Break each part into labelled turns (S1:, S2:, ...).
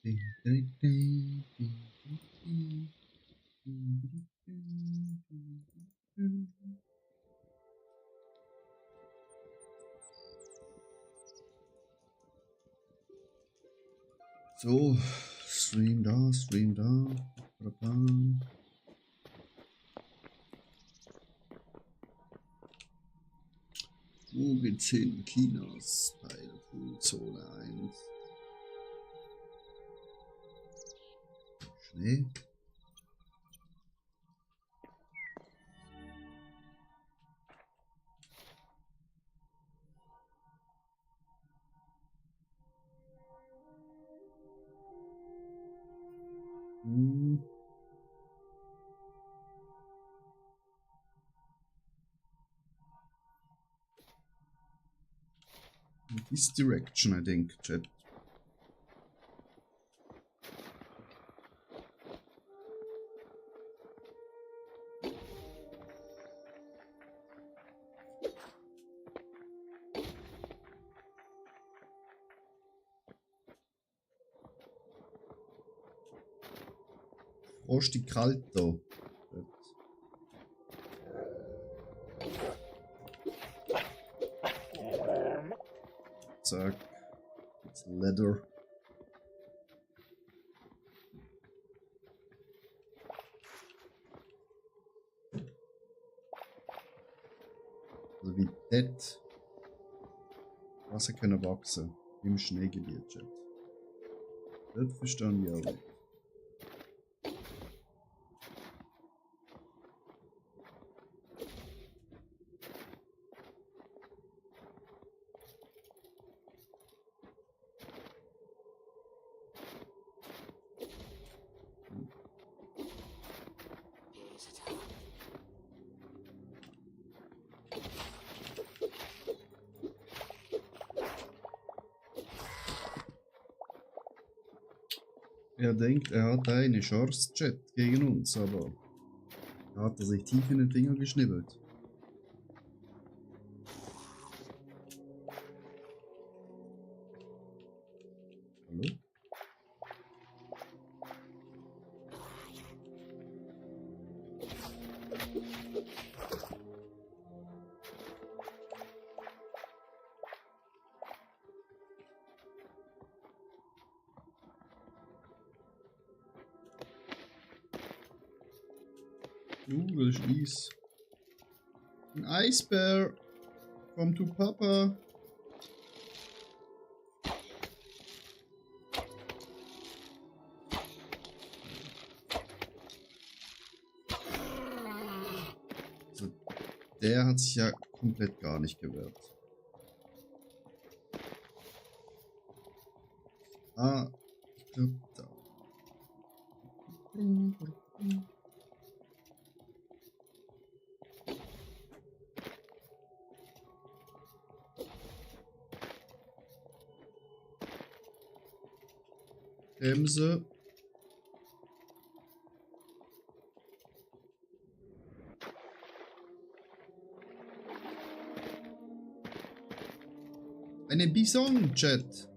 S1: So, Stream da, Stream da. Wo geht's hin? Chinas Teilfuhlzone 1. Schnee. This direction, I think, chat. Frostig kalt da. Zack. It's leather. Also wie das Wasser können wachsen im Schneegebiet, Chat. Das verstehen wir auch nicht. Er denkt, er hat eine Chance, Chat, gegen uns, aber da hat er sich tief in den Finger geschnibbelt. Hallo? Das ist Eis. Ein Eisbär. Komm zu Papa. Also, der hat sich ja komplett gar nicht gewehrt. Ah, ich glaube da. Bremse. Eine Bison, Chat.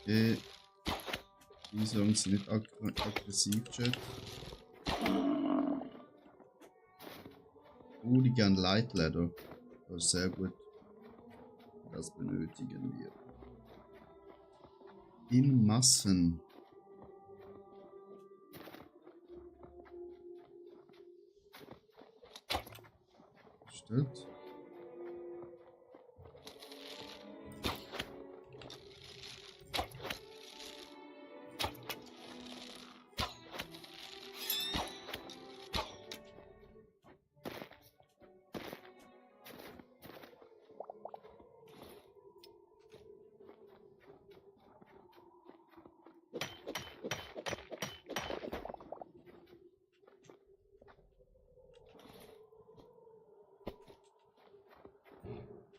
S1: Okay. Bisons sind nicht aggressiv, Chat. Die gern Light Ladder. Das ist sehr gut. Das benötigen wir. In Massen. Stimmt.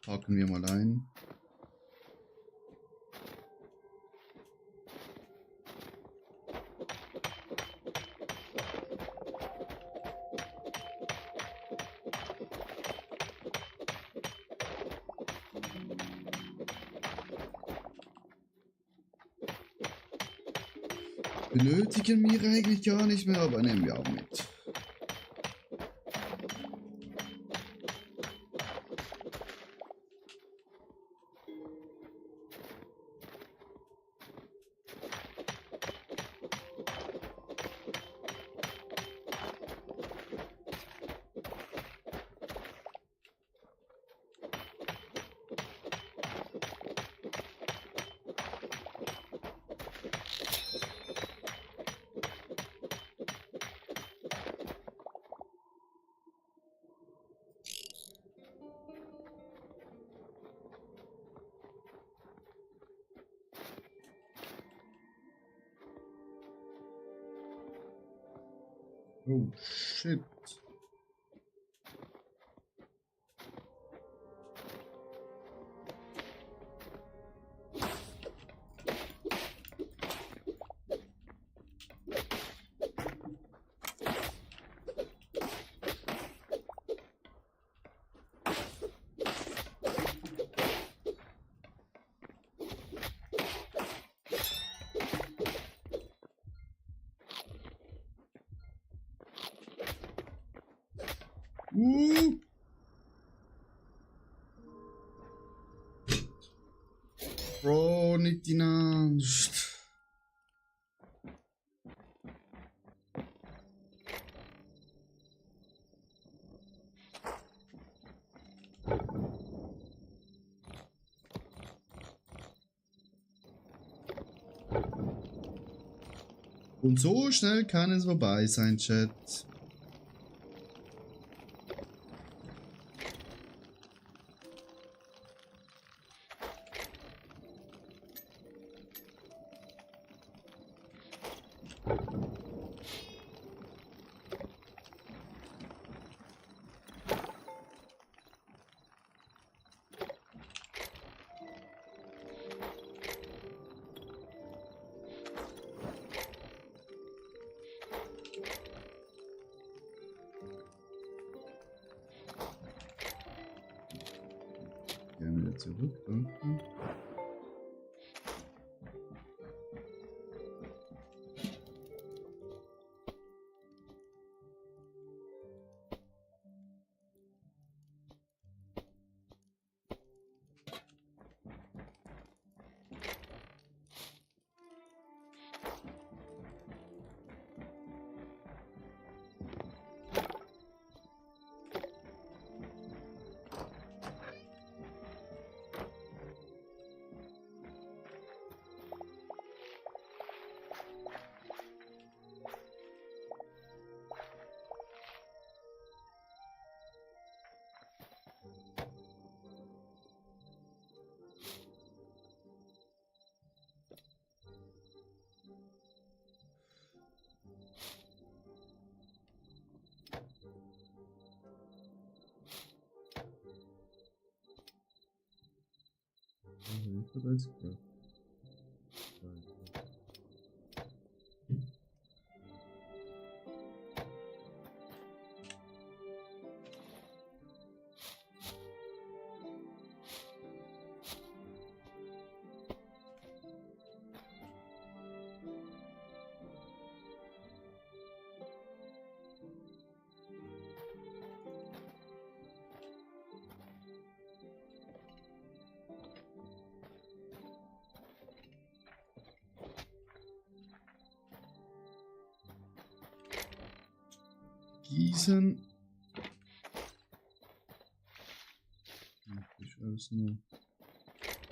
S1: Haken wir mal ein. Benötigen wir eigentlich gar nicht mehr, aber nehmen wir auch mit. Oh shit. Bro, nicht die Angst. Und so schnell kann es vorbei sein, Chat. Gerne wieder zurück, danke. Da ist klar. Gießen. Ich alles nur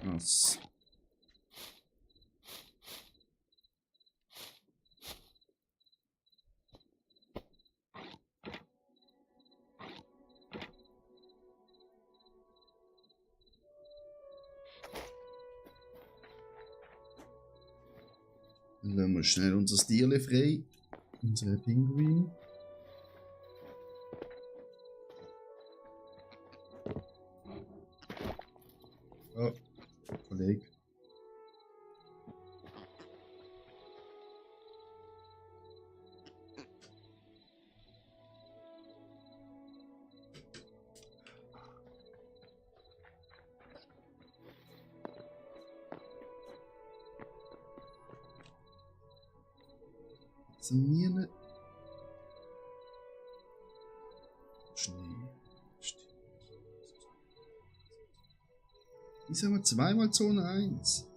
S1: nass. Dann lassen wir schnell unser Stierle frei. Unsere Pinguin. Oh, Kollege. funktionieren. Schnee. Wieso haben wir zweimal Zone 1?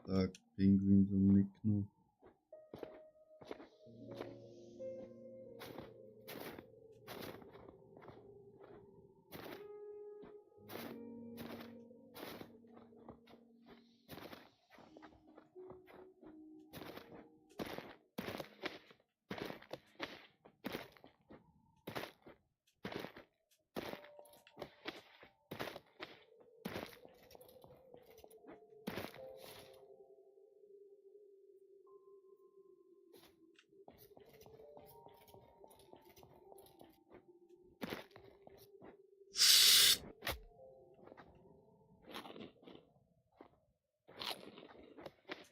S1: Da Pinguin so mitgenommen.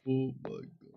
S1: Oh mein Gott.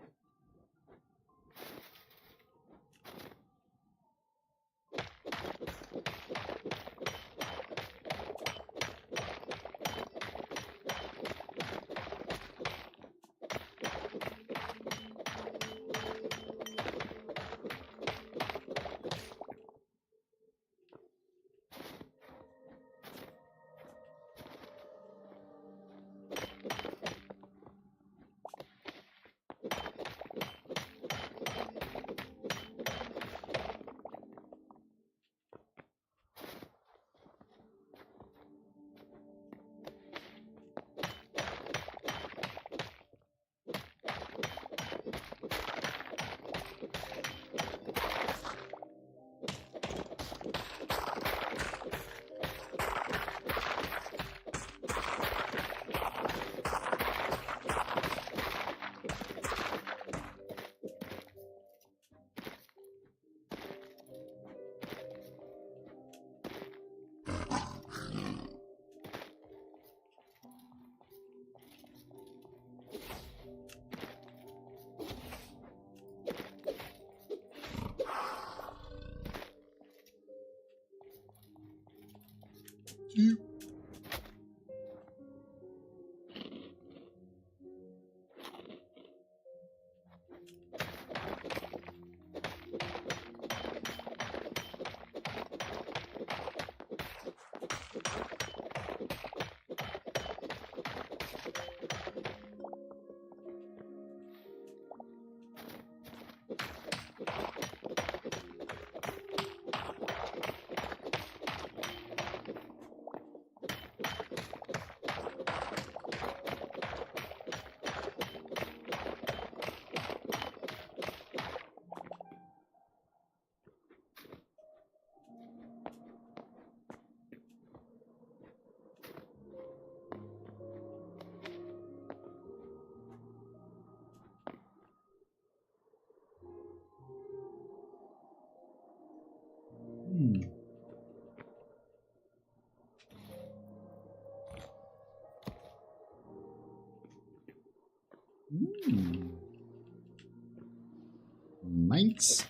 S1: Mates.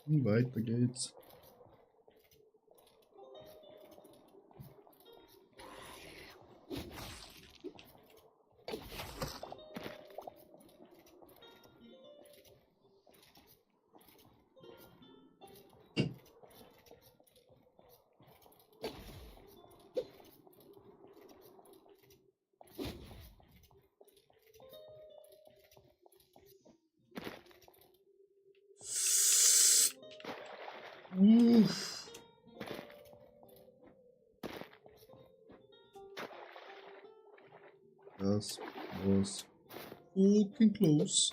S1: Und weiter geht's. Uff. Das was fucking close.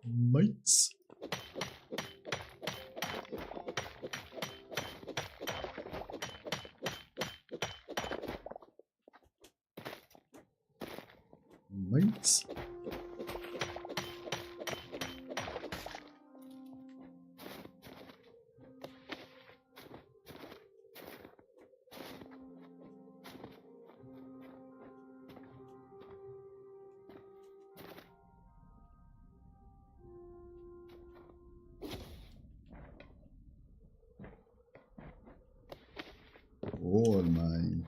S1: Meins. Mates. Oh nein.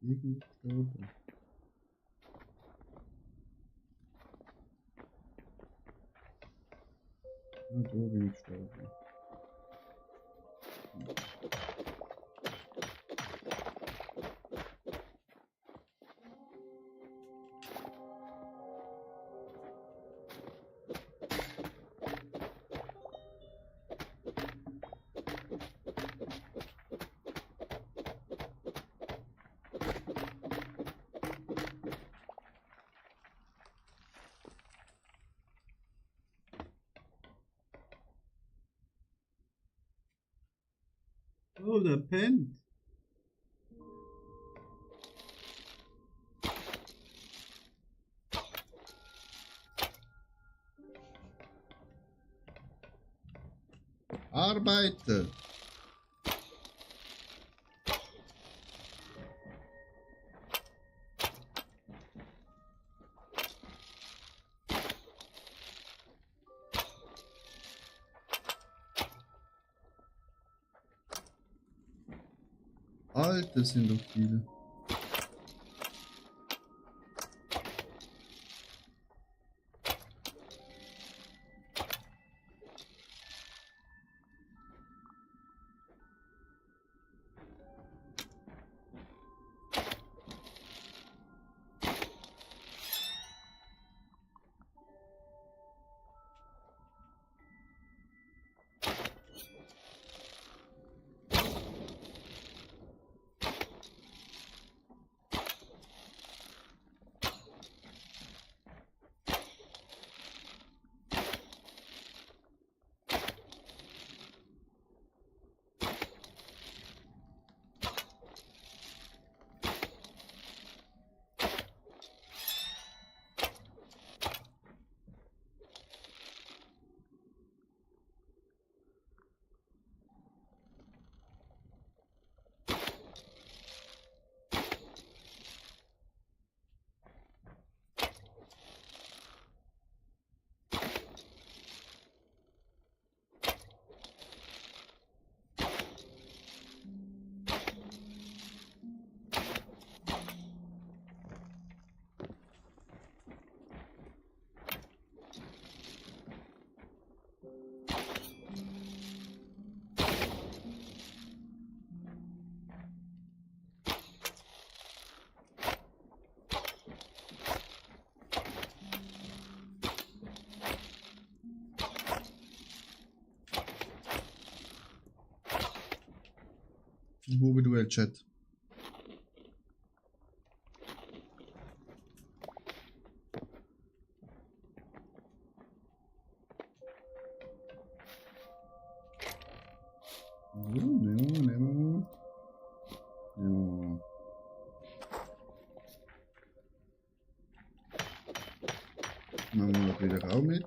S1: Irgendwo. Na, da bin ich gestorben. Oh, der pennt. Arbeiten! Alter, sind doch viele. Bubenduell Chat. Nehmen wir. Machen wir noch wieder auch mit.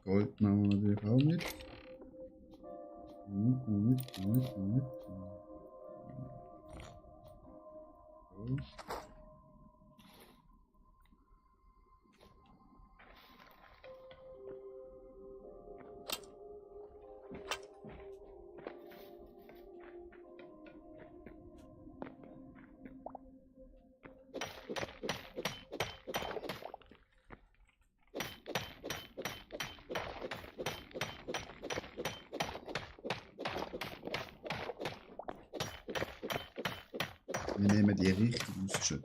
S1: Gold machen wir natürlich auch mit. Mit. So. Wir nehmen die richtig aus, Chat.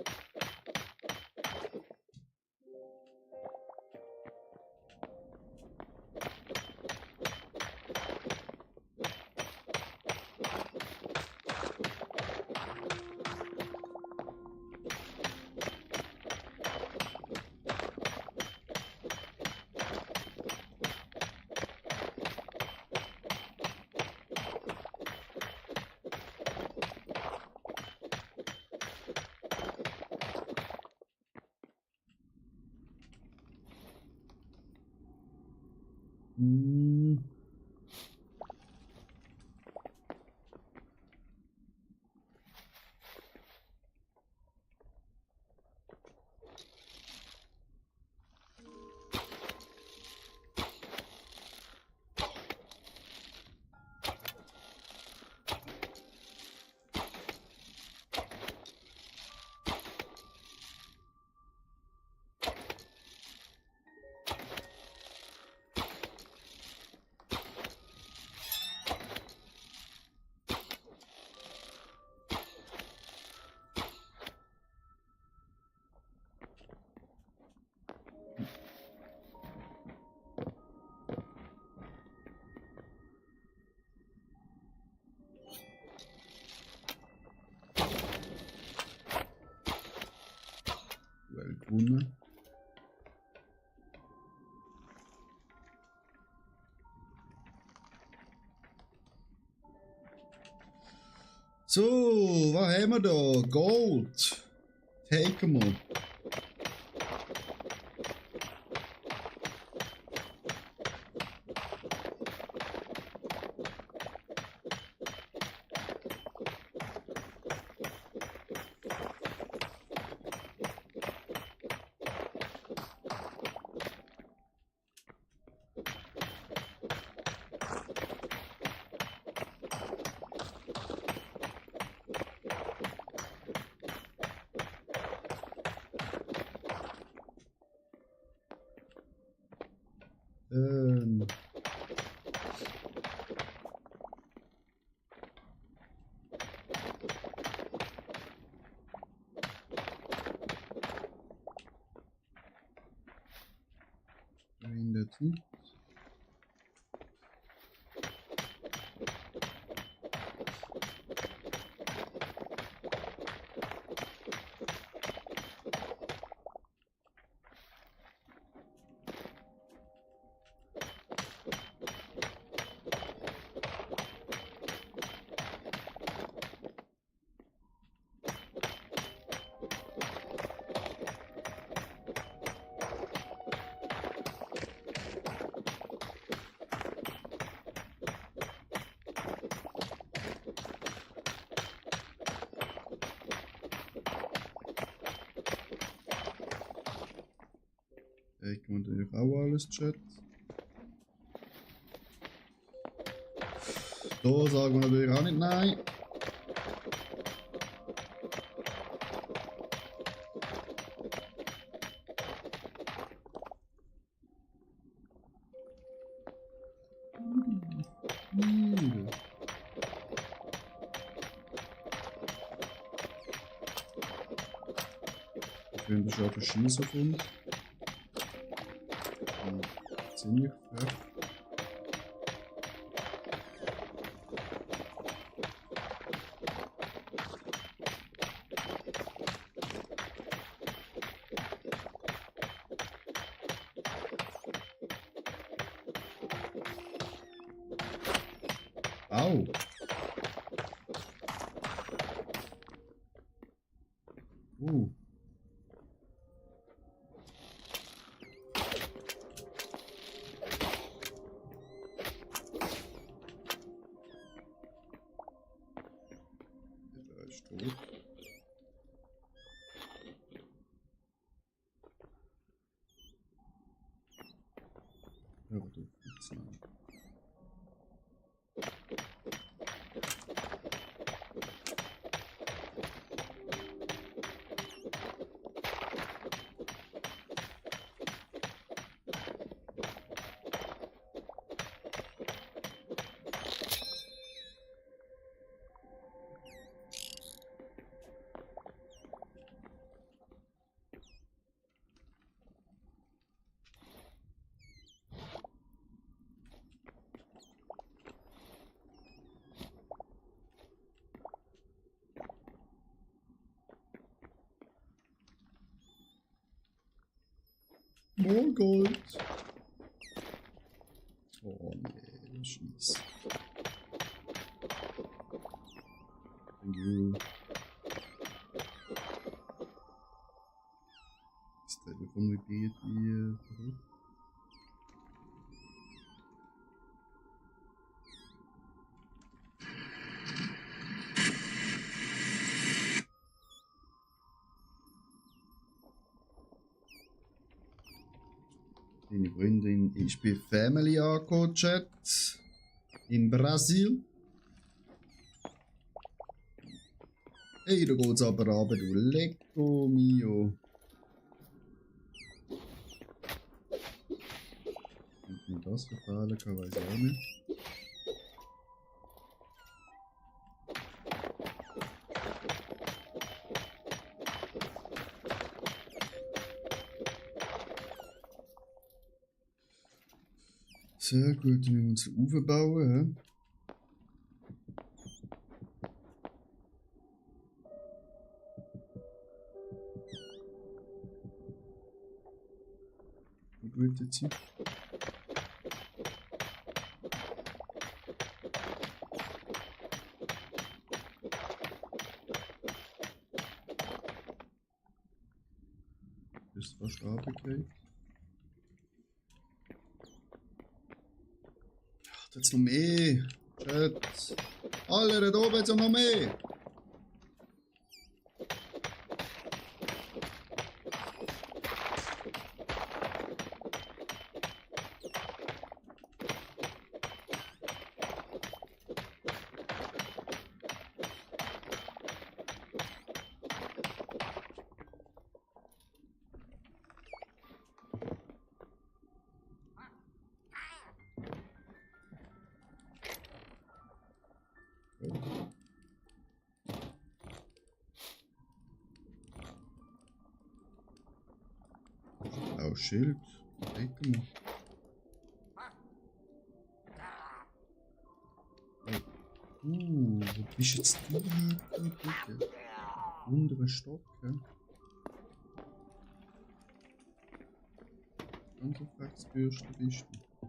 S1: unten. So, was haben wir da? Gold. Taken wir. In der Tüte. Ich kann natürlich auch alles Chat. Da sagen wir natürlich auch nicht nein. Ich könnte schon verschießen auf uns. Ziemlich frech. Au! Der ist tot. Ja, du Fitzel. More Gold. Oh nee, schieß. Thank you. Das Telefon vibriert wie verrückt. Meine Freundin ist bei Family angekommen, Chat. In Brasil. Hey, da geht's aber runter, du Lecco mio. Wie man das verfehlen kann, weiß ich auch nicht. Sehr gut, wir müssen uns aufbauen. gute Zeit. Ist fast runtergefallen. Ach, jetzt noch mehr. Chat. Alle, da oben jetzt noch mehr. Oh, Schild. Denke mal. Wo bist jetzt du? Bitte. Untere Stock, ja. Danke, Faxbürste bist du.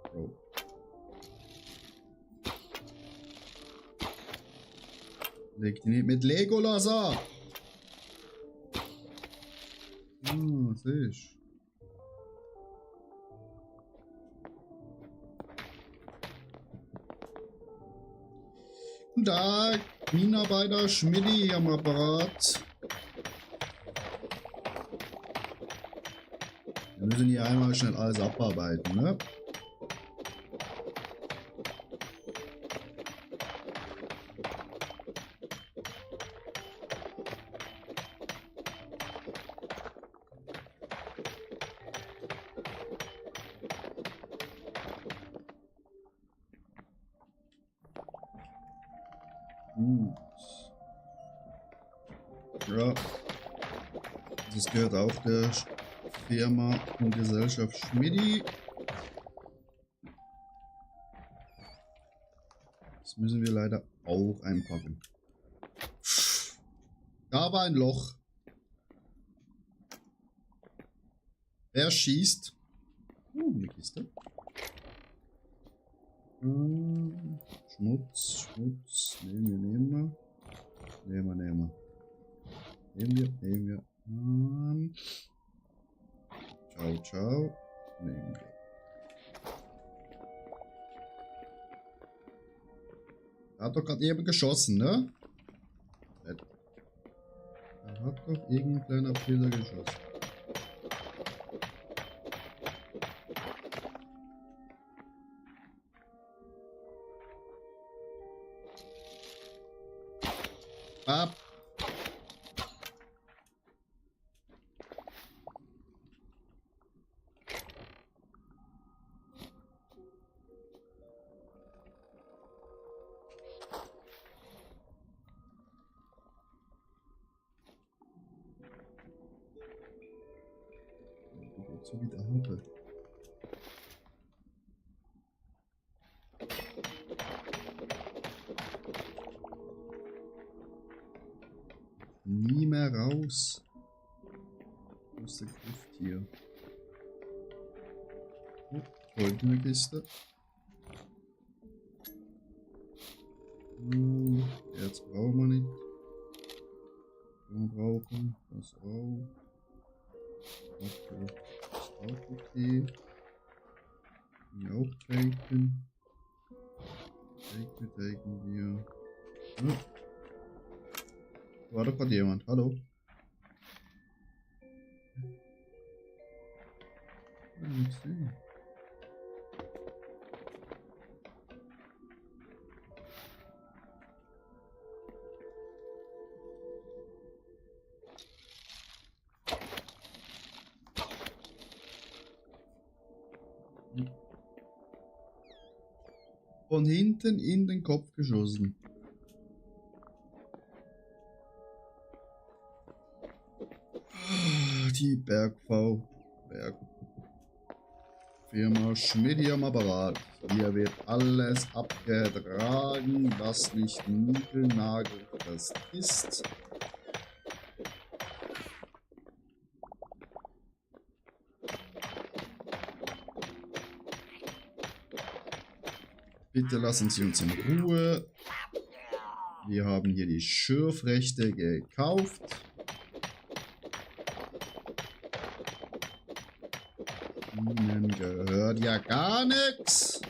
S1: Bro. Leg die nicht mit Legolas an! Siehst du. Guten Tag, Minenarbeiter Schmidti am Apparat. Wir müssen hier einmal schnell alles abarbeiten, ne? Gut. Ja. Das gehört auch der Firma und Gesellschaft Schmidti. Das müssen wir leider auch einpacken. Da war ein Loch. Wer schießt? Eine Kiste. Schmutz. Nehmen wir. Ciao. Nehmen wir. Da hat doch gerade jemand geschossen, ne? Da hat doch irgendein kleiner Fehler geschossen. Ab. So wie der Haube. Nie mehr raus aus der Gruft hier. Oh, goldene Kiste. Jetzt brauchen wir nicht. Wir brauchen das auch. Okay. Das ist auch okay. Hier auch taken. Taken wir. Ja. War doch gerade jemand. Hallo. Nicht sehen. Von hinten in den Kopf geschossen. Die Bergfirma Schmidti am Apparat. Hier wird alles abgetragen, was nicht niegelnagelfest ist. Bitte lassen Sie uns in Ruhe. Wir haben hier die Schürfrechte gekauft. Ihnen gehört ja gar nichts.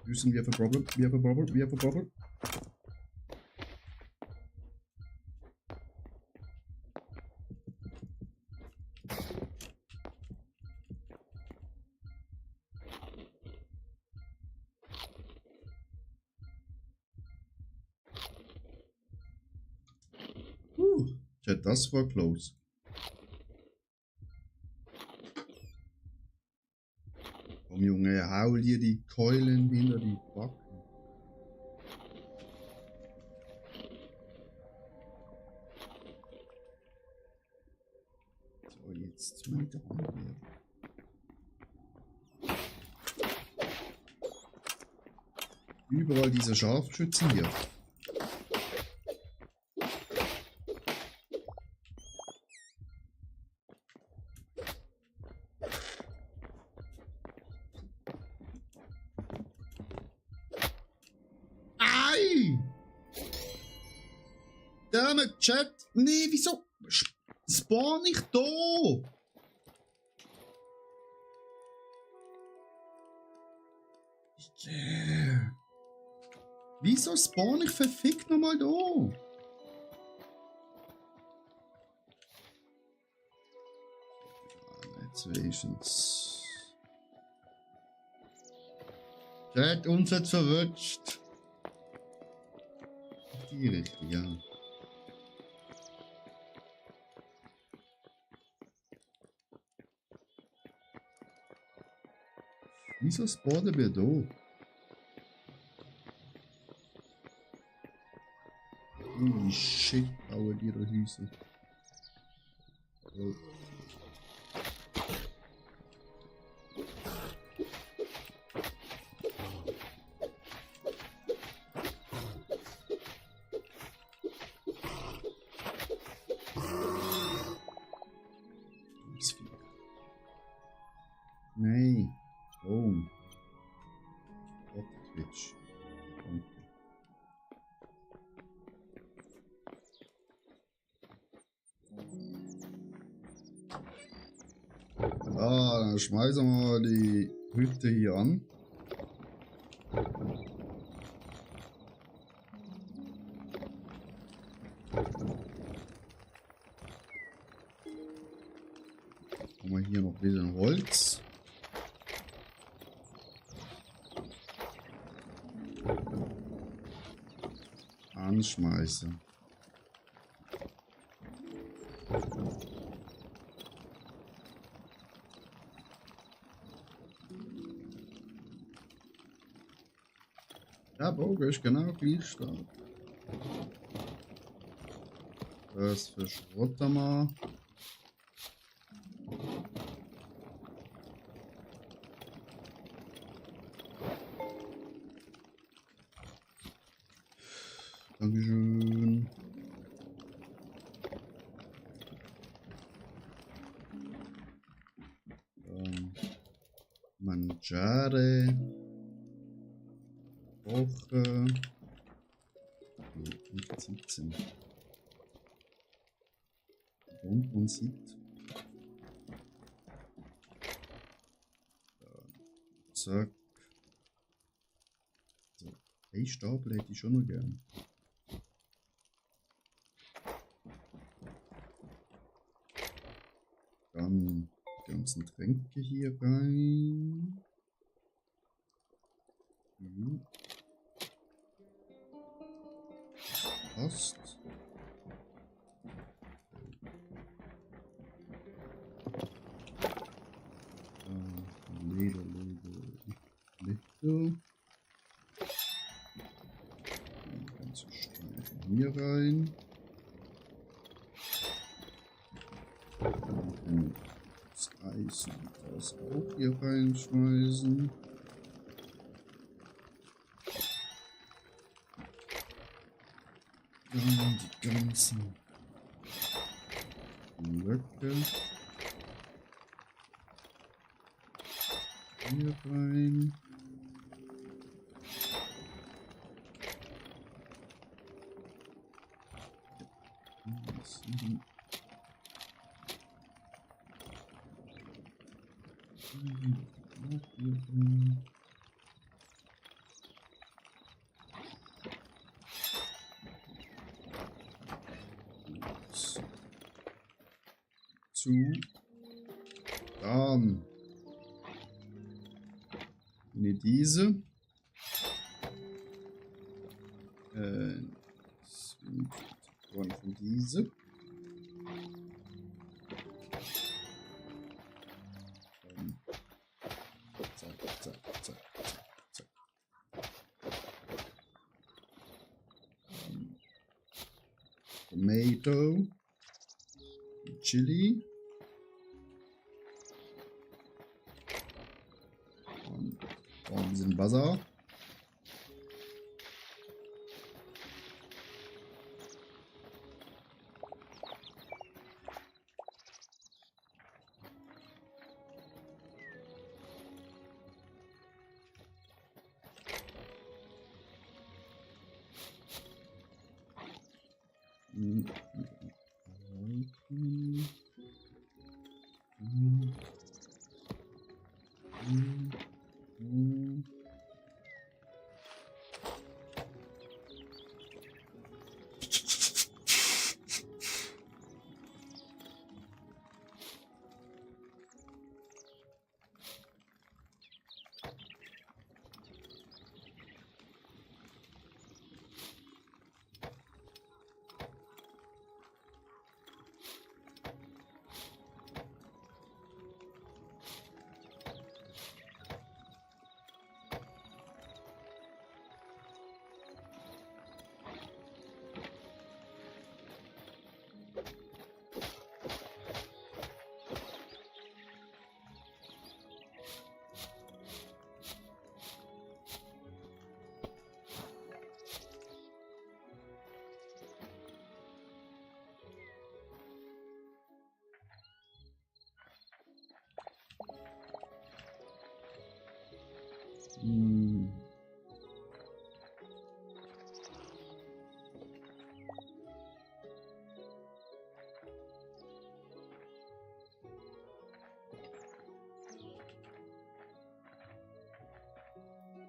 S1: Houston, we have a problem. We have a problem. We have a problem. Chat, das war close. Komm Junge, hau dir die Keulen hinter die Backen. So, jetzt mit der Hand. Überall diese Scharfschützen hier. Dammit, Chat! Nee, wieso spawn ich da? Yeah. Wieso spawn ich verfickt nochmal da? Jetzt wenigstens. Chat, uns hat's verwünscht. Die Richtung, ja. Wieso spawnen wir da? Holy shit, bauen die ihre Häuser. Oh. Nee. Oh. Gott, Twitch. Okay. Dann schmeißen wir mal die Hütte hier an. Haben wir hier noch ein bisschen Holz. Anschmeißen. Der Bogen ist genau gleich stark. Das verschrotten wir. Dankeschön. Mangiare. Woche. Nicht 17. Und man sieht. Zack. So, ein Stapel hätte ich schon noch gern. Dann die ganzen Tränke hier rein. Passt. Leder. Die ganze Streifen hier rein. Und das Eisen, das auch hier reinschmeißen. Dann die ganzen Blöcke hier rein. Zu. Dann ne diese. Von diese. Zack. Tomato. Chili. Und ein bisschen Wasser.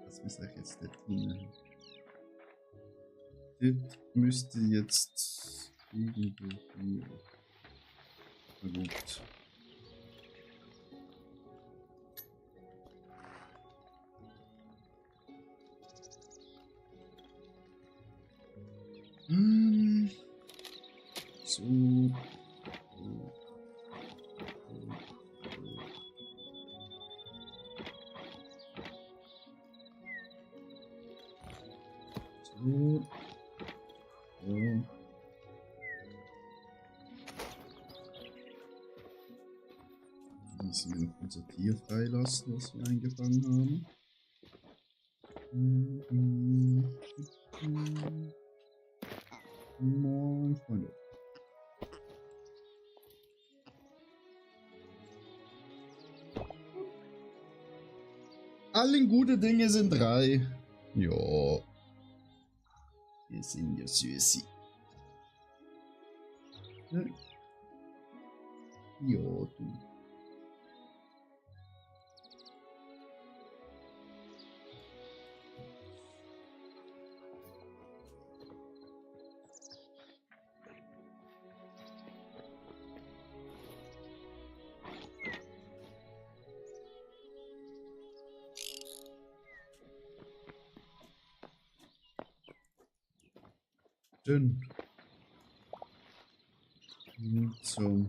S1: Das ist jetzt nicht drin. Das müsste jetzt irgendwo hier. Na gut. So. Müssen wir noch unser Tier freilassen, was wir eingefangen haben. Moin, Freunde. Alle gute Dinge sind drei. Jo. Wir sind ja süßi. Jo, du. Schön. So.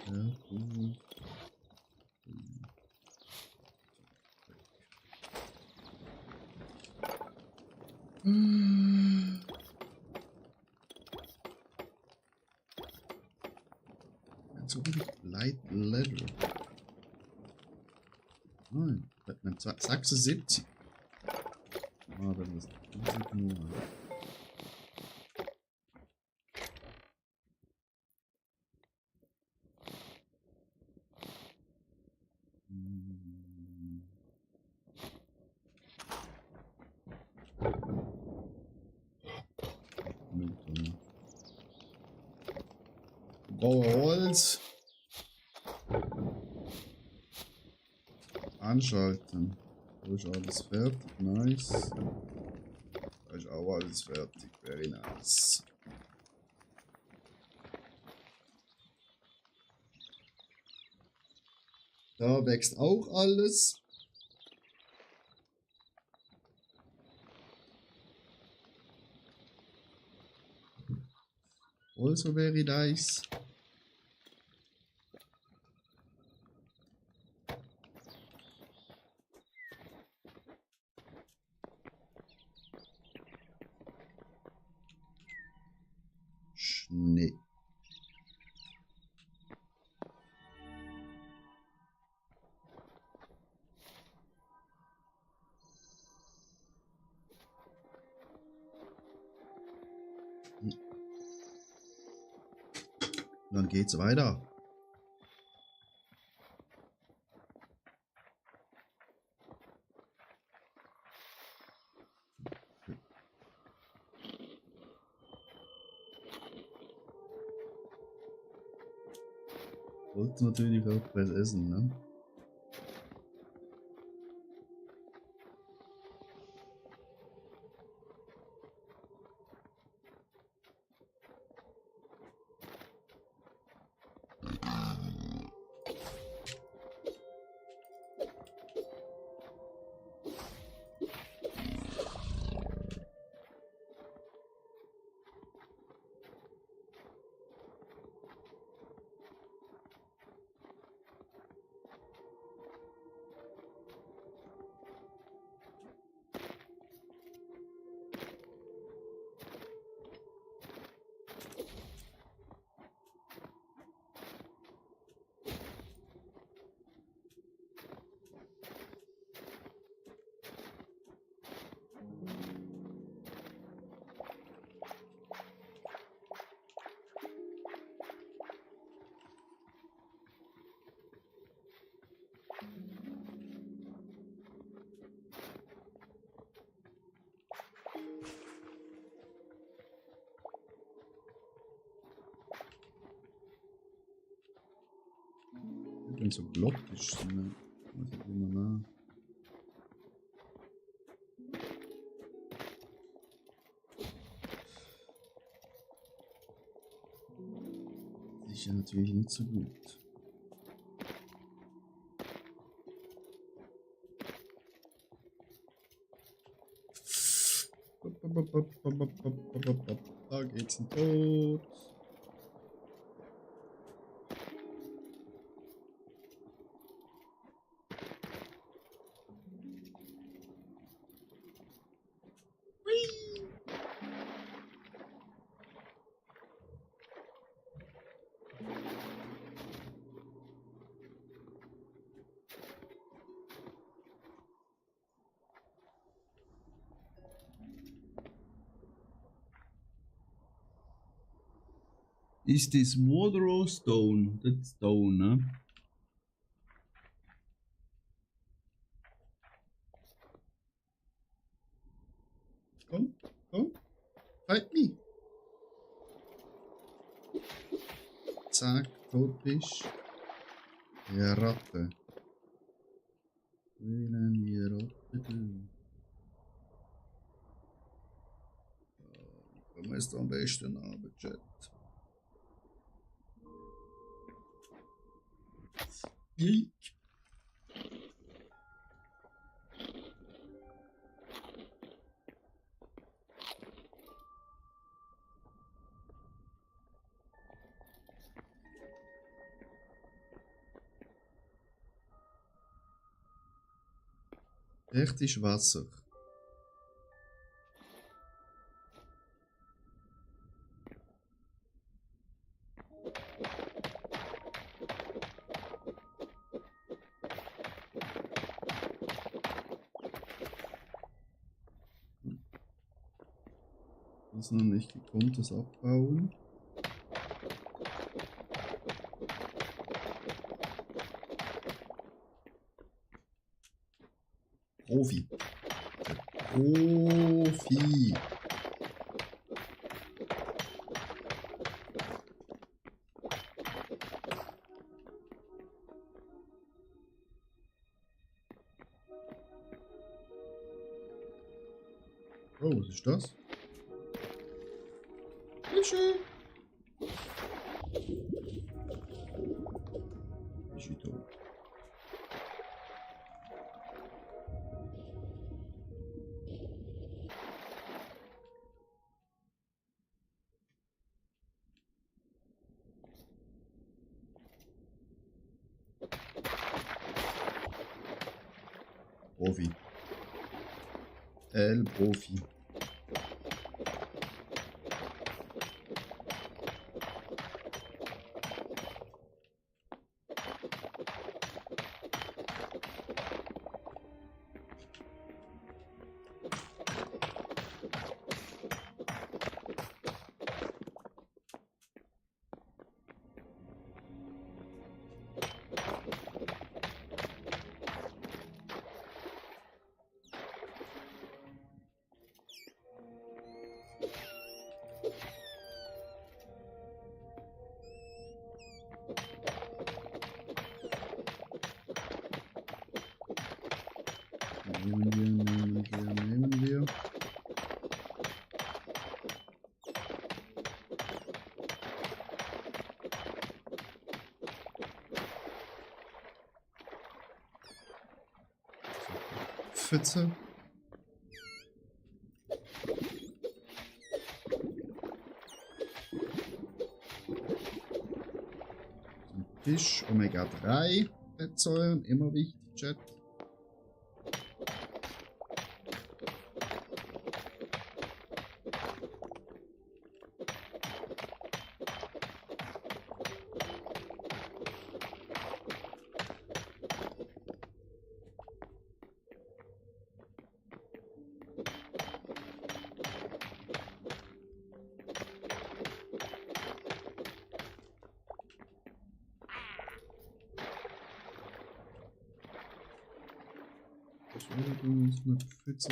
S1: Ja, gut. So Light Level. Nein, Batman 76. Ah, dann ist das nur. Holz. Anschalten. Da ist alles fertig. Nice. Da ist auch alles fertig. Very nice. Da wächst auch alles. Also very nice. Schnee. Und dann geht's weiter. Wollte natürlich auch was essen, ne? Wenn so Block ist, ne? Muss ich immer nach. Das ist ja natürlich nicht so gut. Da geht's in Tod. Is this water or stone? That's stone, ne? Komm, komm. Fight me. Zack, tot bist. Ja, Ratte. Wählen die Ratte du. Wie kommen wir jetzt am besten an, Chat? Yeek. Echt ist Wasser. Das ist noch nicht gekonntes Abbauen. Profi. Profi. Oh, was ist das? Fische. Fische tot. Profi. El Profi. Nehmen wir. Pfütze. Fisch Omega 3 Fettsäuren, immer wichtig, Chat. Das war uns eine Pfütze.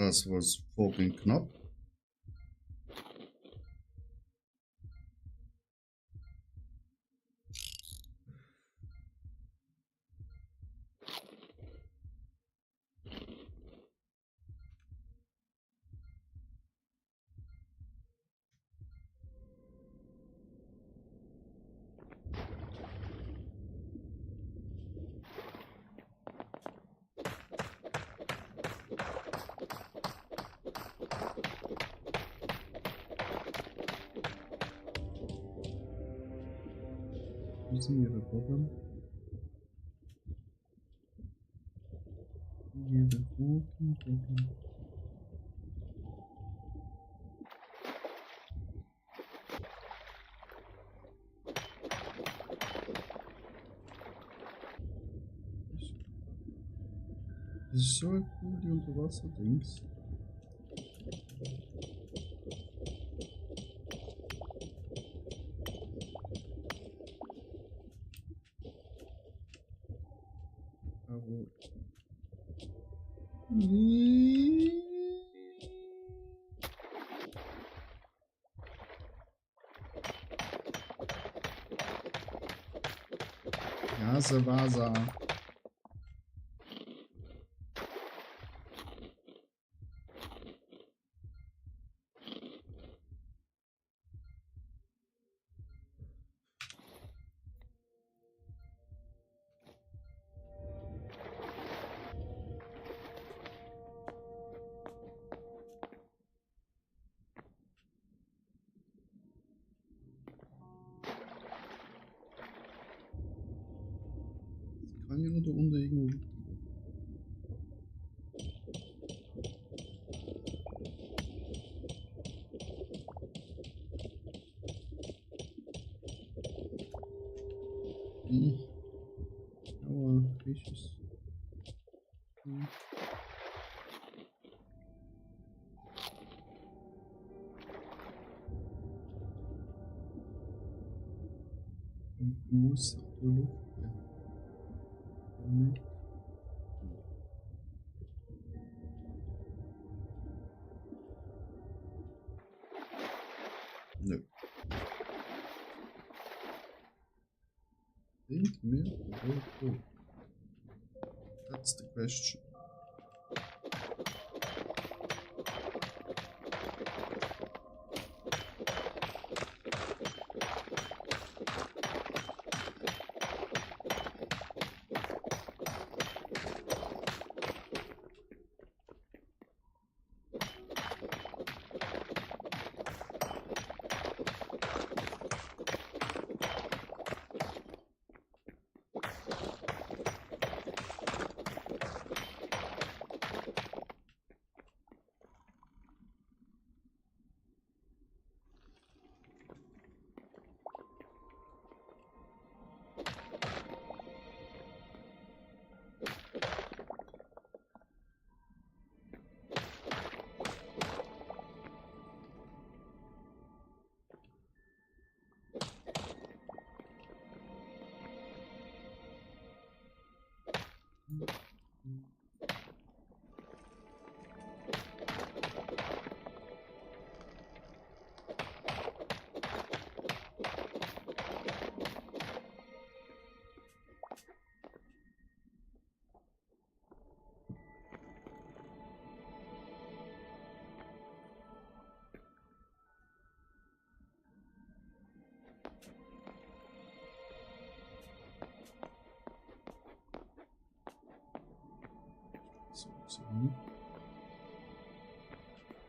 S1: Das was fucking knapp. Wie sind ihre Problem? Ihre fucking Problem. Das ist so cool, die Unterwasser-Dings. Aber. Nase Wasser. Kann ja nur da unten irgendwo. Aber welches? Muss Luft. Ja. Nö. Think mir. Oh. That's the question.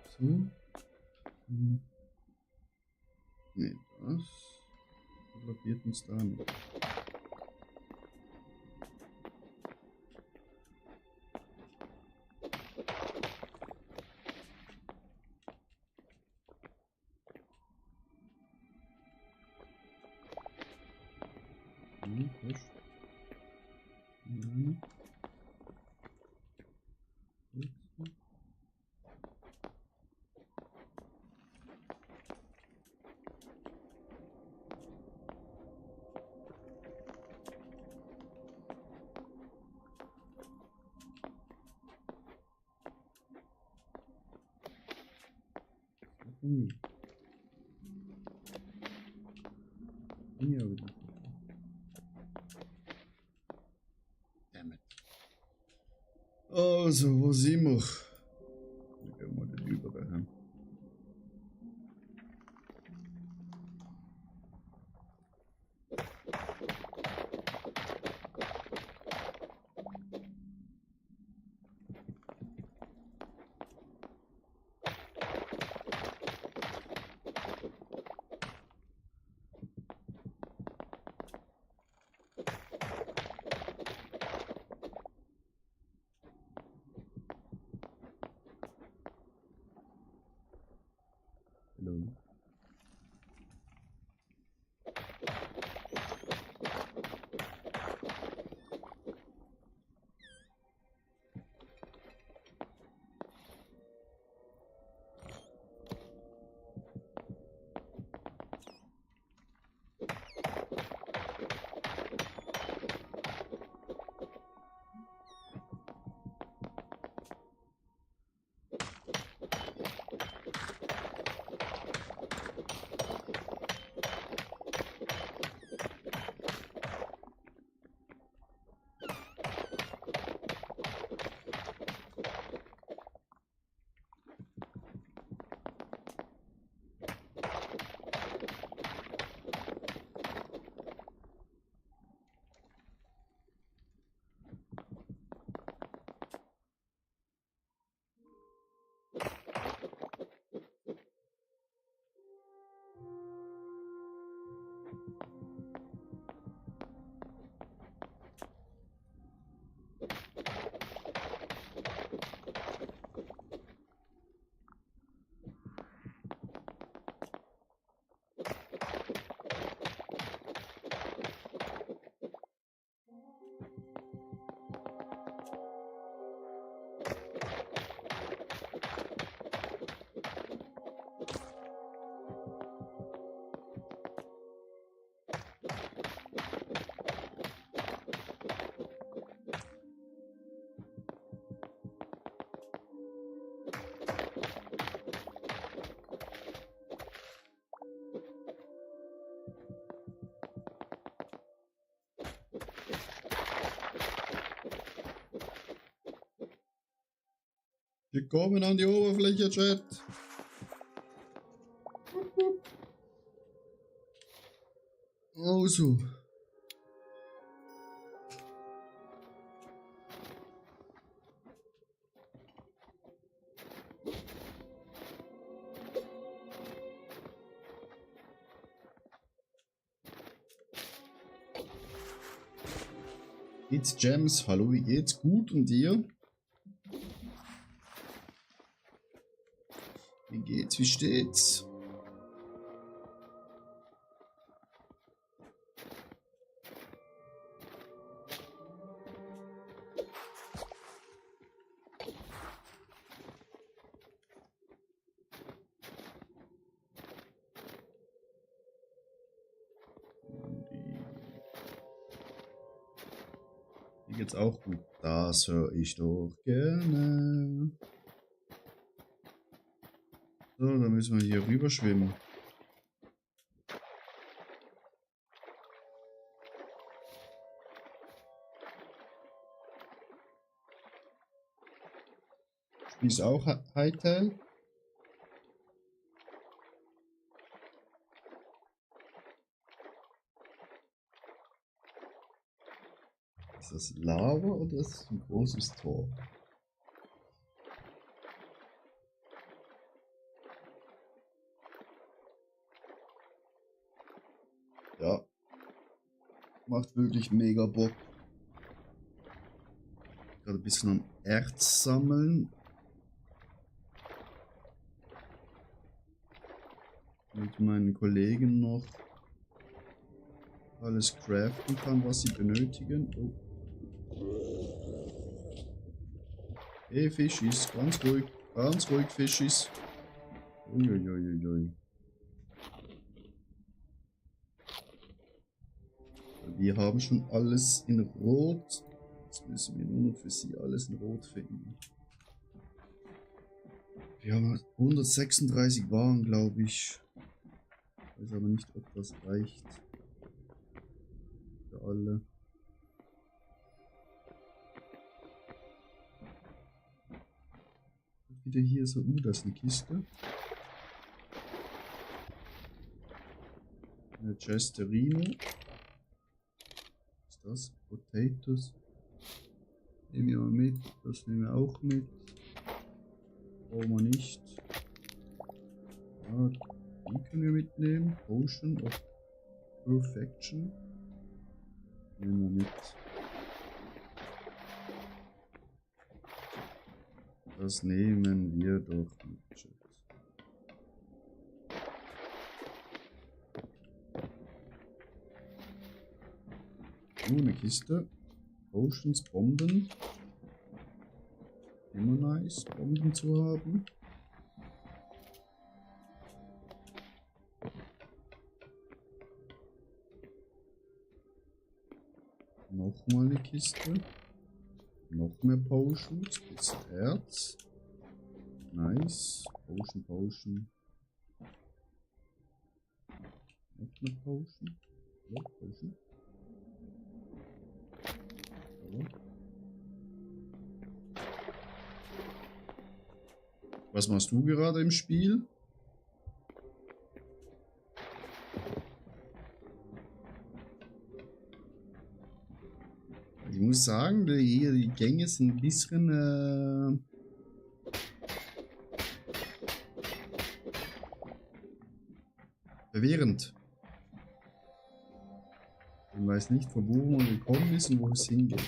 S1: So. Nee, das blockiert uns da nicht. Push. Komm hier. Hier wieder. Dammit. Also, wo sind wir? Wir gehen mal den Übergang. Hallo. Wir kommen an die Oberfläche, Chat. Also. It's Gems, hallo, wie geht's? Gut und dir? Wie geht's? Wie steht's? Mir geht's auch gut. Das höre ich doch gerne. So, dann müssen wir hier rüber schwimmen. Spielst du auch Hytale? Ist das Lava oder ist das ein großes Tor? Ja. Macht wirklich mega Bock. Gerade ein bisschen am Erz sammeln. Mit meinen Kollegen noch alles craften kann, was sie benötigen. Oh. Hey Fischis, ganz ruhig Fischis. Uiuiuiui. Wir haben schon alles in Rot. Jetzt müssen wir nur noch für sie alles in Rot finden. Wir haben 136 Waren, glaube ich. Ich weiß aber nicht, ob das reicht. Für alle. Wieder hier so, das ist eine Kiste. Eine Chesterino. Was ist das? Potatoes. Nehmen wir mal mit. Das nehmen wir auch mit. Brauchen wir nicht. Ja, die können wir mitnehmen. Potion of Perfection. Nehmen wir mit. Das nehmen wir doch mit. Eine Kiste. Potions, Bomben. Immer nice, Bomben zu haben. Nochmal eine Kiste. Noch mehr Potions. Bisschen Erz. Nice. Potion, Potion. Noch eine Potion. Ja, Potion. So. Was machst du gerade im Spiel? Ich muss sagen, die Gänge sind ein bisschen verwirrend. Man weiß nicht, von wo man gekommen ist und wo es hingeht.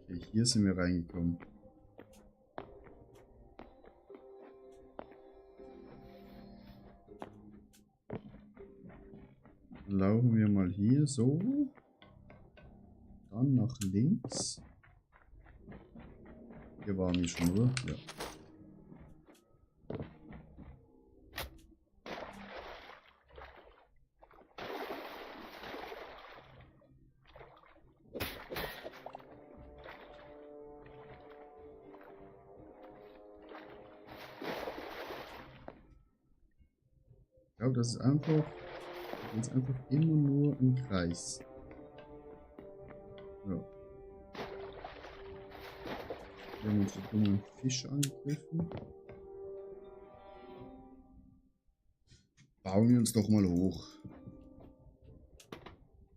S1: Okay, hier sind wir reingekommen. Dann laufen wir mal hier so. Dann nach links. Hier waren wir schon, oder? Ja. Ich glaube, das ist einfach, immer nur im Kreis. Ja. Wir haben uns so dumme Fische angegriffen. Bauen wir uns doch mal hoch.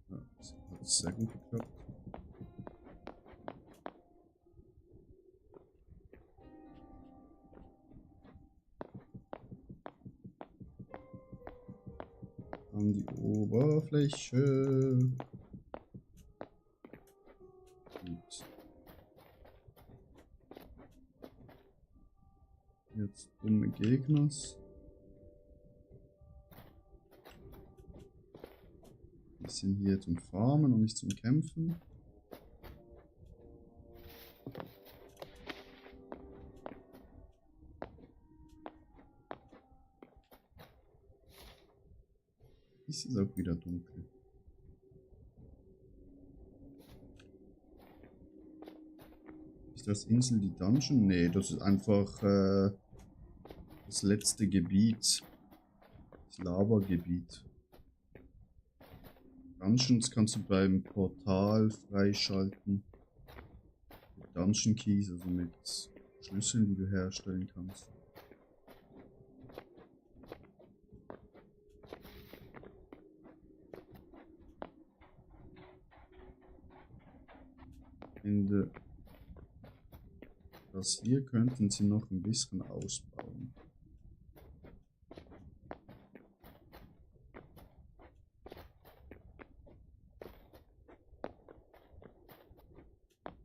S1: Ja, das hat sehr gut geklappt. An die Oberfläche. Gut. Jetzt dumme Gegners. Wir sind hier zum Farmen und nicht zum Kämpfen. Es ist auch wieder dunkel. Ist das Insel die Dungeon? Nee, das ist einfach das letzte Gebiet. Das Lava-Gebiet. Dungeons kannst du beim Portal freischalten. Mit Dungeon Keys, also mit Schlüsseln, die du herstellen kannst. Das hier könnten sie noch ein bisschen ausbauen.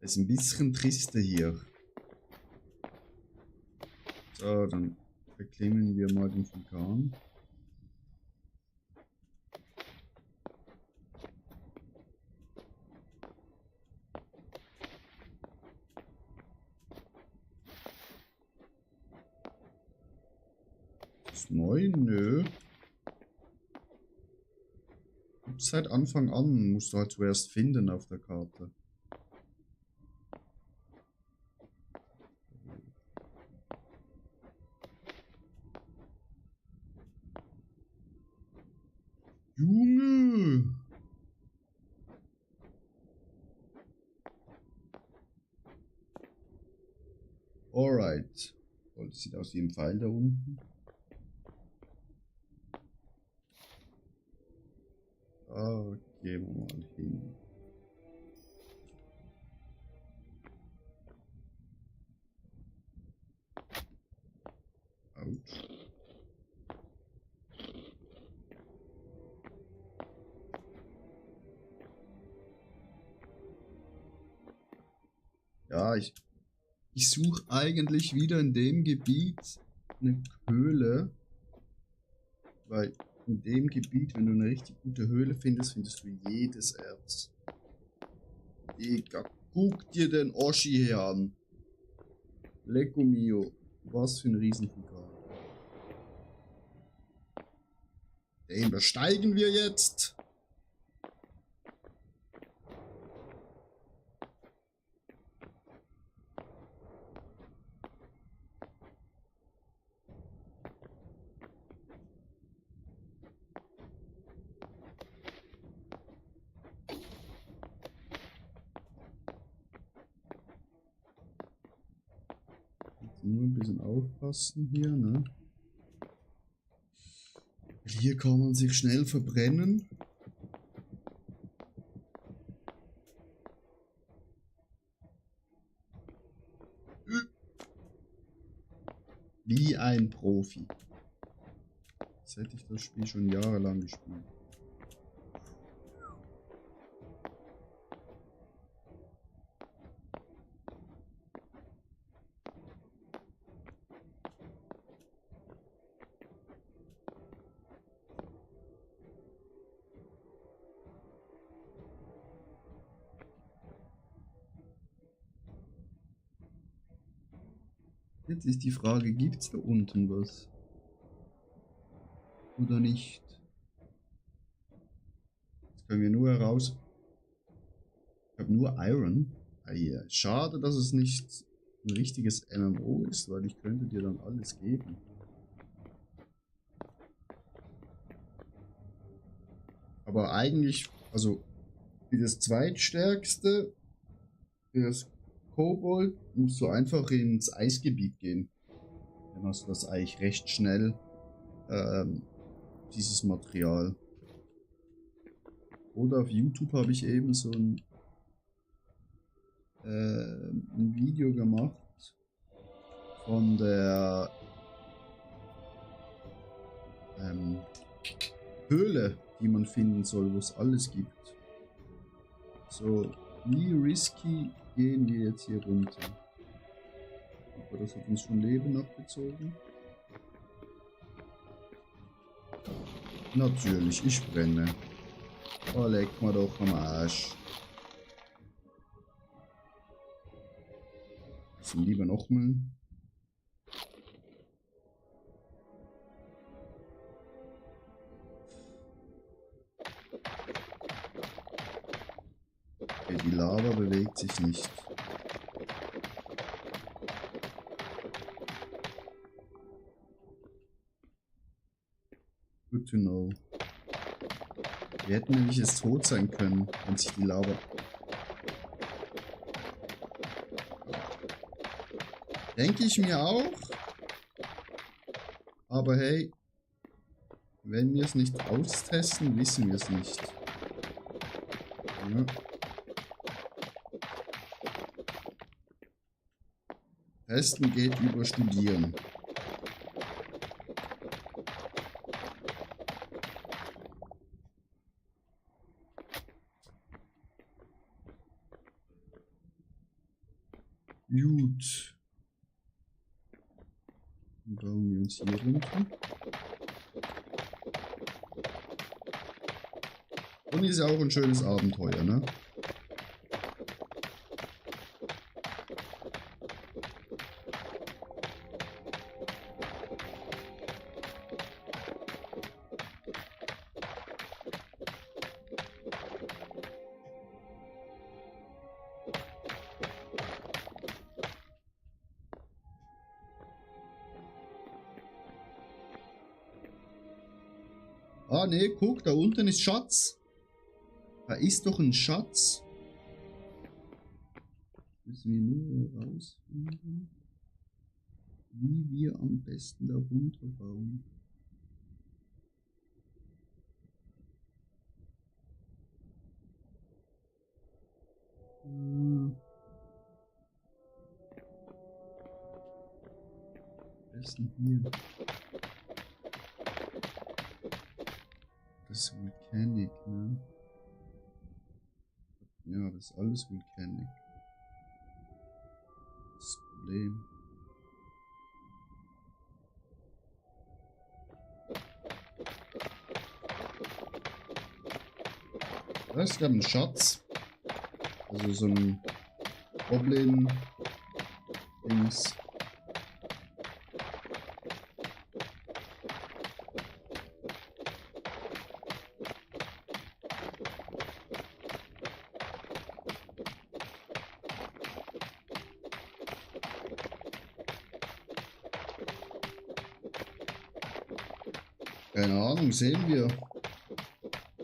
S1: Es ist ein bisschen triste hier. So, dann beklimmen wir mal den Vulkan. Ist neu? Nö. seit Anfang an, musst du halt zuerst finden auf der Karte. Junge! Alright. Oh, das sieht aus wie ein Pfeil da unten. Da gehen wir mal hin. Autsch. Ja, ich suche eigentlich wieder in dem Gebiet eine Höhle. Weil in dem Gebiet, wenn du eine richtig gute Höhle findest, findest du jedes Erz. Digga, guck dir den Oschi hier an. Lecco mio. Was für ein Riesenvulkan. Den besteigen wir jetzt. Nur ein bisschen aufpassen hier, ne? Hier kann man sich schnell verbrennen. Wie ein Profi. Jetzt hätte ich das Spiel schon jahrelang gespielt. Jetzt ist die Frage, gibt es da unten was? Oder nicht? Jetzt können wir nur heraus... Ich habe nur Iron. Ah, yeah. Schade, dass es nicht ein richtiges MMO ist, weil ich könnte dir dann alles geben. Aber eigentlich, also für das zweitstärkste, für das Kobold, musst du einfach ins Eisgebiet gehen. Dann hast du das eigentlich recht schnell, dieses Material. Oder auf YouTube habe ich eben so ein Video gemacht von der Höhle, die man finden soll, wo es alles gibt. So, wie risky gehen wir jetzt hier runter? Aber das hat uns schon Leben abgezogen. Natürlich, ich brenne. Oh, leck mal doch am Arsch. So, lieber nochmal. Okay, die Lava bewegt sich nicht. Good to know. Wir hätten nämlich jetzt tot sein können, wenn sich die Lava... Denke ich mir auch. Aber hey, wenn wir es nicht austesten, wissen wir es nicht. Ja. Testen geht über Studieren. Gut. Dann bauen wir uns hier runter. Und ist ja auch ein schönes Abenteuer, ne? Ah, ne, guck, da unten ist Schatz. Da ist doch ein Schatz. Müssen wir nur herausfinden, wie wir am besten da runterbauen. Am besten hier. Das ist Volcanic, ne? Ja, das ist alles Volcanic. Das Problem. Da ist gerade ein Schatz. Also so ein Goblin-Dings. Keine Ahnung, sehen wir,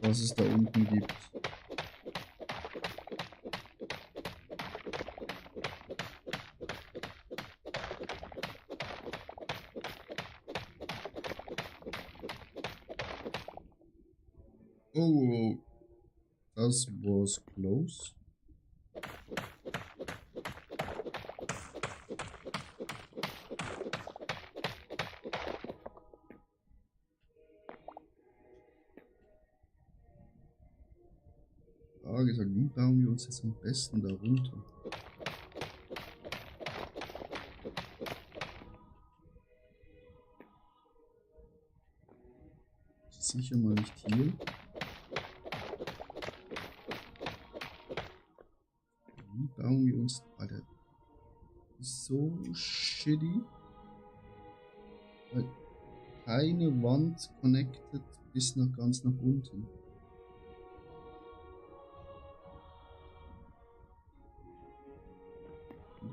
S1: was es da unten gibt. Oh, das was close. Frage ist halt, wie bauen wir uns jetzt am besten da runter? Sicher mal nicht hier. Wie bauen wir uns... Alter, ist so shitty. Weil keine Wand connected bis nach ganz nach unten.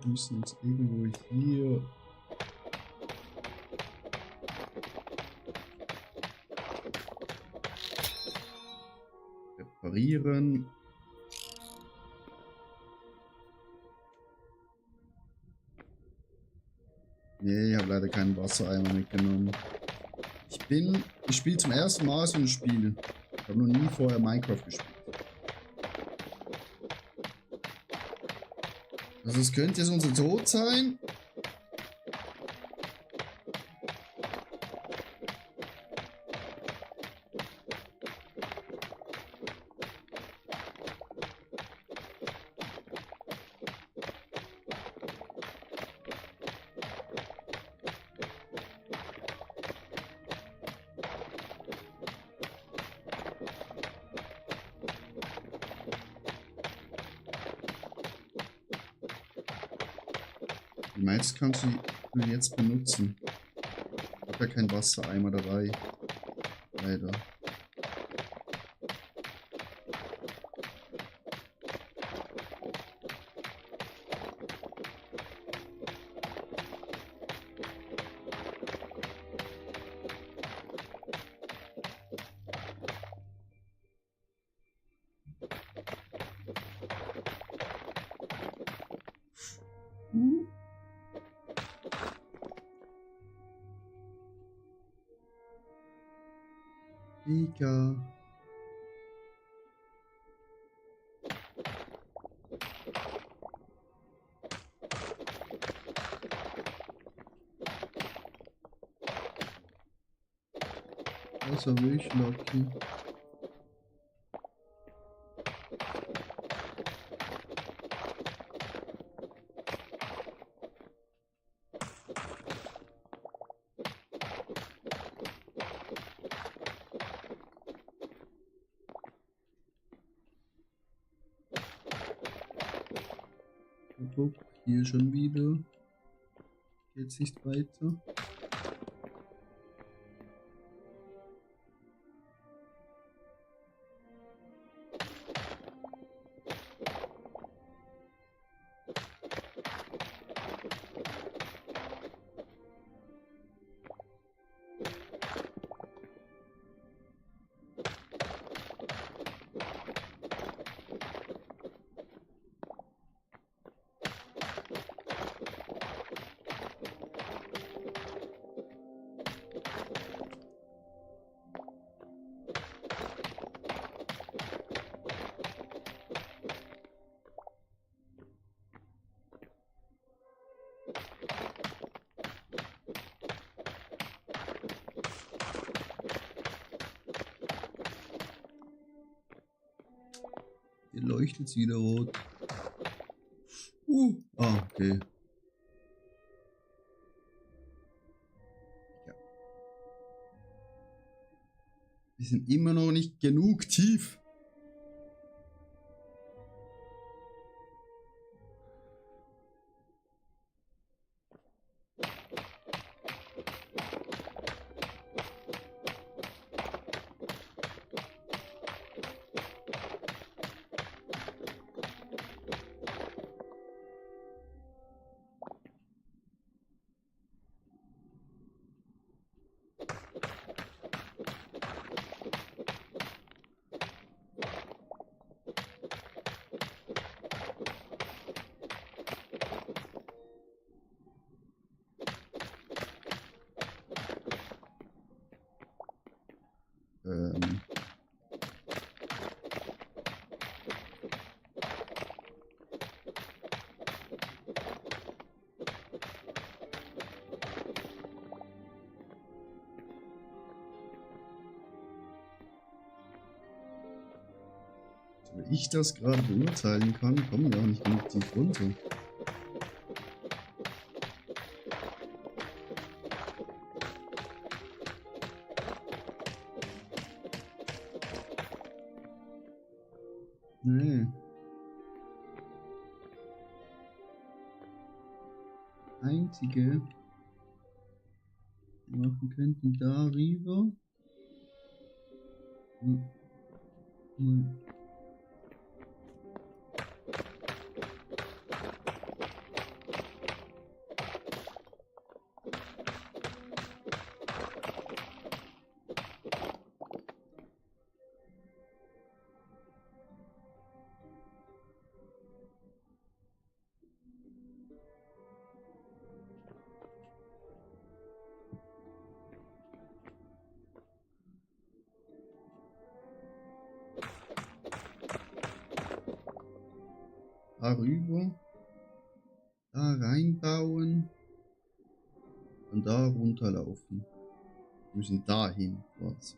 S1: Wir müssen uns irgendwo hier... reparieren. Nee, ich habe leider keinen Wassereimer mitgenommen. Ich spiele zum ersten Mal so ein Spiel. Ich habe noch nie vorher Minecraft gespielt. Also es könnte jetzt unser Tod sein. Die meisten kannst du jetzt benutzen. Ich habe ja keinen Wassereimer dabei. Leider. Mega. Das war wirklich lucky. Hier schon wieder. Geht's nicht weiter. leuchtet es wieder rot. Okay. Ja. Wir sind immer noch nicht genug tief. Wenn ich das gerade beurteilen kann, kommen wir auch nicht genug tief runter. Nee. Einzige, wir machen könnten darüber. Darüber, da reinbauen und da runterlaufen. Wir müssen dahin quasi.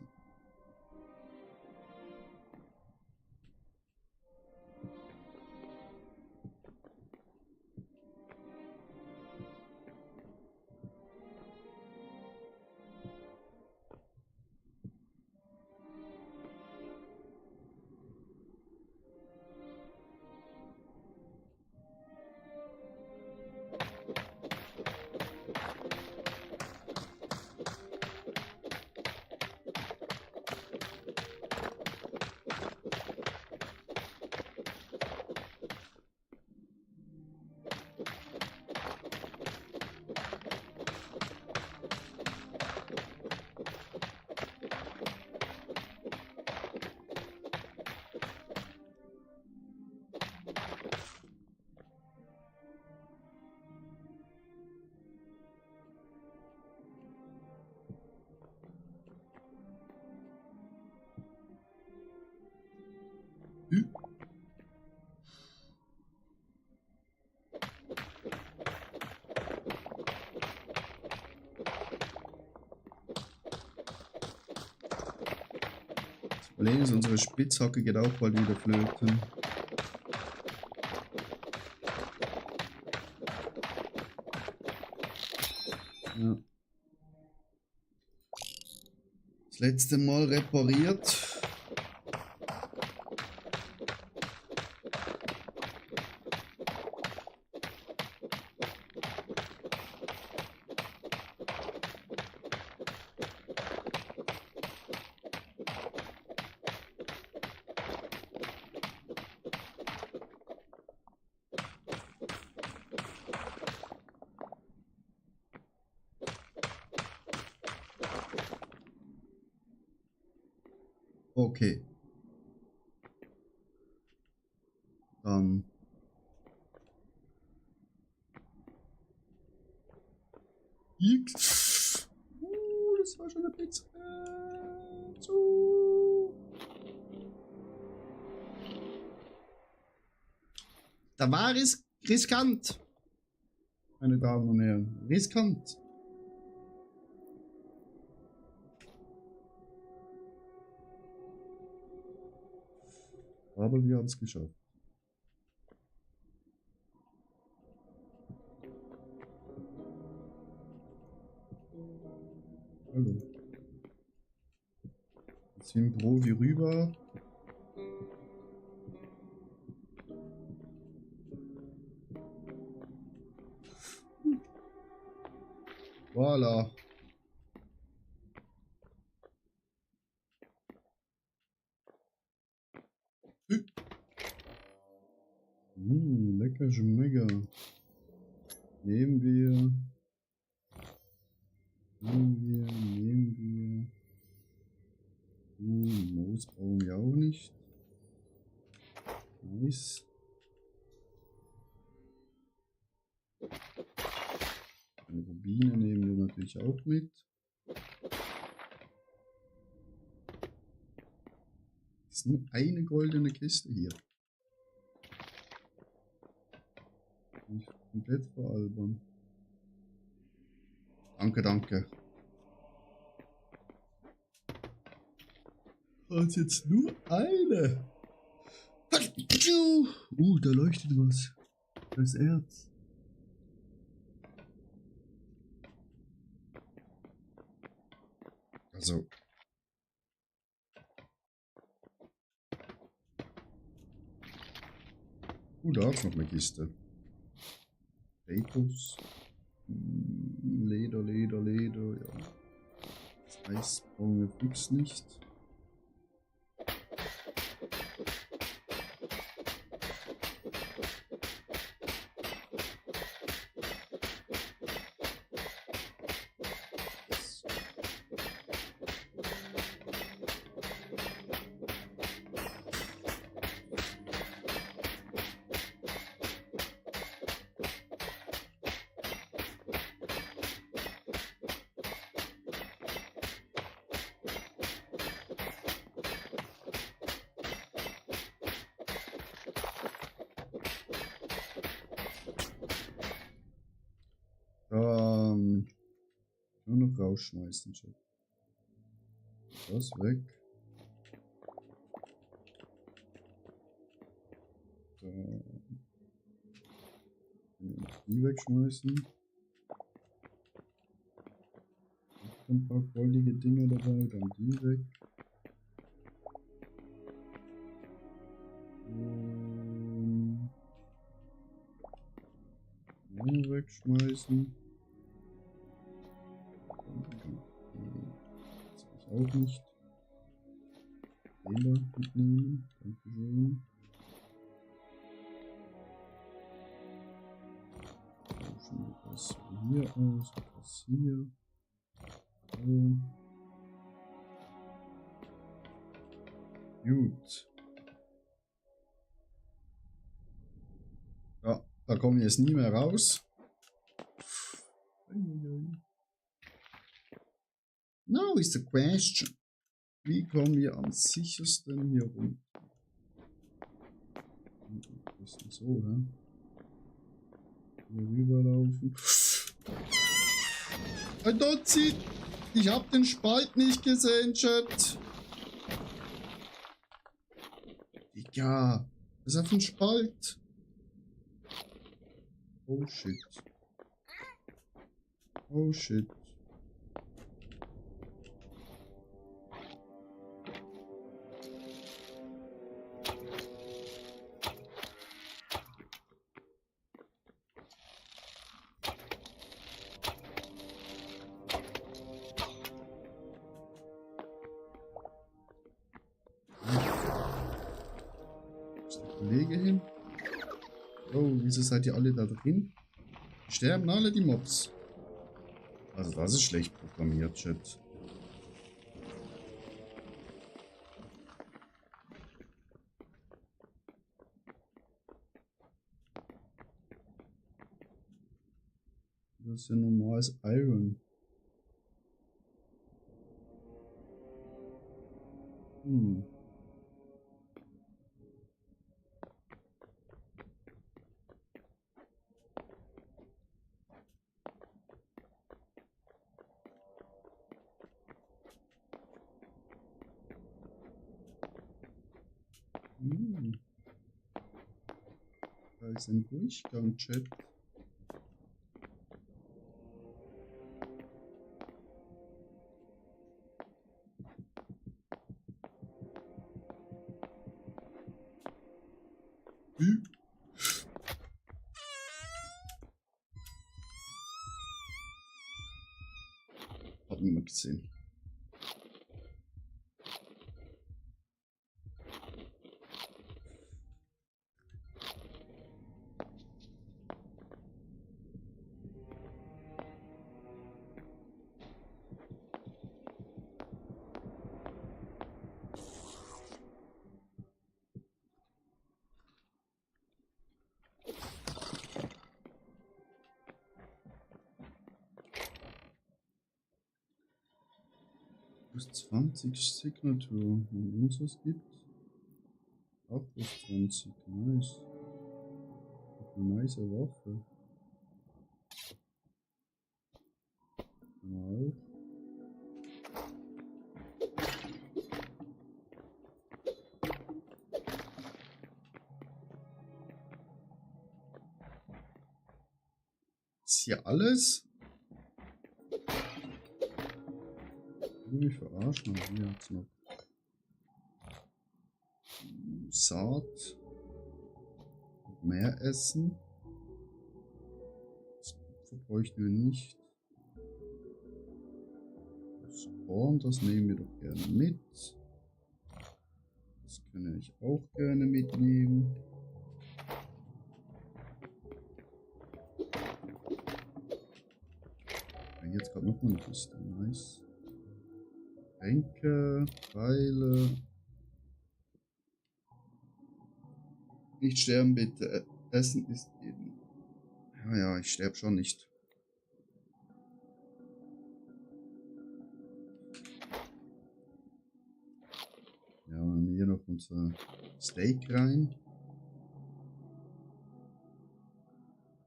S1: Das Problem ist, unsere Spitzhacke geht auch bald wieder flöten. Ja. Das letzte Mal repariert. Okay. Dann. Das war schon eine Pizza. Da war es riskant. Meine Damen und Herren. Riskant. Aber wir haben es geschafft. Hallo. Jetzt sind Profi rüber. Voila. Lecker schmecker. Nehmen wir. Moos brauchen wir auch nicht. Nice. Eine Rubine nehmen wir natürlich auch mit. Das ist nur eine goldene Kiste hier. Nicht komplett veralbern. Danke, danke. Und jetzt nur eine. Da leuchtet was. Das Erz. Also. Da ist noch eine Kiste. Potatoes. Leder, ja. Das Eis brauchen wir fix nicht. Nur noch rausschmeißen. Das weg. Die wegschmeißen. Ein paar goldige Dinge dabei, dann die weg. Wegschmeißen. Das will ich auch nicht. Den da mitnehmen. Dankeschön. Tauschen wir das hier aus. Das hier. So. Gut. Ja, da kommen wir jetzt nie mehr raus. Now is the question. Wie kommen wir am sichersten hier rum? Ein bisschen so, ja. Hier rüberlaufen. I don't see. Ich hab den Spalt nicht gesehen, Chat. Ja, das ist einfach ein Spalt. Oh shit. Oh shit. Kollege hin. Oh, wieso seid ihr alle da drin? Sterben alle die Mobs. Also das ist schlecht programmiert, Chat. Das ist ja normales Iron. Da ist ein Durchgang, Chat. Hat niemand gesehen. Plus 20 Signature. Wenn uns was gibt. Auch plus 20. Nice. Eine nice Waffe. Auch. Ist hier alles? Ich will mich verarschen. Hier hat's noch Saat. Mehr essen. Das Kupfer bräuchten wir nicht. Das Korn, das nehmen wir doch gerne mit. Das kann ich auch gerne mitnehmen. Jetzt gerade noch mal eine Kiste. Nice. Tränke, Pfeile. Nicht sterben bitte. Essen ist jeden. Ja, ich sterbe schon nicht. Ja, hier noch unser Steak rein.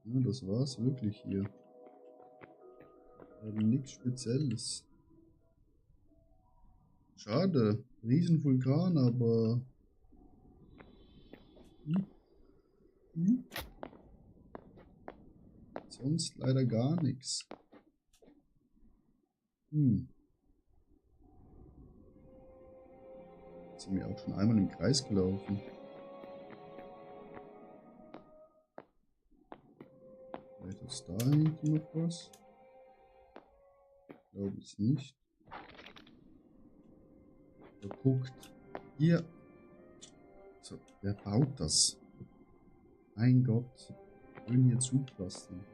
S1: Ja, das war's wirklich hier. Nichts Spezielles. Schade. Riesenvulkan, aber. Sonst leider gar nichts. Jetzt sind wir auch schon einmal im Kreis gelaufen. Vielleicht ist da hinten noch was. Ich glaube es nicht. Da guckt. Hier. So, wer baut das? Mein Gott. Schön hier zupflastern.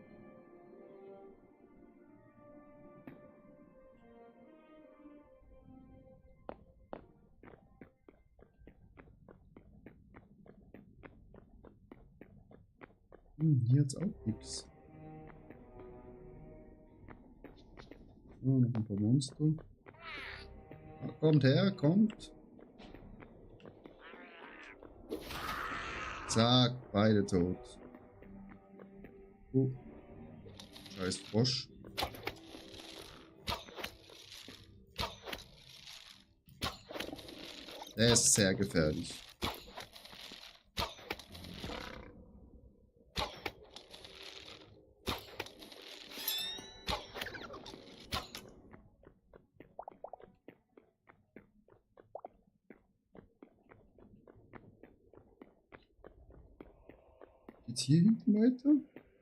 S1: Hier hat's auch nichts. Oh, noch ein paar Monster. Kommt her, kommt. Zack, beide tot. Oh. Scheiß Frosch. Der ist sehr gefährlich. Geht's hier hinten weiter?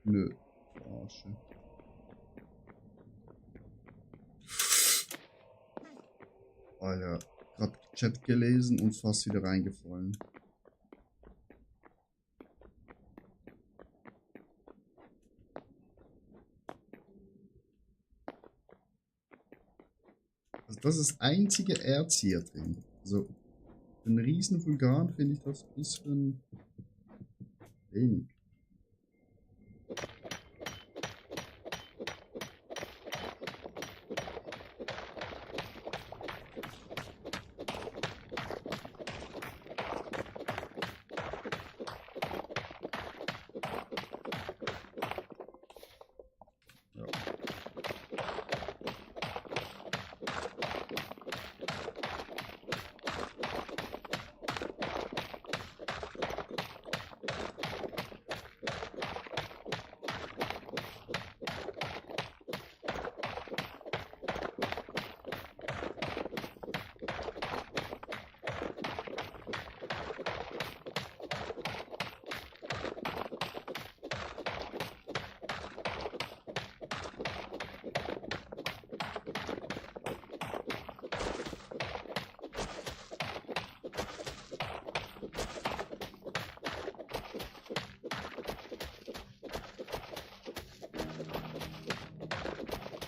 S1: Nö. Verarsche. Alter, gerade Chat gelesen und fast wieder reingefallen. Also das ist das einzige Erz hier drin. Also für einen riesen Vulkan finde ich das ein bisschen wenig.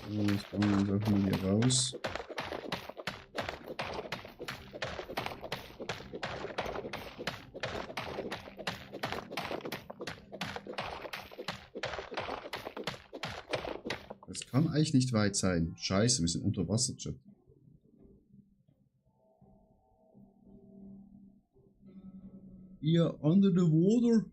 S1: So, jetzt bauen wir uns auch mal hier raus. Das kann eigentlich nicht weit sein. Scheiße, wir sind unter Wasser, Chat. Hier under the water.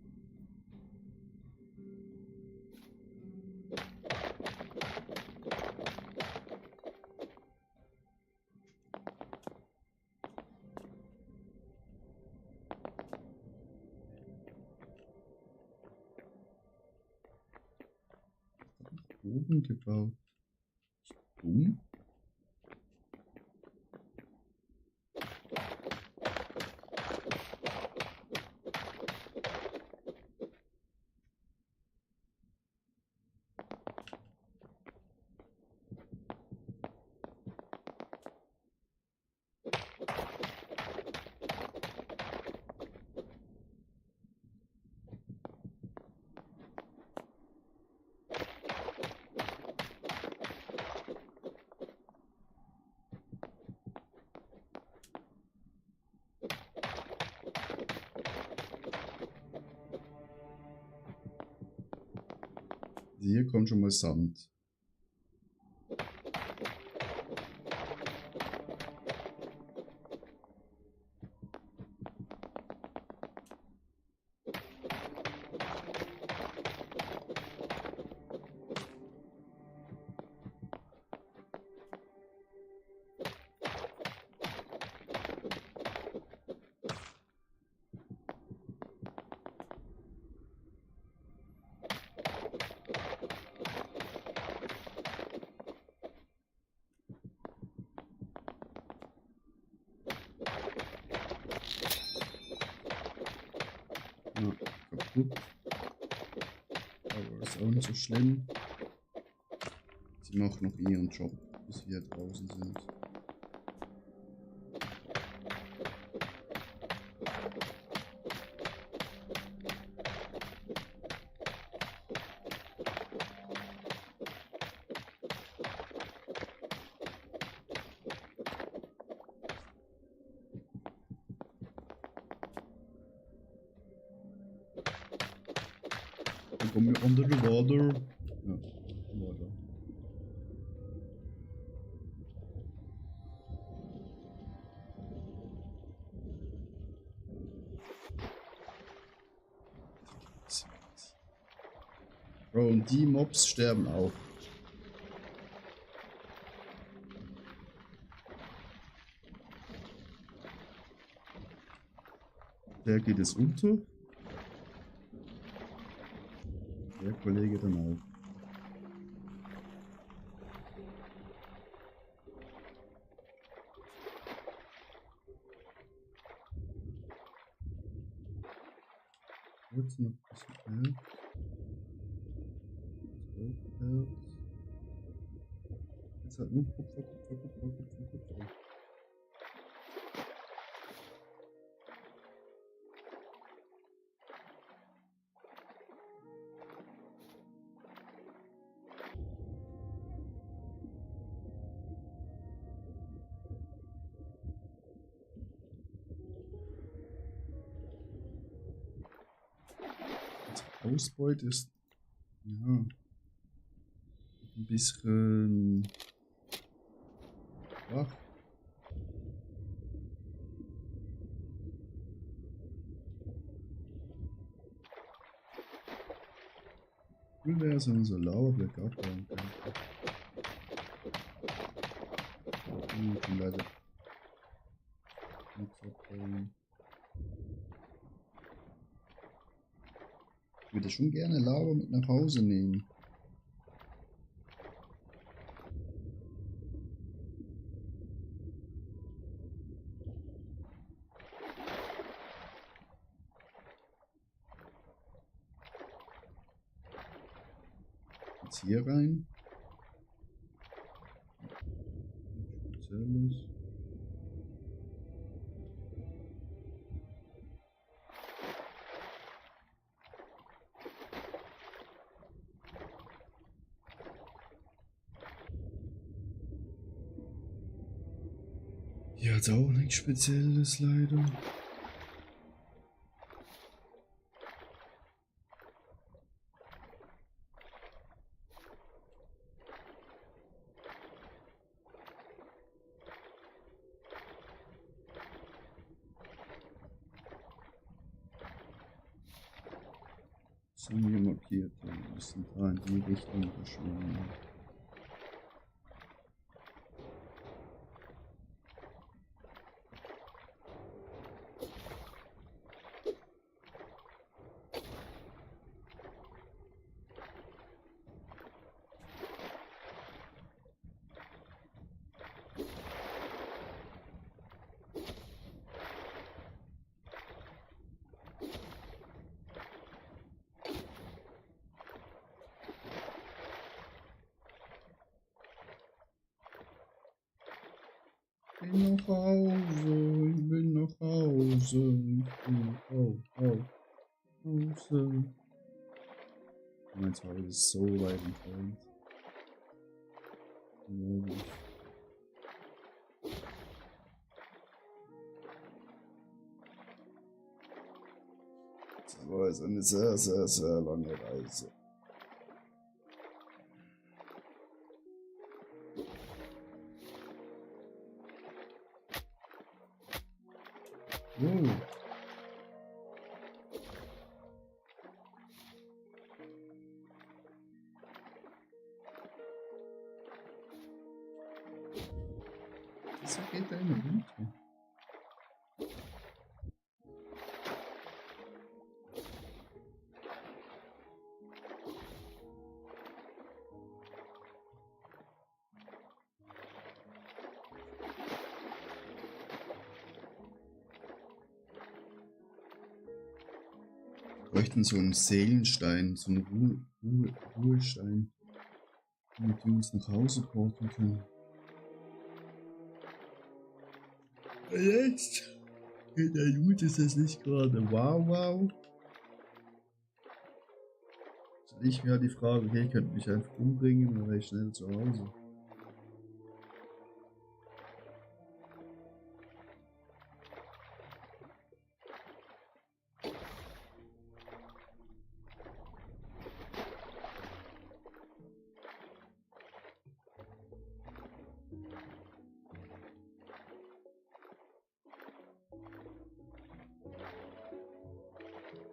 S1: Oben gebaut. Dumm. Hier kommt schon mal Sand. Ja, kaputt. Aber ist auch nicht so schlimm. Sie macht noch ihren Job, bis wir draußen sind. Dann kommen wir under the water. Ja, water. Bro, und die Mobs sterben auch. Der geht es unter. Der Kollege dann auch. Jetzt noch ein bisschen Erz. So, Erz. Jetzt halt nur Kupfer, Kupfer, Kupfer, Kupfer, Kupfer. Ausbeut ist ja ein bisschen schwach. Cool wäre es, wenn man so Lavablöcke abbauen könnte. Ich kann leider nichts abbauen. Ich würde schon gerne Lava mit nach Hause nehmen. Jetzt hier rein. Spezielles. Hier hat auch nichts Spezielles leider. Sind hier markiert, wir müssen da in die Richtung verschwinden. Ich will nach Hause, ich will nach Hause, ich will nach Hause. Mein Zuhause ist so weit entfernt. Das war jetzt eine sehr, sehr, sehr lange Reise. Oh. Wieso geht da immer runter? Wir bräuchten so einen Seelenstein, so einen Ruhestein, damit wir uns nach Hause porten können. Jetzt? In der Jut ist es nicht gerade wow. Stelle ich mir die Frage, okay, ich könnte mich einfach umbringen, dann wäre ich schnell zu Hause.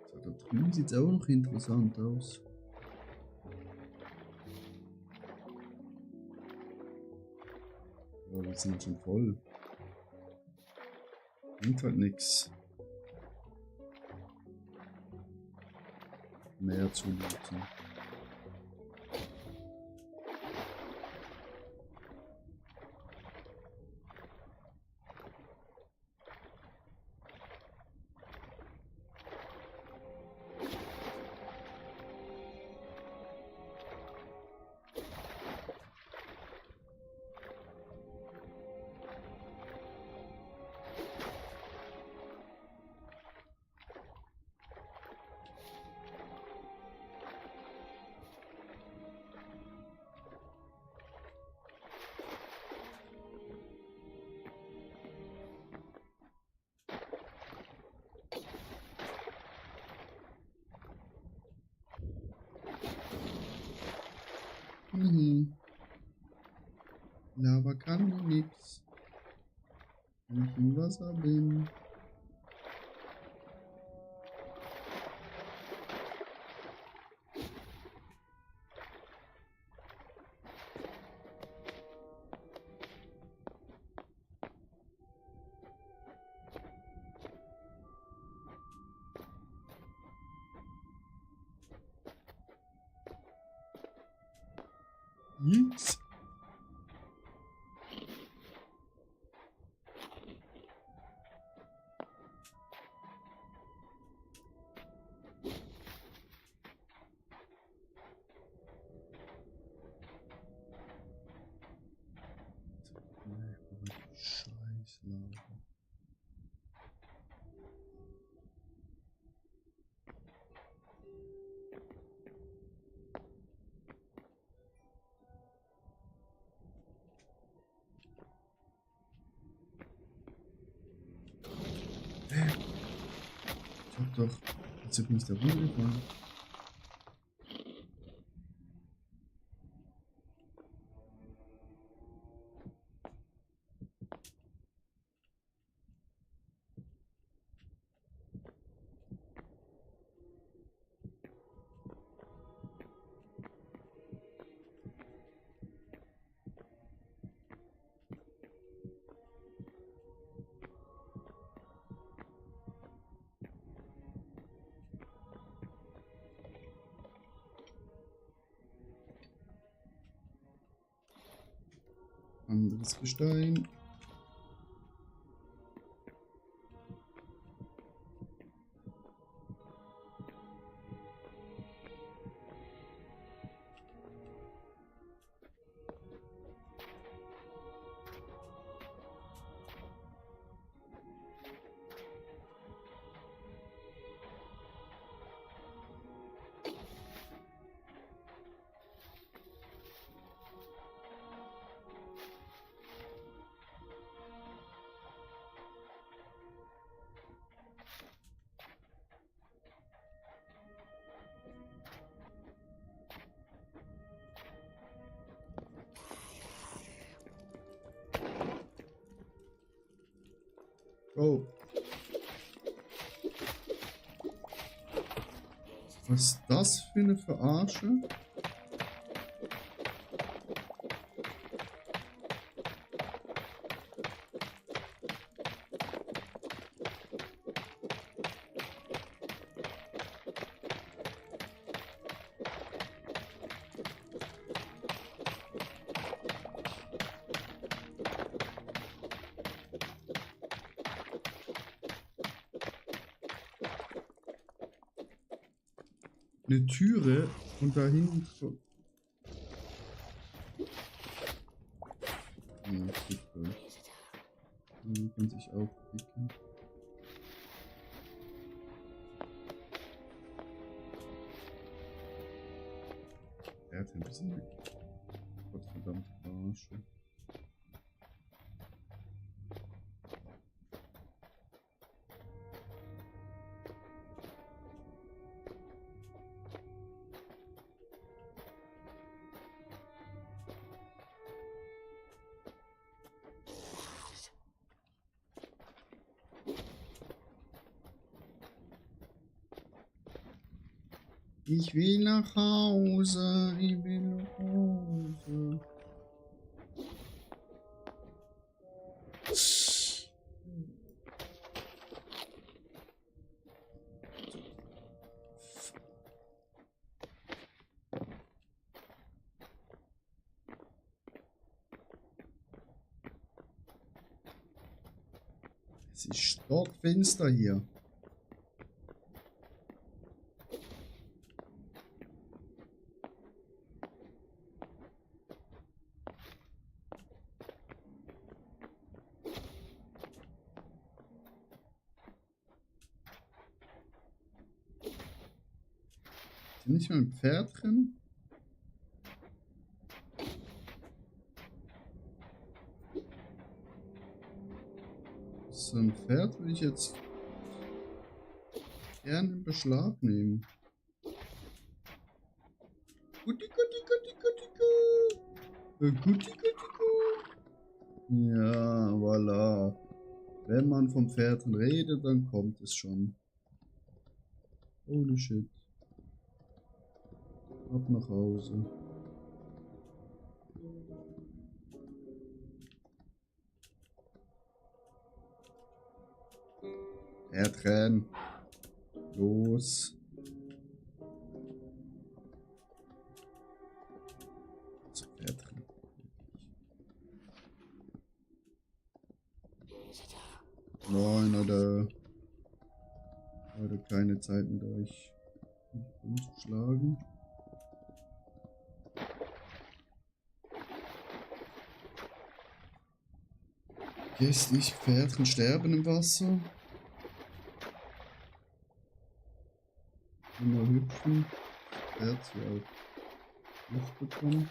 S1: So, da drüben sieht es auch noch interessant aus. Aber wir sind schon voll. Bringt halt nichts mehr zu looten. Lava kann mir nix, wenn ich im Wasser bin. Nix. Scheiß Lava. doch. Jetzt bin ich da runtergefahren. Anderes Gestein. Oh. Was ist das für eine Verarsche? Eine Türe und da hinten. Ja, super. Man kann sich aufpicken. Er hat ein bisschen. Gottverdammt Verarsche. Ich will nach Hause, ich will nach Hause. Es ist stockfinster hier. Ist nicht mal ein Pferdchen? So ein Pferd würde ich jetzt gerne in Beschlag nehmen. Guti, guti, guti, guti, guti. Guti, guti, guti. Ja, voilà. Wenn man vom Pferden redet, dann kommt es schon. Holy shit. Ab nach Hause. Pferdchen. Los. So, Pferdchen. Nein, oder keine Zeit mit euch umzuschlagen. Jetzt nicht, Pferdchen sterben im Wasser. Immer hüpfen. Pferd hier auch Luft bekommen.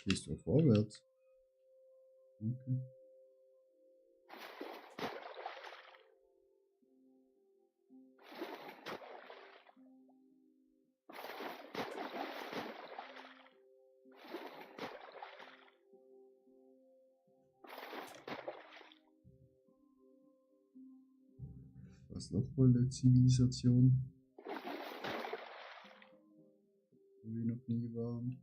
S1: Gehst du vorwärts? Okay. Was noch voll der Zivilisation? Wo wir noch nie waren.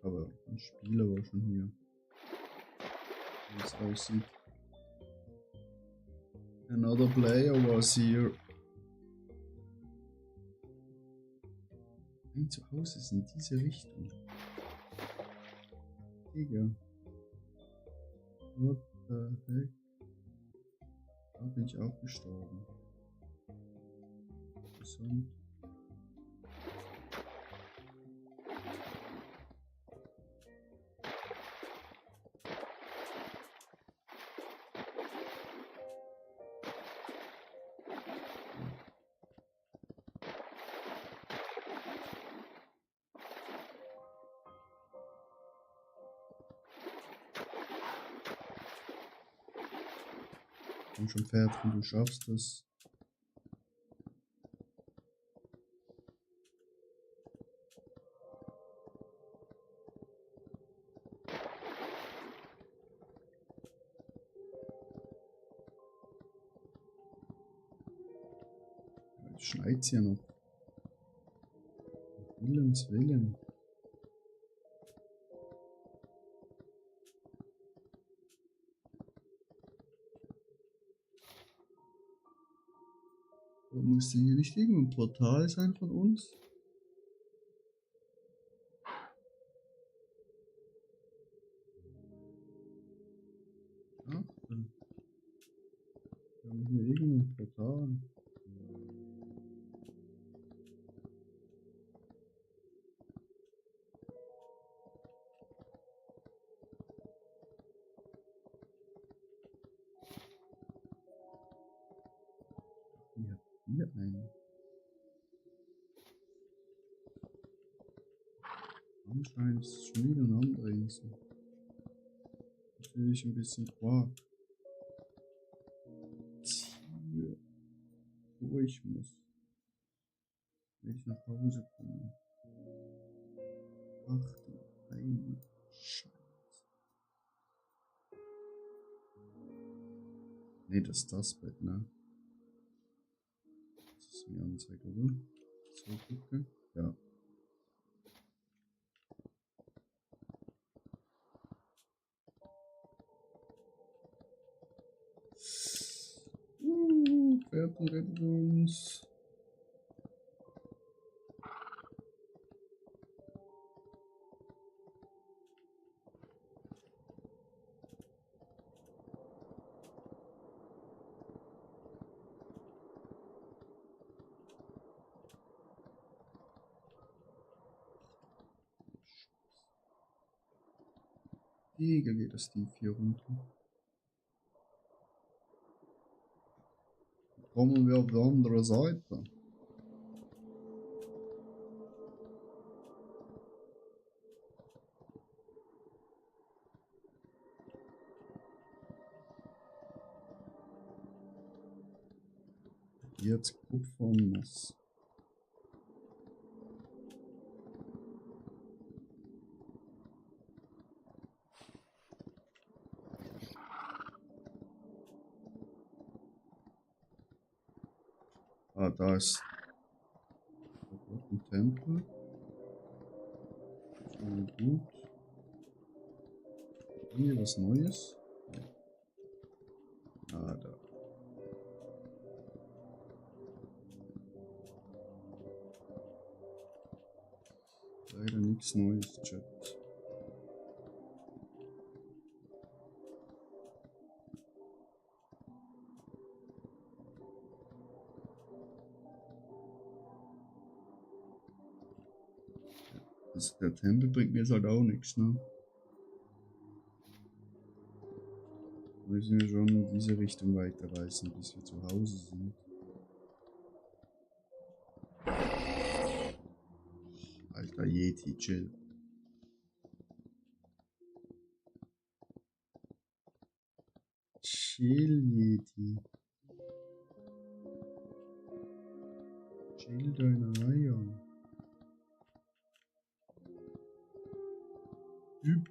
S1: Aber ein Spieler war schon hier. Wie es aussieht. Another player was here. Ein Zuhause ist in diese Richtung. Digga. What the heck? Da bin ich auch gestorben. Interessant. Komm schon, Pferdchen, du schaffst es. Jetzt schneit's ja noch. Willens Willen. Aber muss denn hier nicht irgendwo ein Portal sein von uns? Ach, wir haben hier irgendein Portal. Hier ein. Anscheinend ist es schon wieder eine andere Insel. Natürlich ein bisschen Quark. Hier, wo ich muss. Wenn ich nach Hause komme. Ach du heilige Scheiße. Ne, das ist das Bett, ne? Das ist mir angezeigt, oder? So gucke. Ja. Pferd rettet uns. Digga, geht das tief hier runter. Kommen wir auf die andere Seite. Jetzt Kupfernuss. Ah, da ist ein Tempel. Schon gut. Haben wir was Neues? Ah, da. Leider nichts Neues, Chat. Also der Tempel bringt mir jetzt halt auch nichts, ne? müssen wir schon in diese Richtung weiterreisen, bis wir zu Hause sind. Alter Yeti, chill. Chill, Yeti. Chill deine Eier. Typ.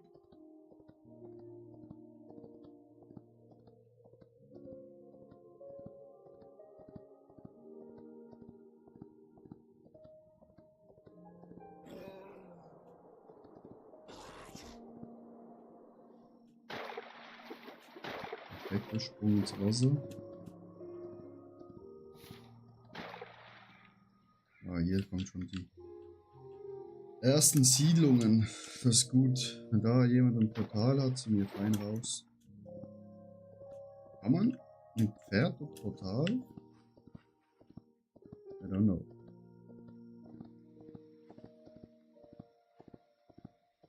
S1: Perfekter Sprung ins Wasser. Ah, hier kommen schon die ersten Siedlungen. Das ist gut. Wenn da jemand ein Portal hat, sind wir fein raus. Kann man ein Pferd durch Portal? I don't know.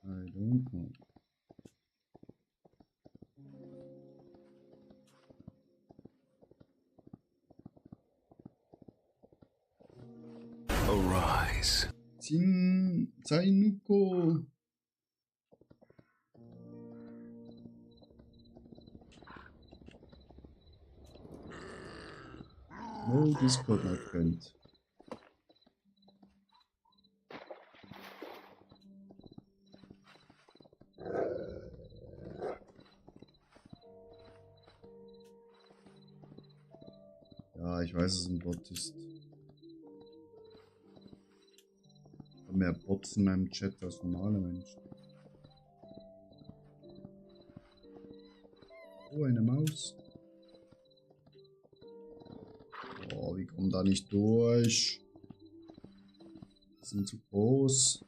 S1: I don't know.
S2: Arise.
S1: Zainuko. No Discord, my friend. Ja, ich weiß, dass es ein Bot ist. Ich habe mehr Bots in meinem Chat als normale Menschen. Oh, eine Maus. Oh, wir kommen da nicht durch. Die sind zu groß.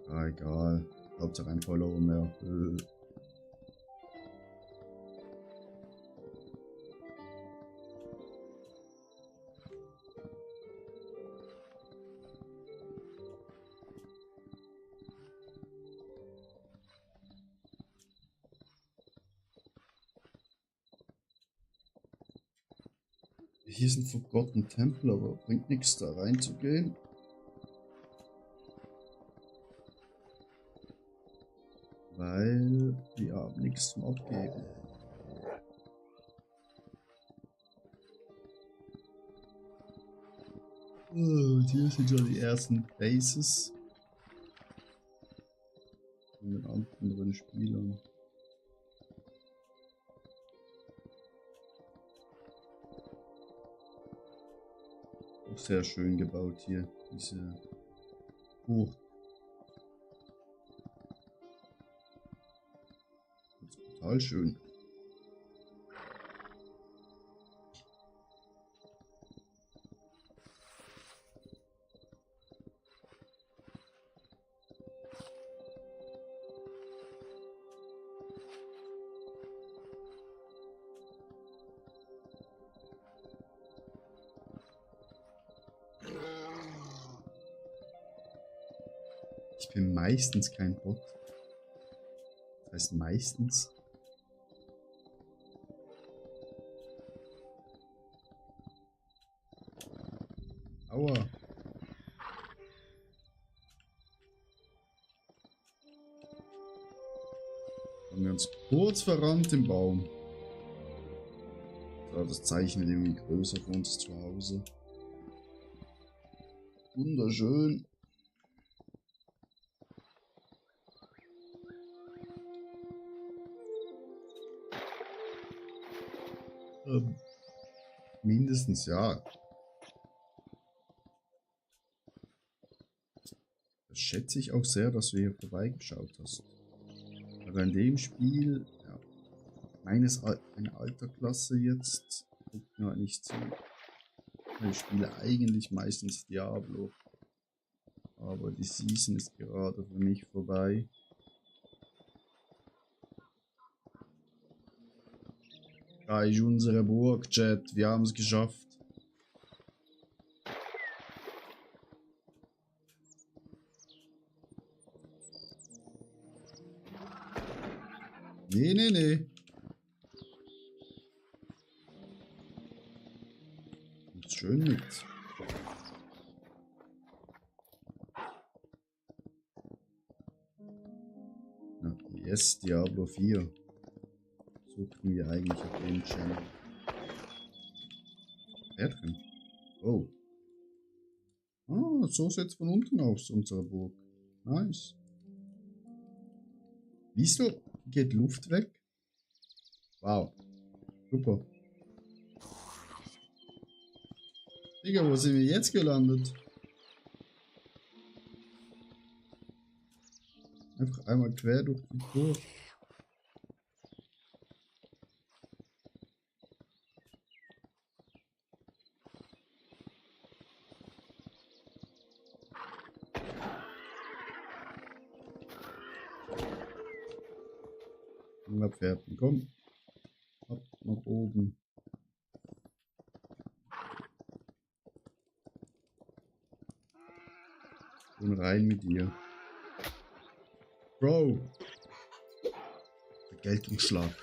S1: Ah, egal. Hauptsache ein Follower mehr. Hier ist ein Forgotten Temple, aber bringt nichts da reinzugehen. Weil wir haben nichts zum Abgeben. Oh, und hier sind schon die ersten Bases von den anderen Spielern. Auch sehr schön gebaut hier, diese Bucht. Das ist total schön. Ich bin meistens kein Bot. Das heißt meistens. Aua. Haben wir uns kurz verrannt im Baum. So, das Zeichen wird irgendwie größer für uns zu Hause. Wunderschön. Mindestens, ja. Das schätze ich auch sehr, dass du hier vorbeigeschaut hast. Aber in dem Spiel, ja, meine Alterklasse jetzt, guckt mir nicht zu. Ich spiele eigentlich meistens Diablo. Aber die Season ist gerade für mich vorbei. Da ist unsere Burg, Chat. Wir haben es geschafft. Nee, nee, nee. Ist schön mit. Na, yes, Diablo 4. Suchten wir eigentlich auf dem Channel. Pferdchen. Oh. Ah, so sieht es von unten aus, unsere Burg. Nice. Wieso geht Luft weg? Wow. Super. Digga, wo sind wir jetzt gelandet? Einfach einmal quer durch die Burg. Pferden, komm. Ab nach oben. Und rein mit dir. Bro. Vergeltungsschlag.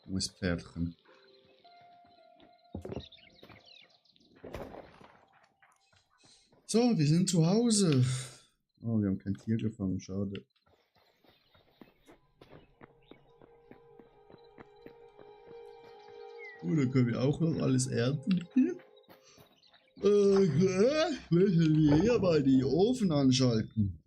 S1: Muss Pferdchen. So, wir sind zu Hause. Oh, wir haben kein Tier gefangen, schade. Da können wir auch noch alles ernten hier. Müssen wir hier mal die Ofen anschalten.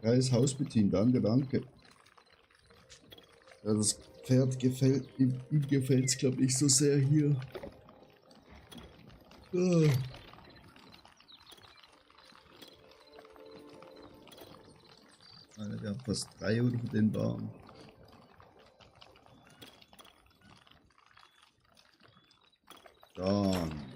S1: Geiles Haus bedient, danke, danke. Ja, das Pferd gefällt, ihm gefällt es, glaube ich, so sehr hier. Ah. Alter, wir haben fast 3 oder für den Baum. Dann.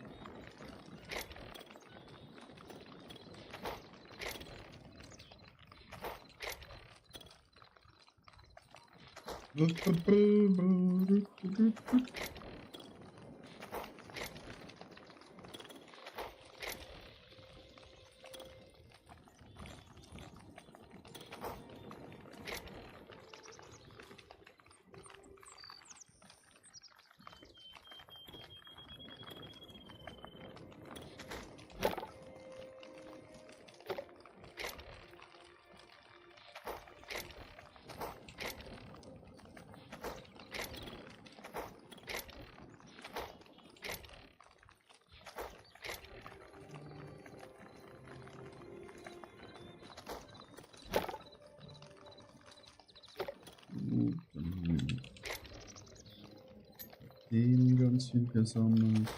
S1: Den ganz viel gesammelt.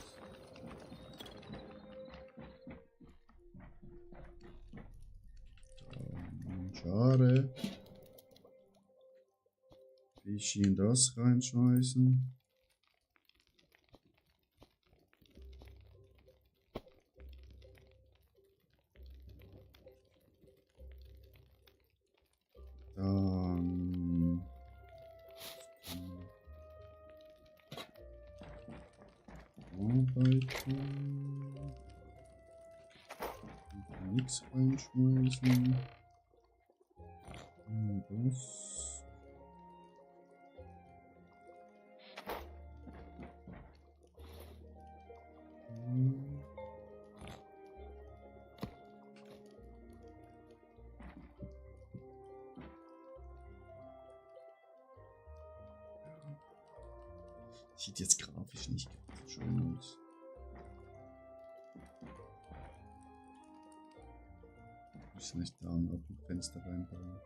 S1: Schade. Fischi in das reinschmeißen. Dann arbeiten. Nichts reinschmeißen. Das. Sieht jetzt grafisch nicht ganz schön aus. Wir müssen nicht da ein Fenster reinbauen.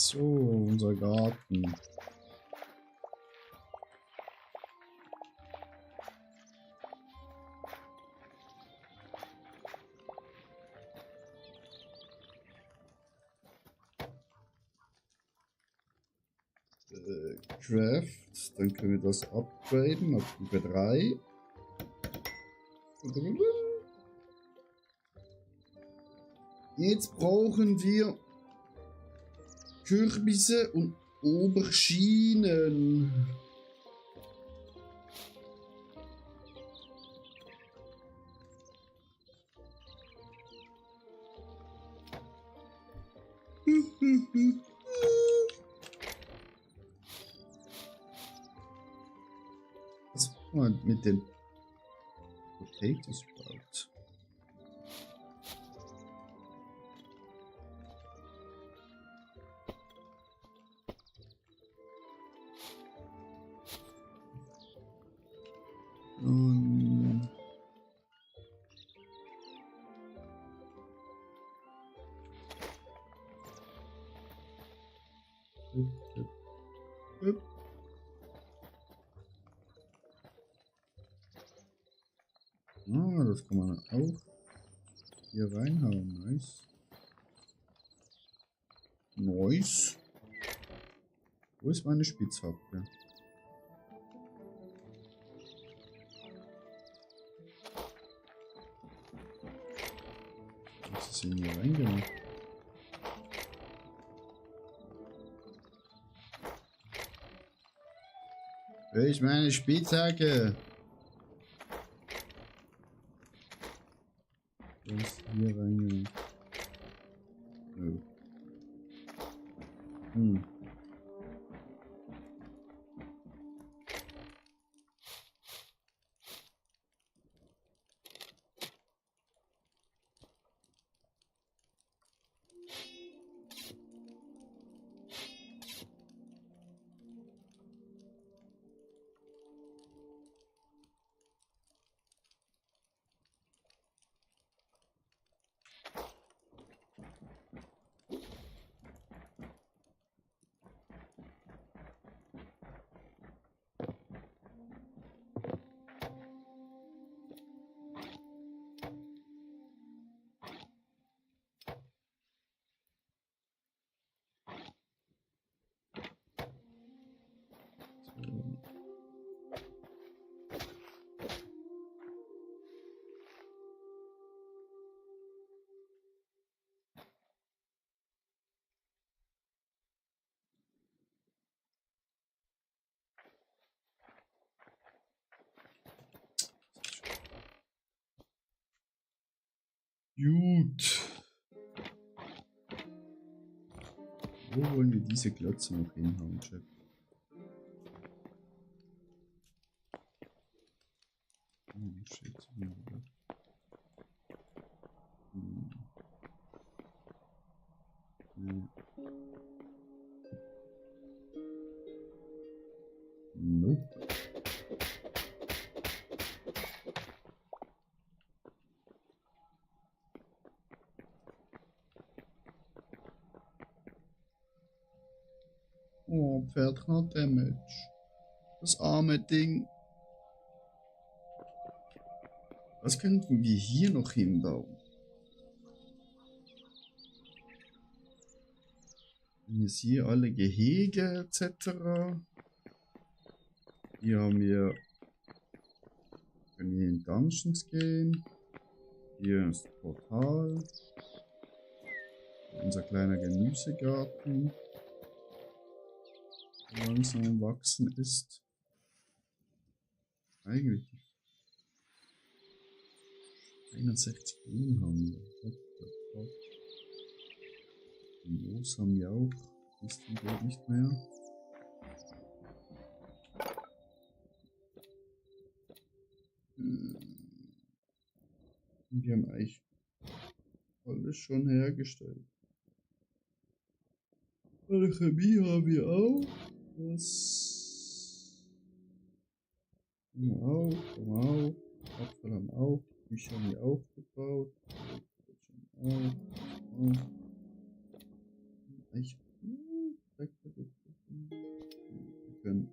S1: So, unser Garten. Craft, dann können wir das upgraden auf Stufe 3. Jetzt brauchen wir Kürbisse und Auberginen. Was war mit dem Potato Sprout? Ah, das kann man auch hier reinhauen. Nice. Nice. Wo ist meine Spitzhacke? Was ist denn hier reingemacht? Wo ist meine Spitzhacke? Was ist hier reingemacht? Oh. Gut. Wo wollen wir diese Klötze noch hinhauen, Chat? Shit. Nope. Oh, Pferd hat Damage. Das arme Ding. Was könnten wir hier noch hinbauen? Jetzt hier alle Gehege etc. Hier haben wir. Können wir in Dungeons gehen. Hier ist das Portal. Unser kleiner Gemüsegarten. Der langsam am Wachsen ist. Eigentlich 61 Blumen haben wir. Moos haben wir auch. Ist die dort nicht mehr. Wir haben eigentlich alles schon hergestellt. Chemie haben wir auch. Das haben wir auch. Apfel haben wir auch. Küche haben wir auch gebaut. Auch. Eigentlich Wir können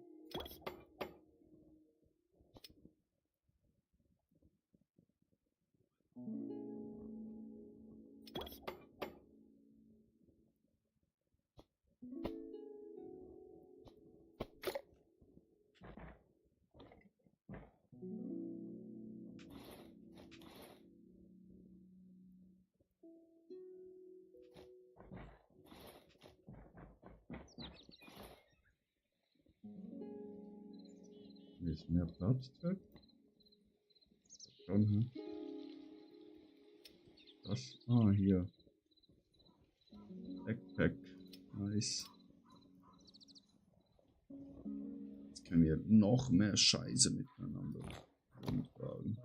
S1: nicht mehr Platz. Schon, hm? Das, hier. Backpack. Nice. Jetzt können wir noch mehr Scheiße miteinander umtragen.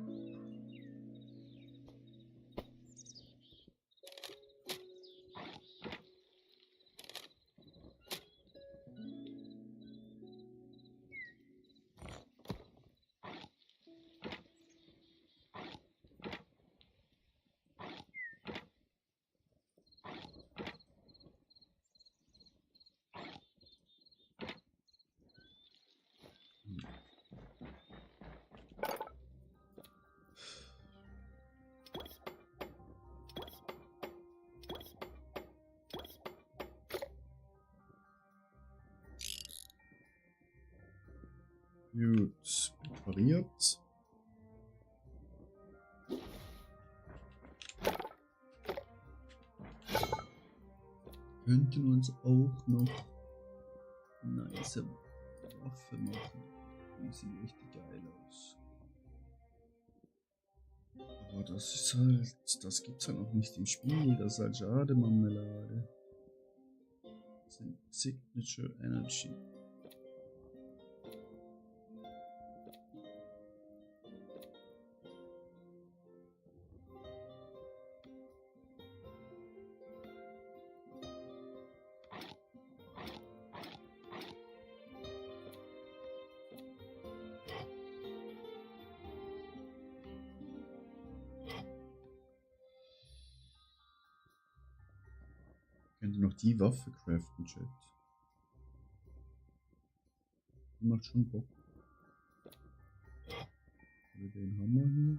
S1: Gut, präpariert. Könnten uns auch noch eine nice Waffe machen. Die sieht richtig geil aus. Aber das ist halt, das gibt's halt noch nicht im Spiel. Das ist halt schade, Marmelade. Das sind Signature Energy. Könnte noch die Waffe craften, Chat. Die macht schon Bock. Oder den Hammer hier.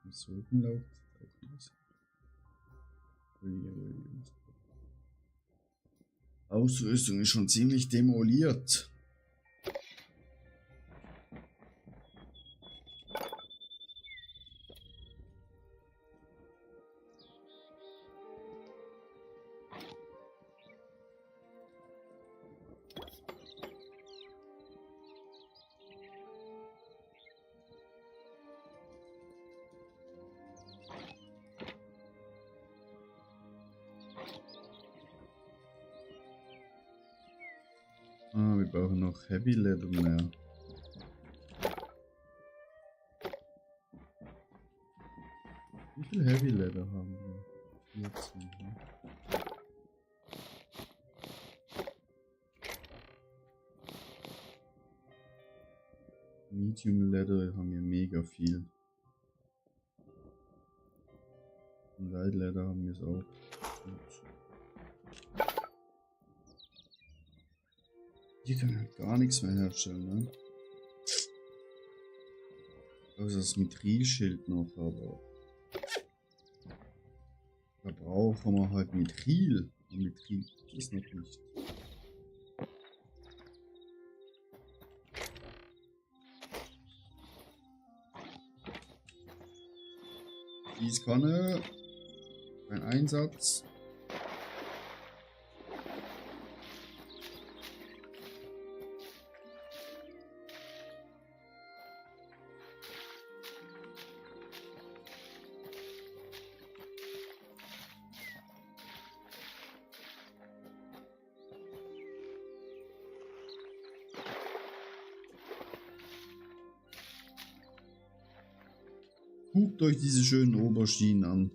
S1: Das Rückenlauf auch nice. Ausrüstung ist schon ziemlich demoliert. Wir brauchen noch Heavy Leather mehr. Wie viel Heavy Leather haben wir? 14. Ne? Medium Leather haben wir mega viel. Und Light Leather haben wir es auch. Gut. Hier können wir halt gar nichts mehr herstellen, ne? Also das Mithril-Schild noch, aber da brauchen wir halt Mithril. Und Mithril gibt es noch nicht. Gießkanne. Ein Einsatz. Guckt euch diese schönen Oberschienen an.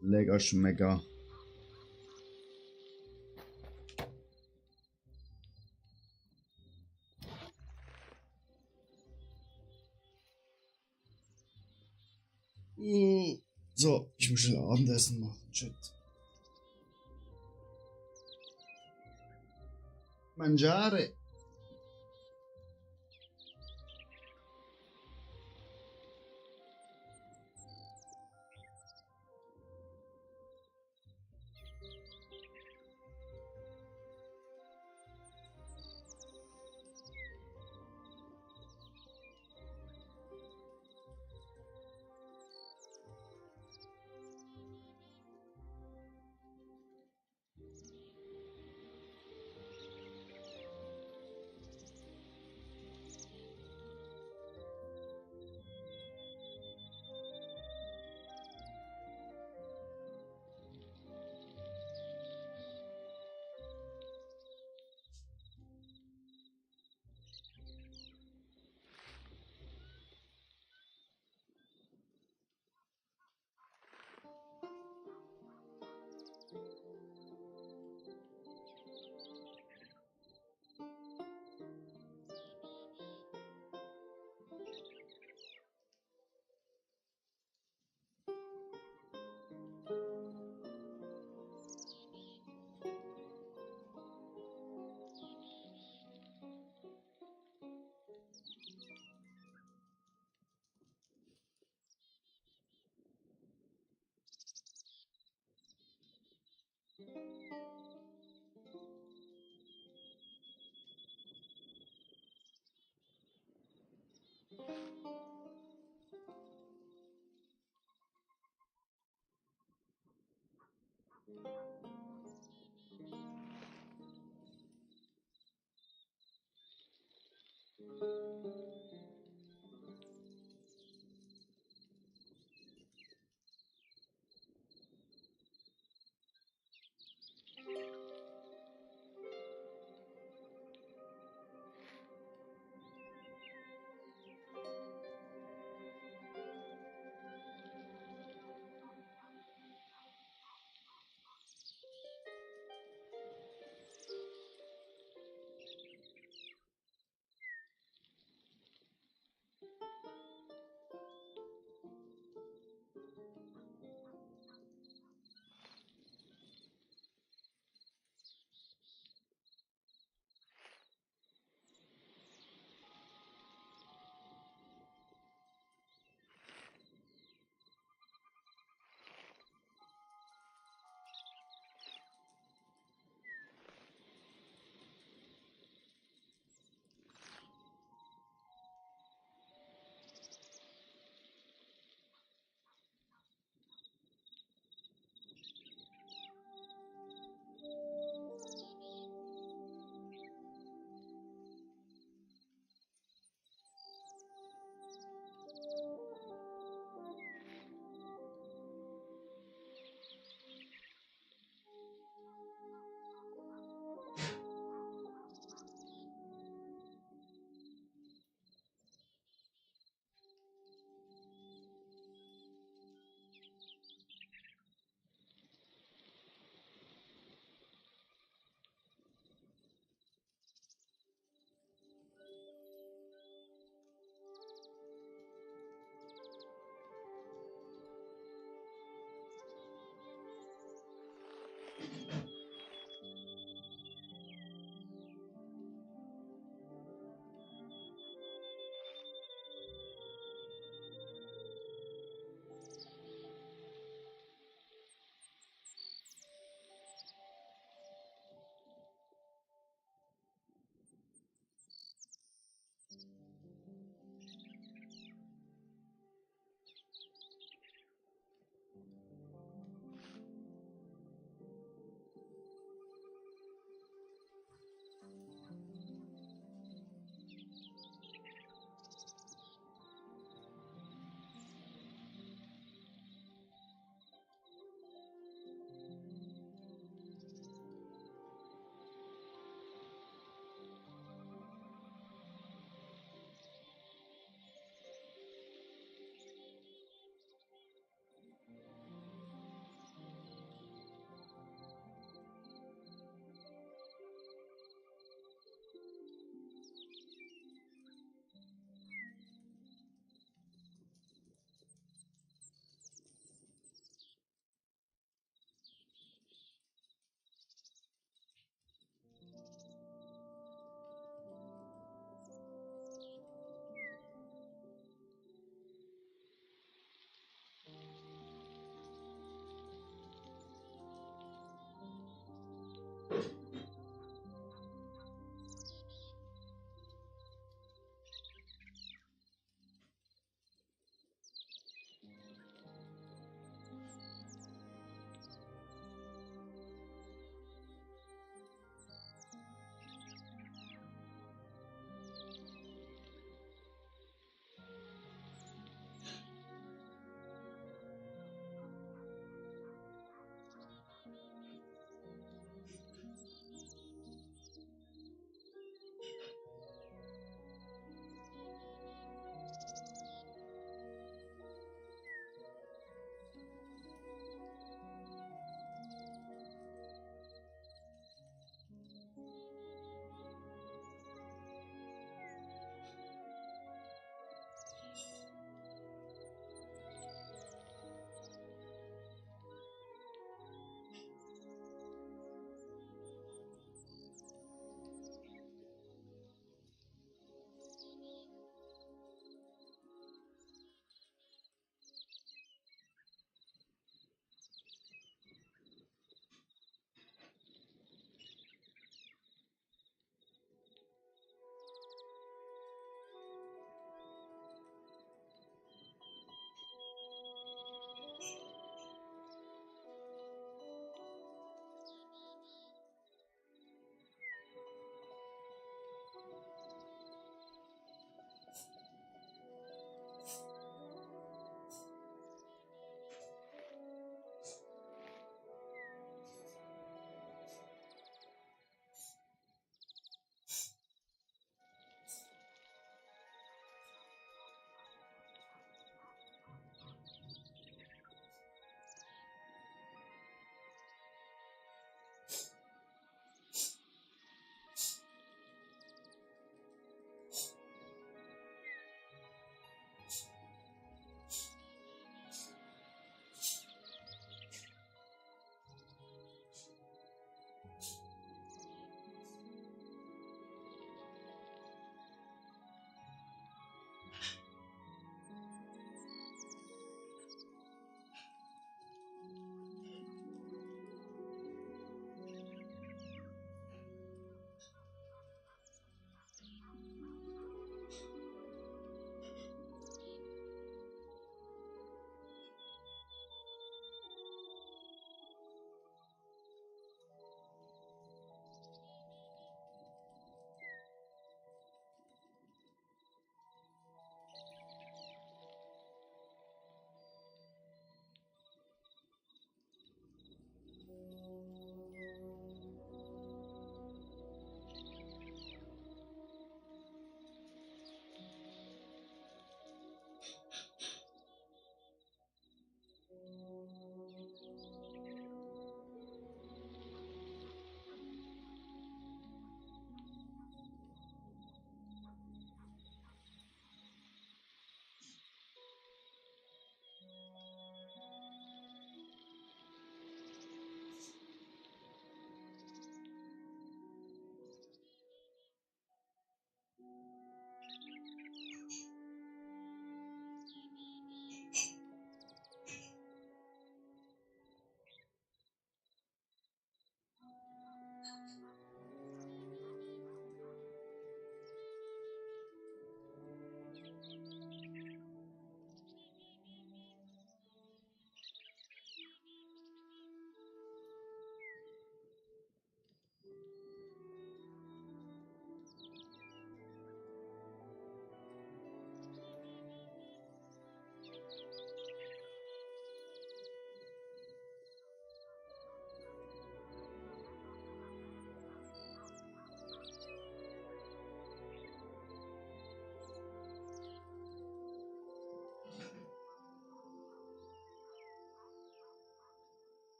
S1: Lecker Schmecker. So. muss schnell Abendessen machen. Shit. Mangiare.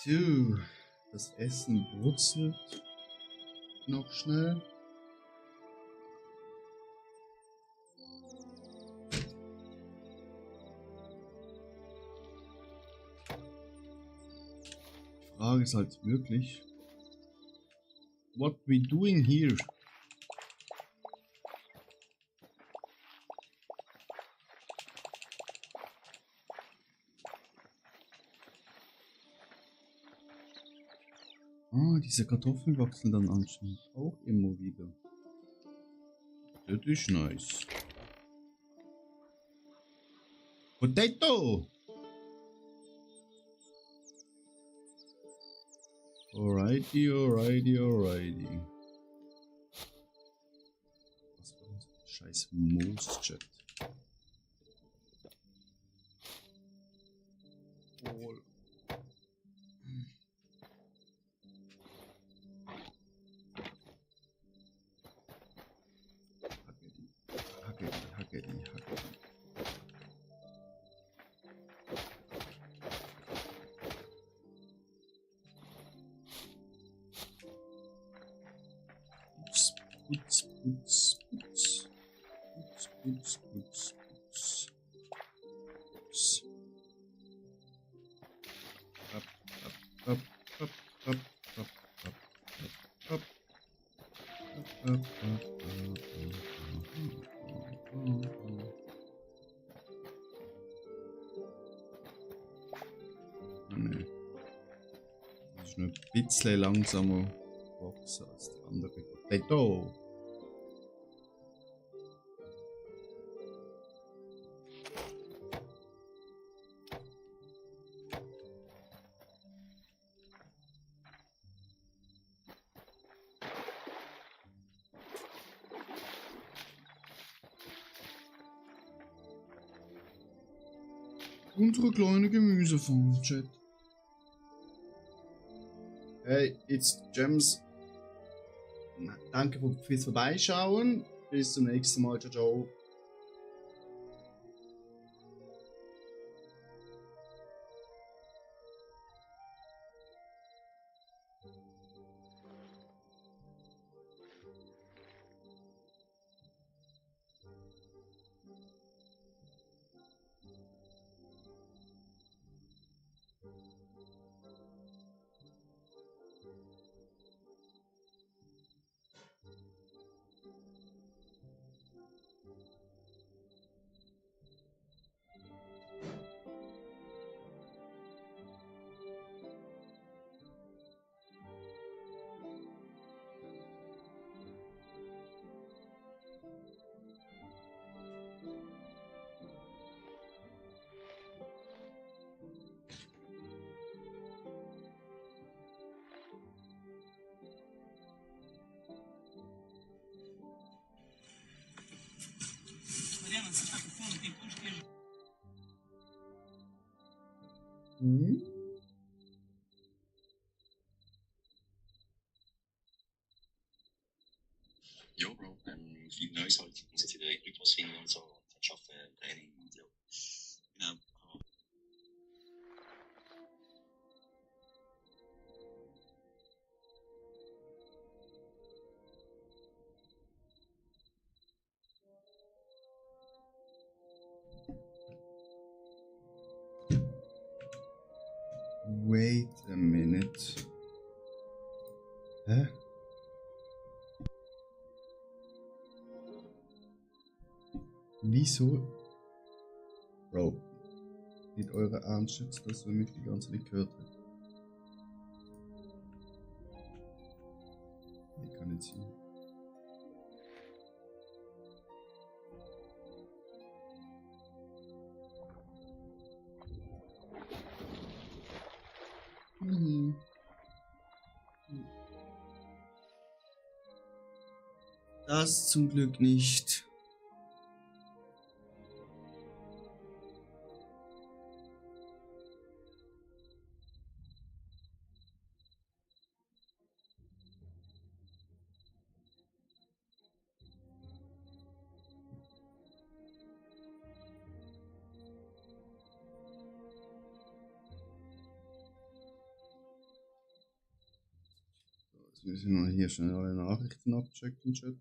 S1: So, das Essen brutzelt noch schnell. Die Frage ist halt wirklich, what we doing here? Ah, diese Kartoffeln wachsen dann anscheinend auch immer wieder. Das ist nice. Potato! Alrighty, alrighty, alrighty. Was war das? Scheiß Moos-Chat. Oh. Hacke. Putz. Nee. Das ist nur ein bisschen langsamer wachsen als die andere Potato. Unsere kleine Gemüsefarm, Chat. Hey, it's Gems. Danke fürs Vorbeischauen. Bis zum nächsten Mal. Ciao, ciao.
S2: Ja, Bro, viel Neues halt. Ich muss jetzt wieder Rhythmus finden und so. Dann schaffe Training und ja. Genau.
S1: Wait a minute. Hä? Wieso? Bro, mit eurer Ernst jetzt, dass wir mich die ganze Zeit gehört haben. Ich kann nicht sehen. Das zum Glück nicht. Jetzt müssen wir hier schnell alle Nachrichten abchecken, Chat.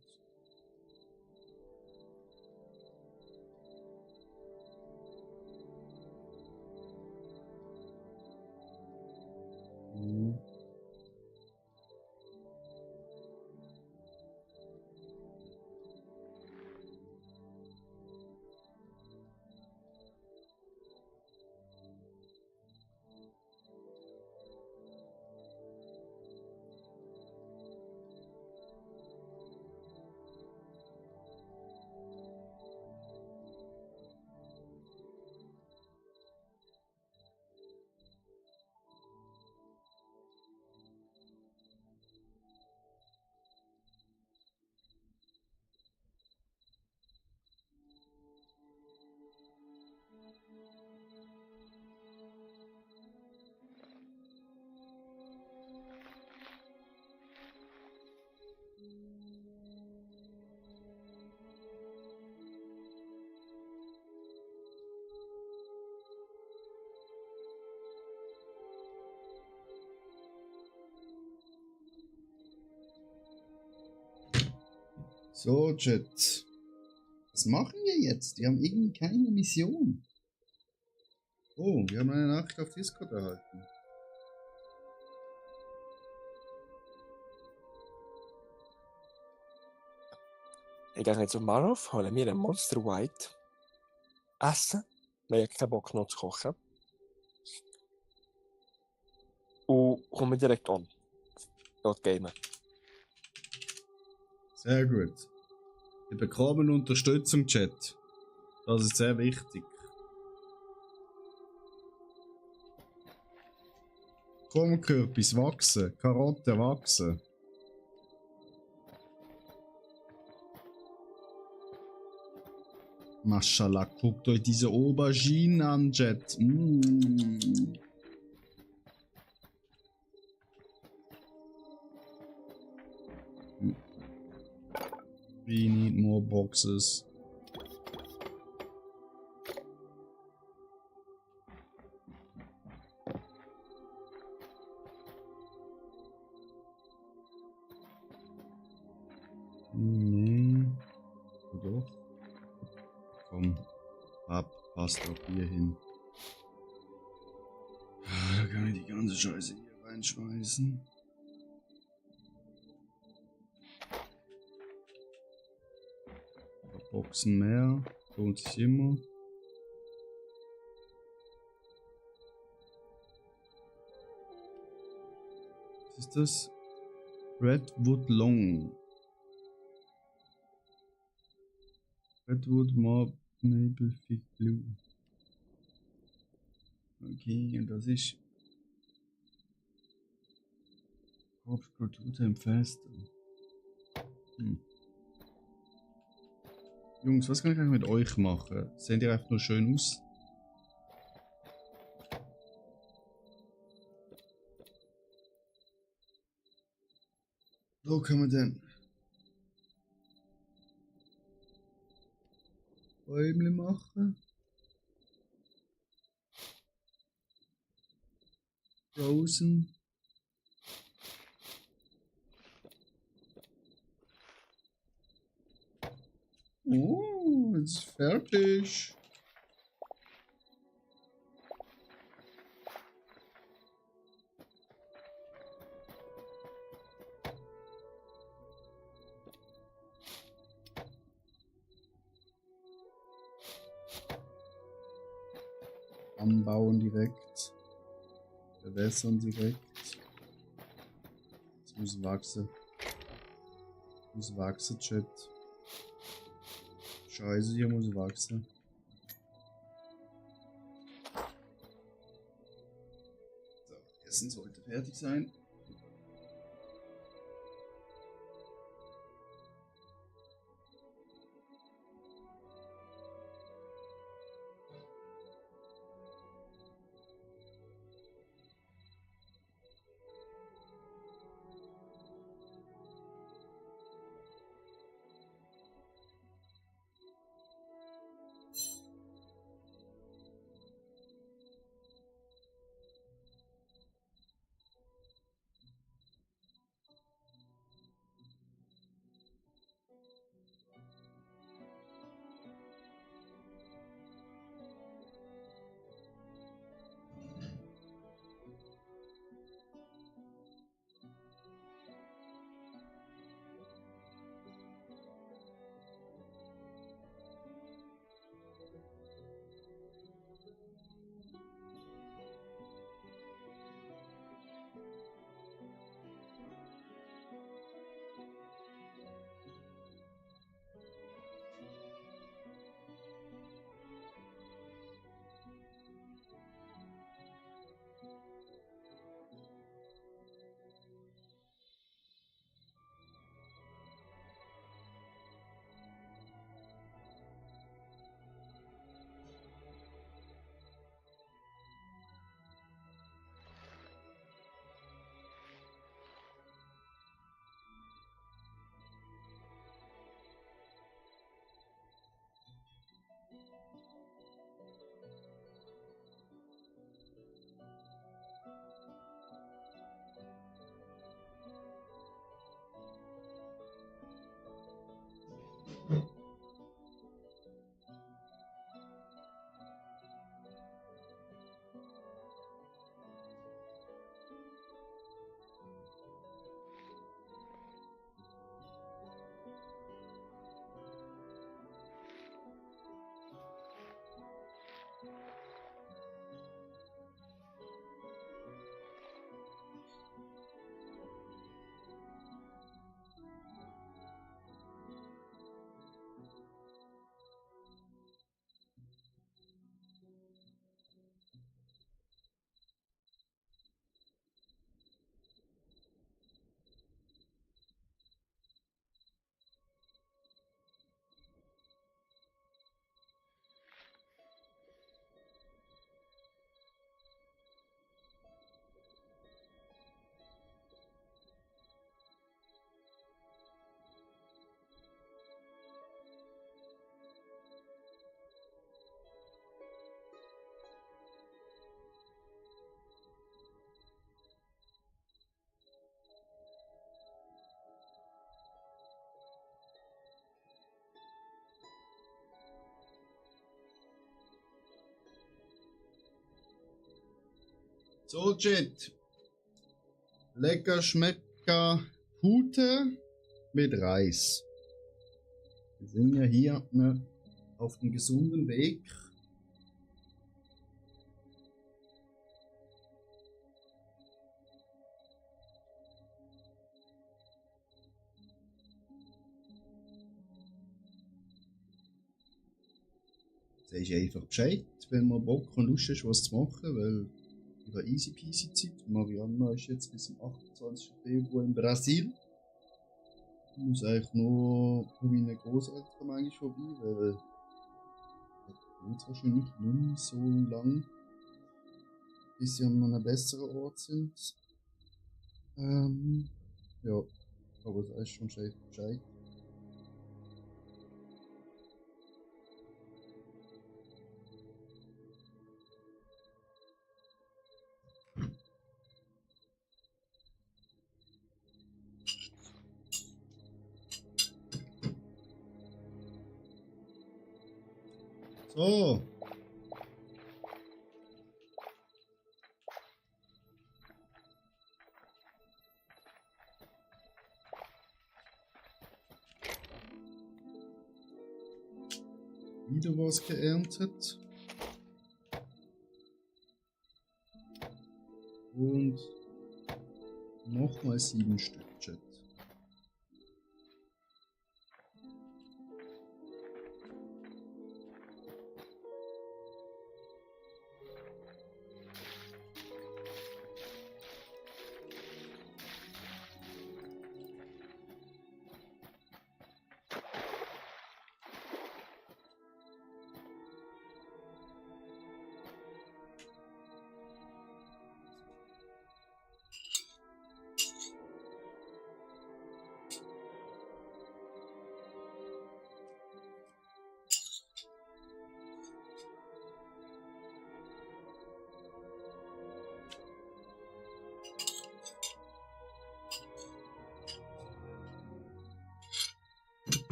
S1: So, Chat. Was machen wir jetzt? Wir haben irgendwie keine Mission. Oh, wir haben eine Nachricht auf Discord erhalten.
S3: Ich gehe jetzt zum Bahnhof, hole mir einen Monster White, essen, weil ich keinen Bock noch zu kochen. Und komme direkt an. Dort gamen.
S1: Sehr gut. Wir bekommen Unterstützung, Chat. Das ist sehr wichtig. Kornkürbis wachsen, Karotte wachsen. Maschallah, guckt euch diese Aubergine an, Chat. We need more boxes. Nee. Doch. Komm. Passt auch hier hin. Da kann ich die ganze Scheiße hier reinschmeißen. Boxen mehr. Lohnt sich immer. Was ist das? Redwood Long. Redwood Maple Fig Blue. Okay, und das ist Hauptkultur im Fest. Jungs, was kann ich eigentlich mit euch machen? Seht ihr einfach nur schön aus? Wo können wir denn Bäumle machen? Frozen. Oh, jetzt ist fertig. Anbauen direkt. Bewässern direkt. Es muss wachsen. Muss wachsen, Chat. Scheiße, hier muss wachsen. So, Essen sollte fertig sein. So, Chat. Lecker schmecker Pute mit Reis. Wir sind ja hier auf dem gesunden Weg. Sagst du einfach Bescheid, wenn man Bock und Lust hast, was zu machen, weil ich habe easy peasy Zeit. Marianna ist jetzt bis zum 28. Februar in Brasil. Ich muss eigentlich nur bei meinen Großeltern manchmal vorbei, weil es wahrscheinlich nicht mehr so lang, bis sie an einem besseren Ort sind. Ja, aber da ist schon Bescheid. So. Wieder was geerntet. Und nochmal 7 Stück, Chat.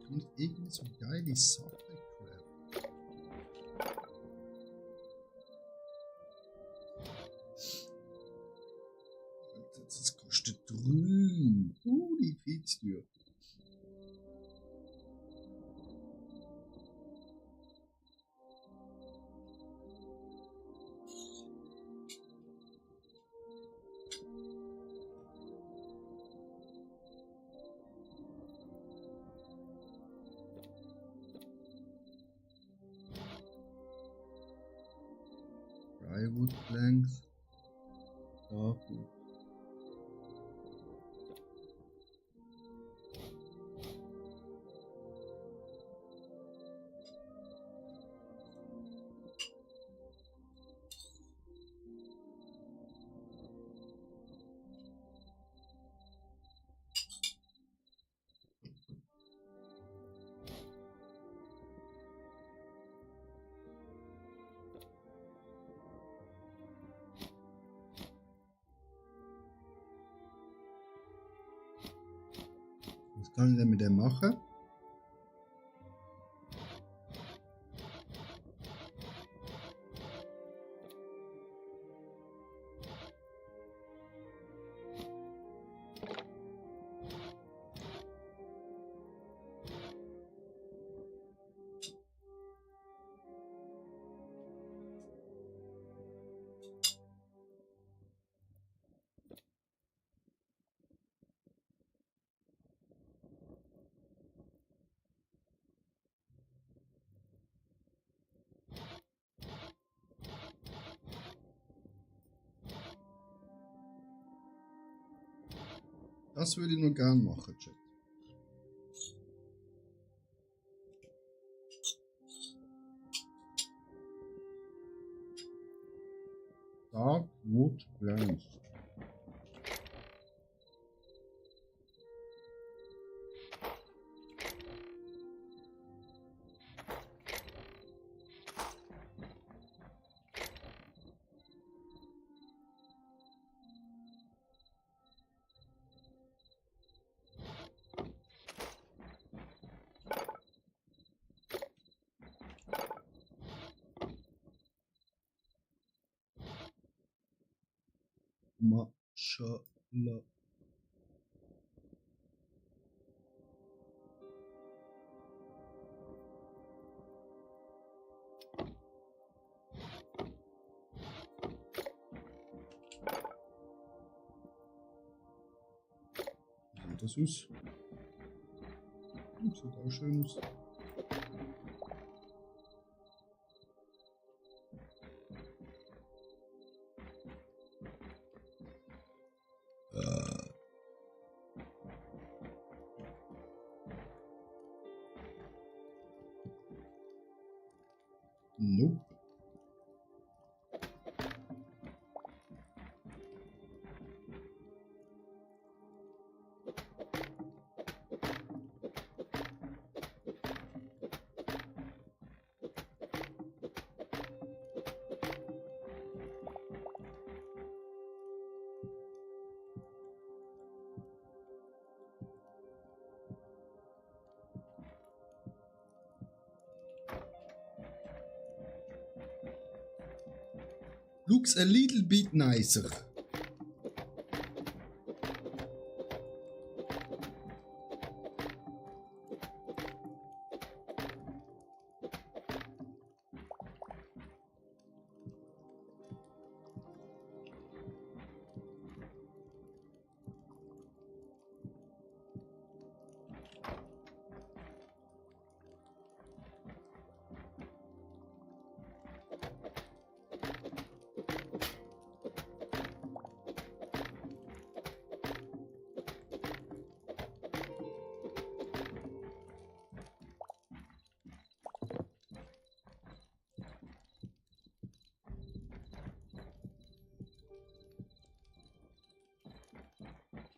S1: Und irgendwie so geile Subway Crab. Das kostet 3. Die Feedstür. Drywood Planks. Darkwood. Was kann ich denn mit dem machen? Das würde ich nur gern machen, Chat. Darkwood Plants. Mashallah. Wie sieht das aus? Sieht auch schön aus. Nope. Looks a little bit nicer.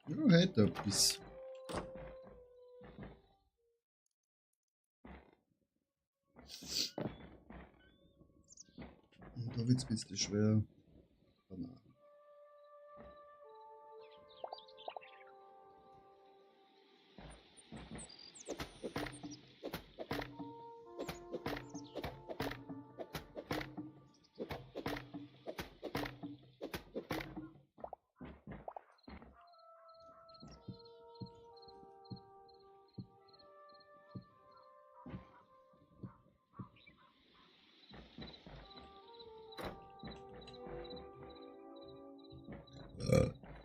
S1: Ja, hat etwas. Und da wird es ein bisschen schwer. Banane.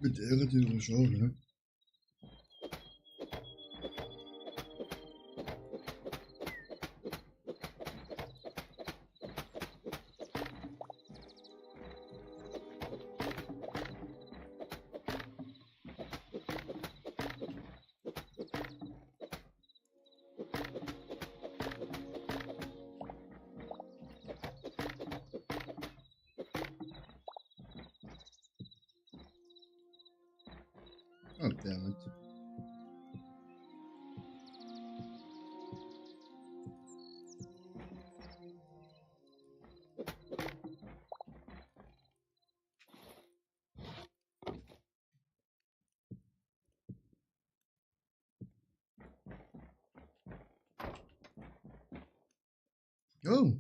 S1: Mit der natürlich schon, ne? Oh, damn it. Oh.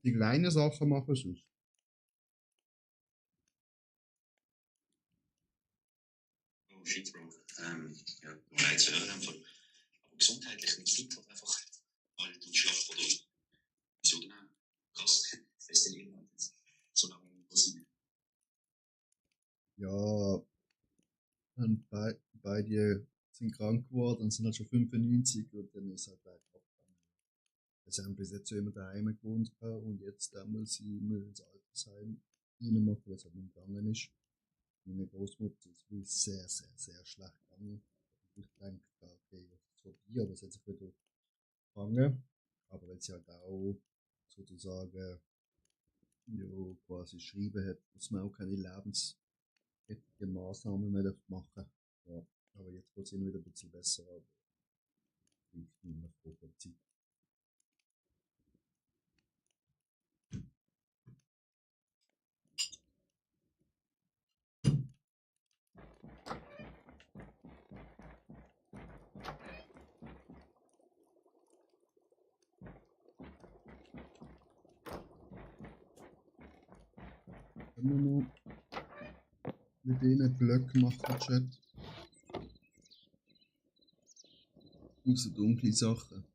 S1: Die kleinen Sachen machen es aus.
S2: Oh shit, Bro. Ja, tut mir leid zu hören. Aber gesundheitlich nicht fit oder einfach alt und schlapp oder wieso denn auch? Krass, feste Leben halt jetzt. So lange passiert.
S1: Ja, und beide sind krank geworden und sind halt schon 95 und dann ist halt gleich abgegangen. Sie haben bis jetzt so immer daheim gewohnt und jetzt einmal sie immer ins Altersheim. reinmachen, weil es halt nicht gegangen ist. Meine Großmutter ist wirklich sehr, sehr, sehr schlecht gegangen. Ich denke, okay, das ist vorbei, aber es hat sich wieder gefangen. Aber weil sie halt auch sozusagen ja, quasi geschrieben hat, dass man auch keine lebensrettenden Maßnahmen mehr machen. Ja, aber jetzt geht es ihnen wieder ein bisschen besser, aber hilft nicht mehr vor der Zeit. Können wir noch mit denen Blöcke machen, Chat? Außer dunkle Sachen.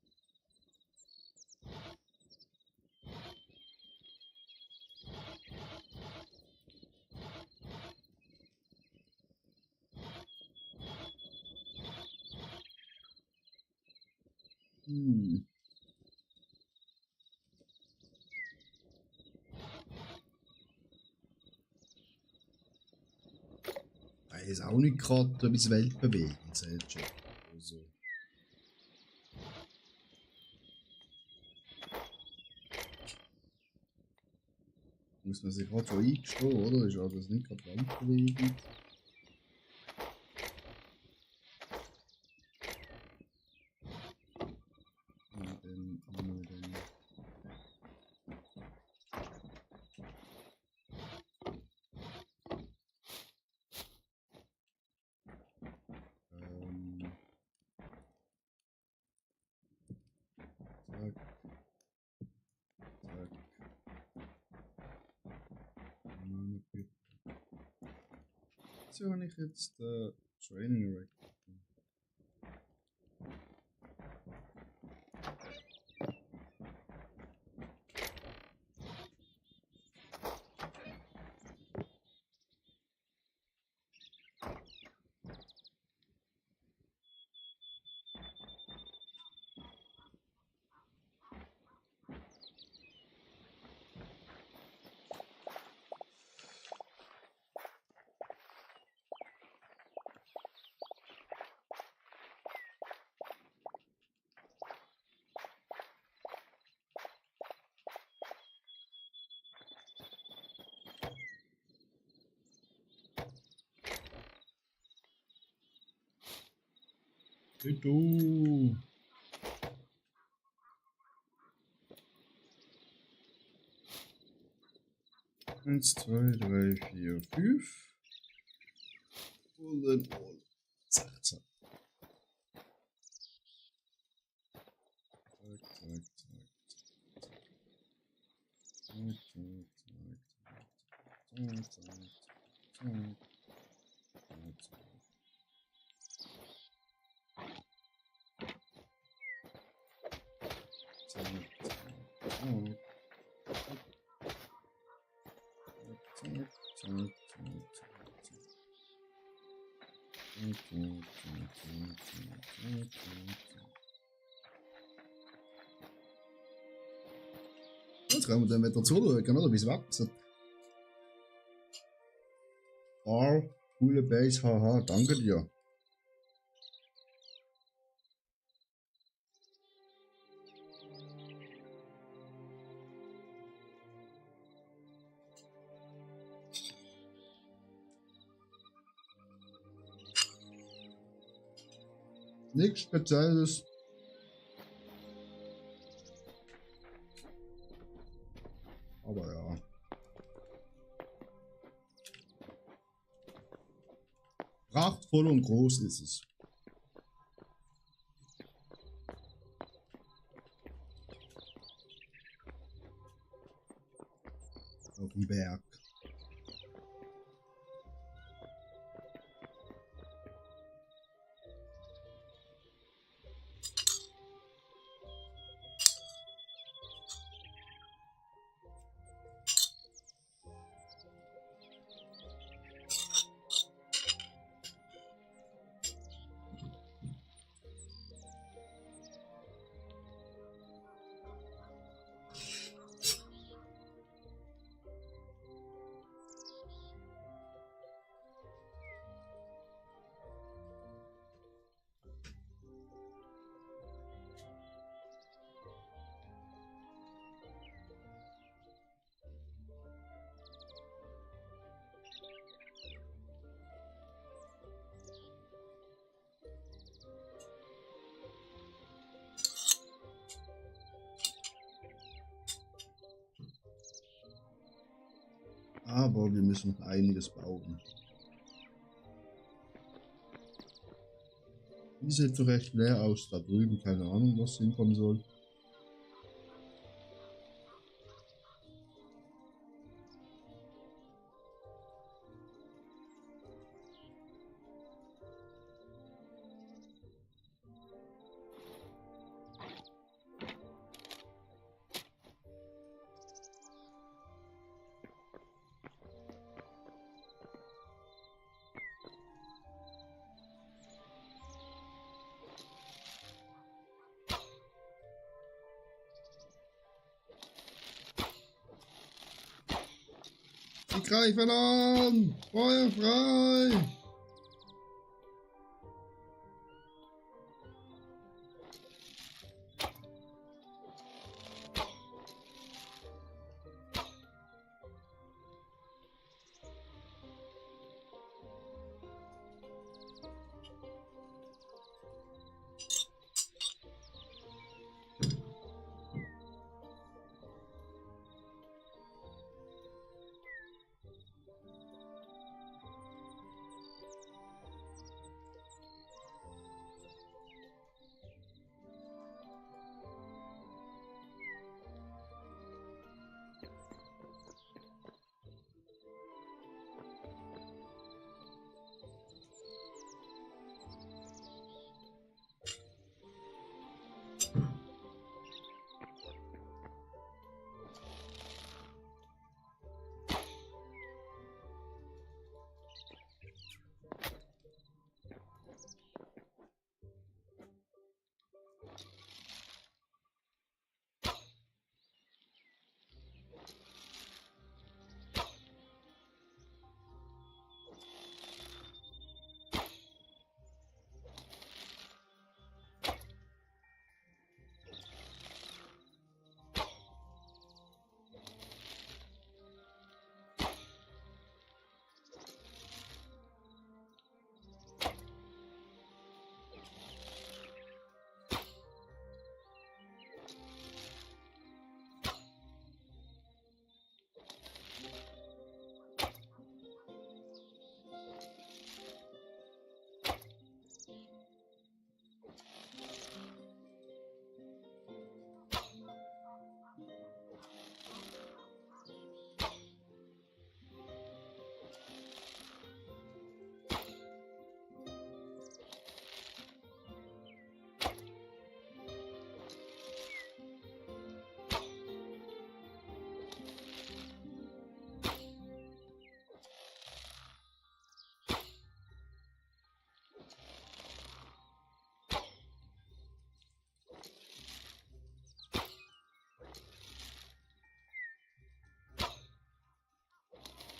S1: Hm. Das ist auch nicht gerade etwas Weltbewegendes, Chat. Also. Muss man sich gerade so eingestehen, oder? Ist ja das nicht gerade weltbewegend. Zack. Zack. So habe ich jetzt Training Rack. Du. 1, 2, 3, 4, 5. Und dann all 16. Zack, zack, zack. Zack, zack, zack, zack, zack, zack. Jetzt können wir dann wieder zuschauen, oder? Wie es wächst. Coole Base, haha, danke dir. Nichts Spezielles. Aber ja. Prachtvoll und groß ist es. Auf dem Berg. Aber wir müssen noch einiges bauen. Die sieht so recht leer aus da drüben. Keine Ahnung, was hinkommen soll. Sie greifen an! Feuer frei!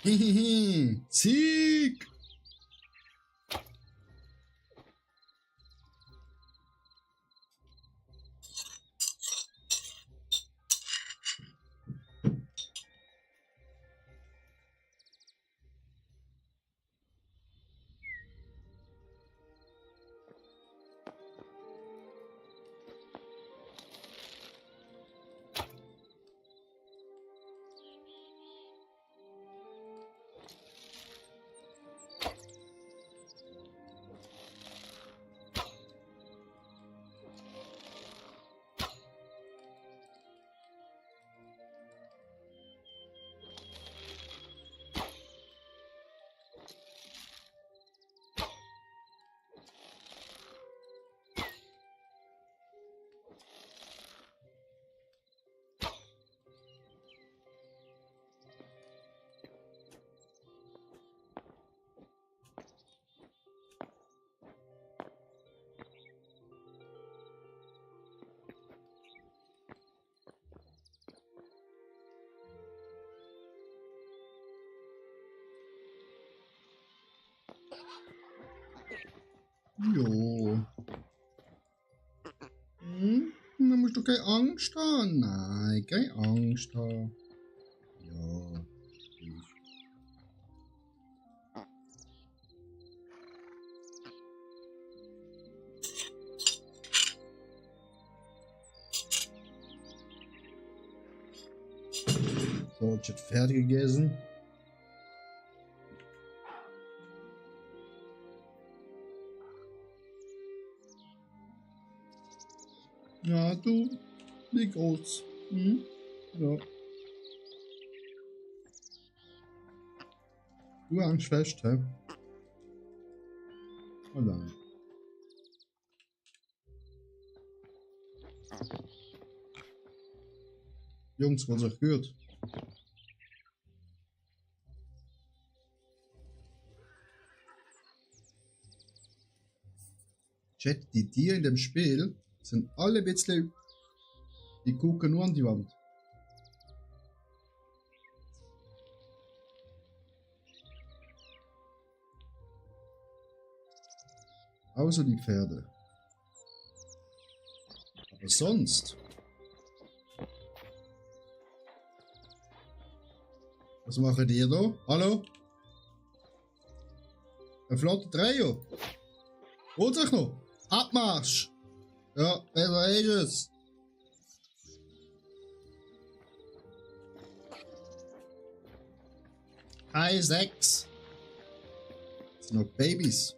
S1: Hehehe, Sieg! Jo. Man muss doch keine Angst haben. Nein, keine Angst haben. Ja. So, ich habe fertig gegessen. Ja, du, wie groß? Hm? Ja. Du hängst fest, hä? Allein. Jungs, was euch gehört? Chat, die Tiere in dem Spiel sind alle ein bisschen. Die gucken nur an die Wand. Außer die Pferde. Aber sonst. Was machen die da? Hallo? Ein flotter Dreier. Holt sich noch. Abmarsch! Ja, besser ist es. Hi, 6. Das sind noch Babys.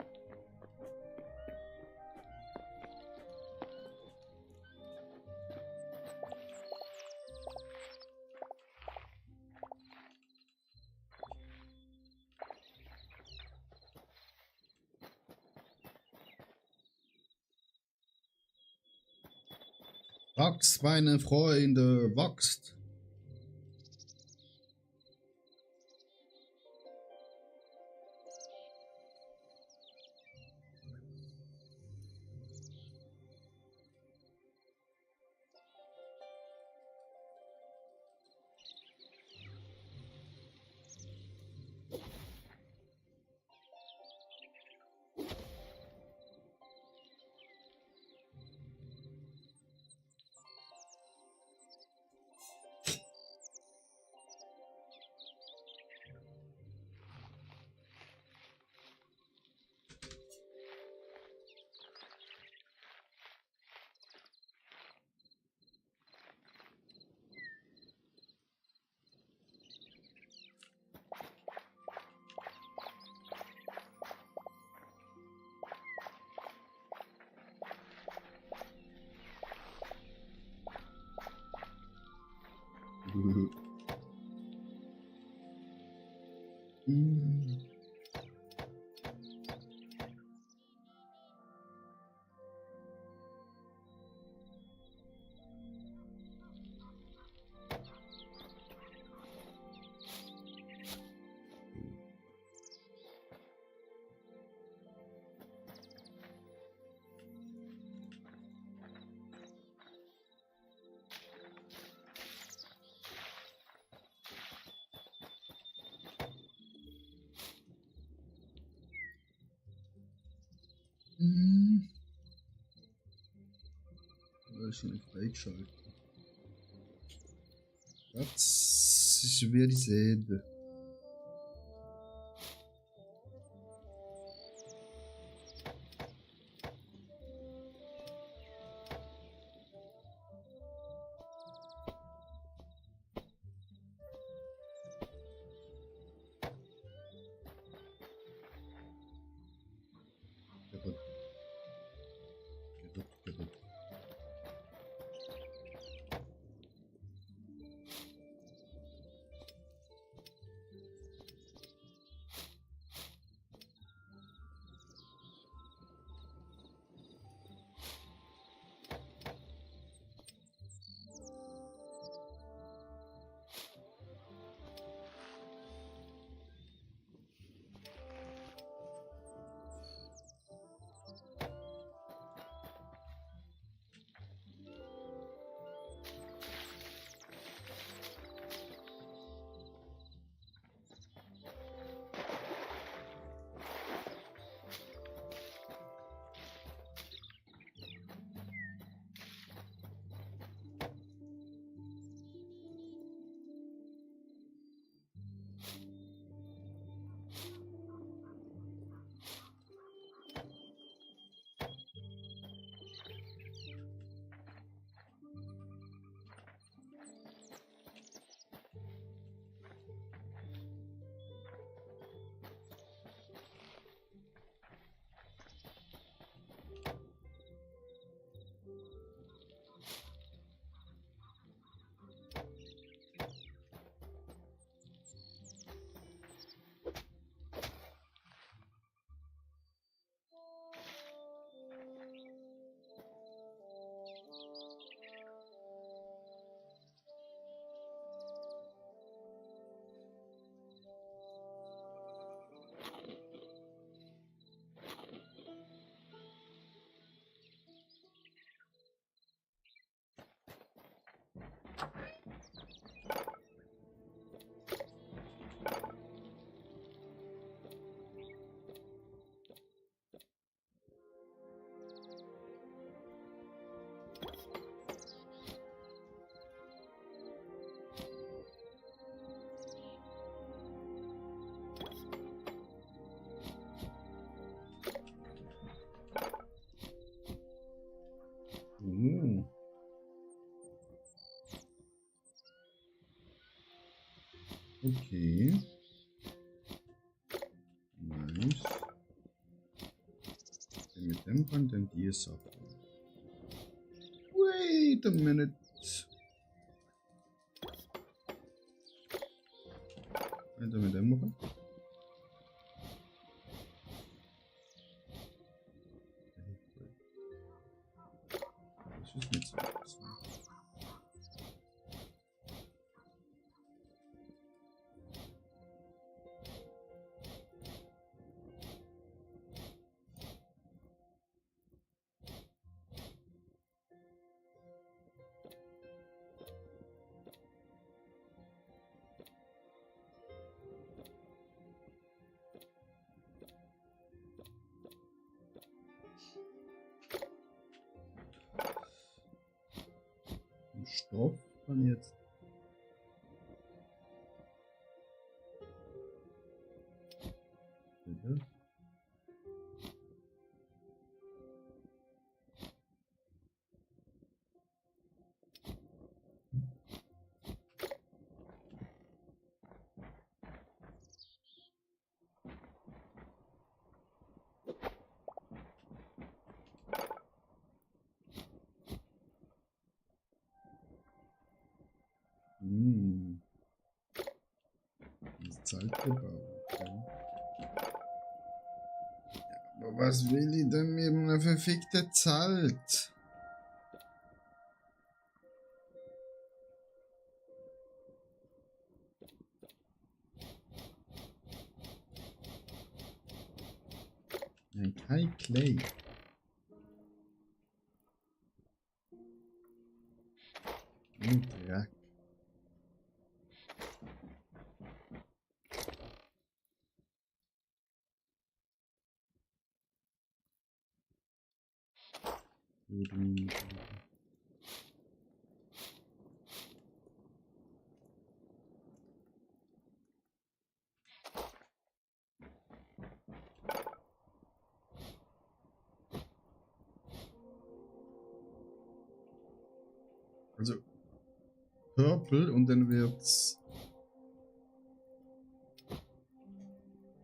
S1: Wachs, meine Freunde, wachst. Da ist eine freigeschaltet. Das ist wie die Seele. Okay. Nice. Okay, mit dem kann denn die Sache. Wait a minute. Kann ich mit dem machen? Das ist nicht so. Stoff kann jetzt. Bitte? Das Zaltgebaut. Okay. Aber was will ich denn mit einer verfickten Zalt? Ein Kai Clay. Ein Drack. Also Purple und dann wird's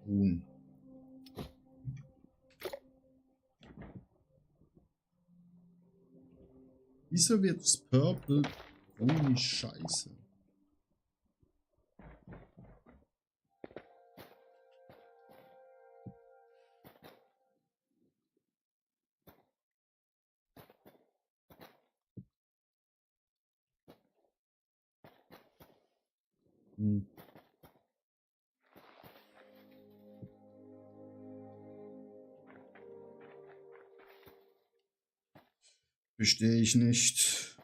S1: grün. Wieso wird's Purple? Holy Scheiße. Hm. Verstehe ich nicht.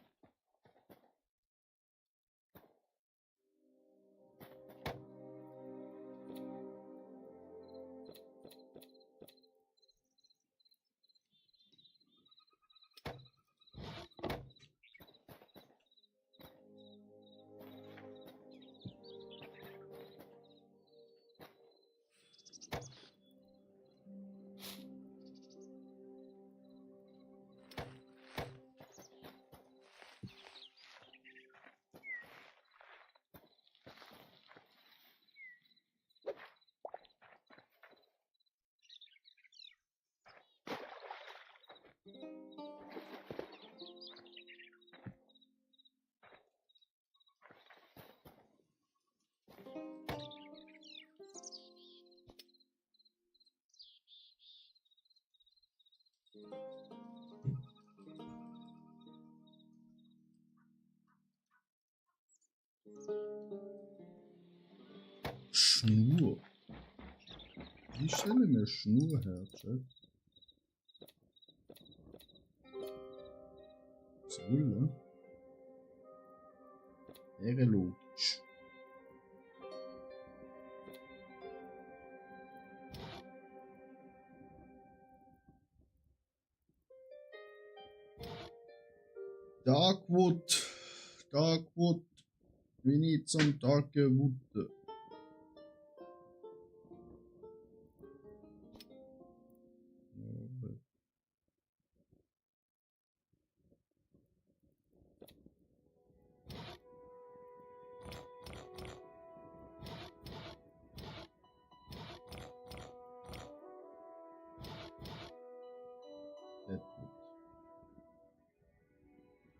S1: Schnur. Wie stelle mir Schnur her, Chat? Wolle? Wäre logisch. Darkwood. Darkwood. We need some darker wood.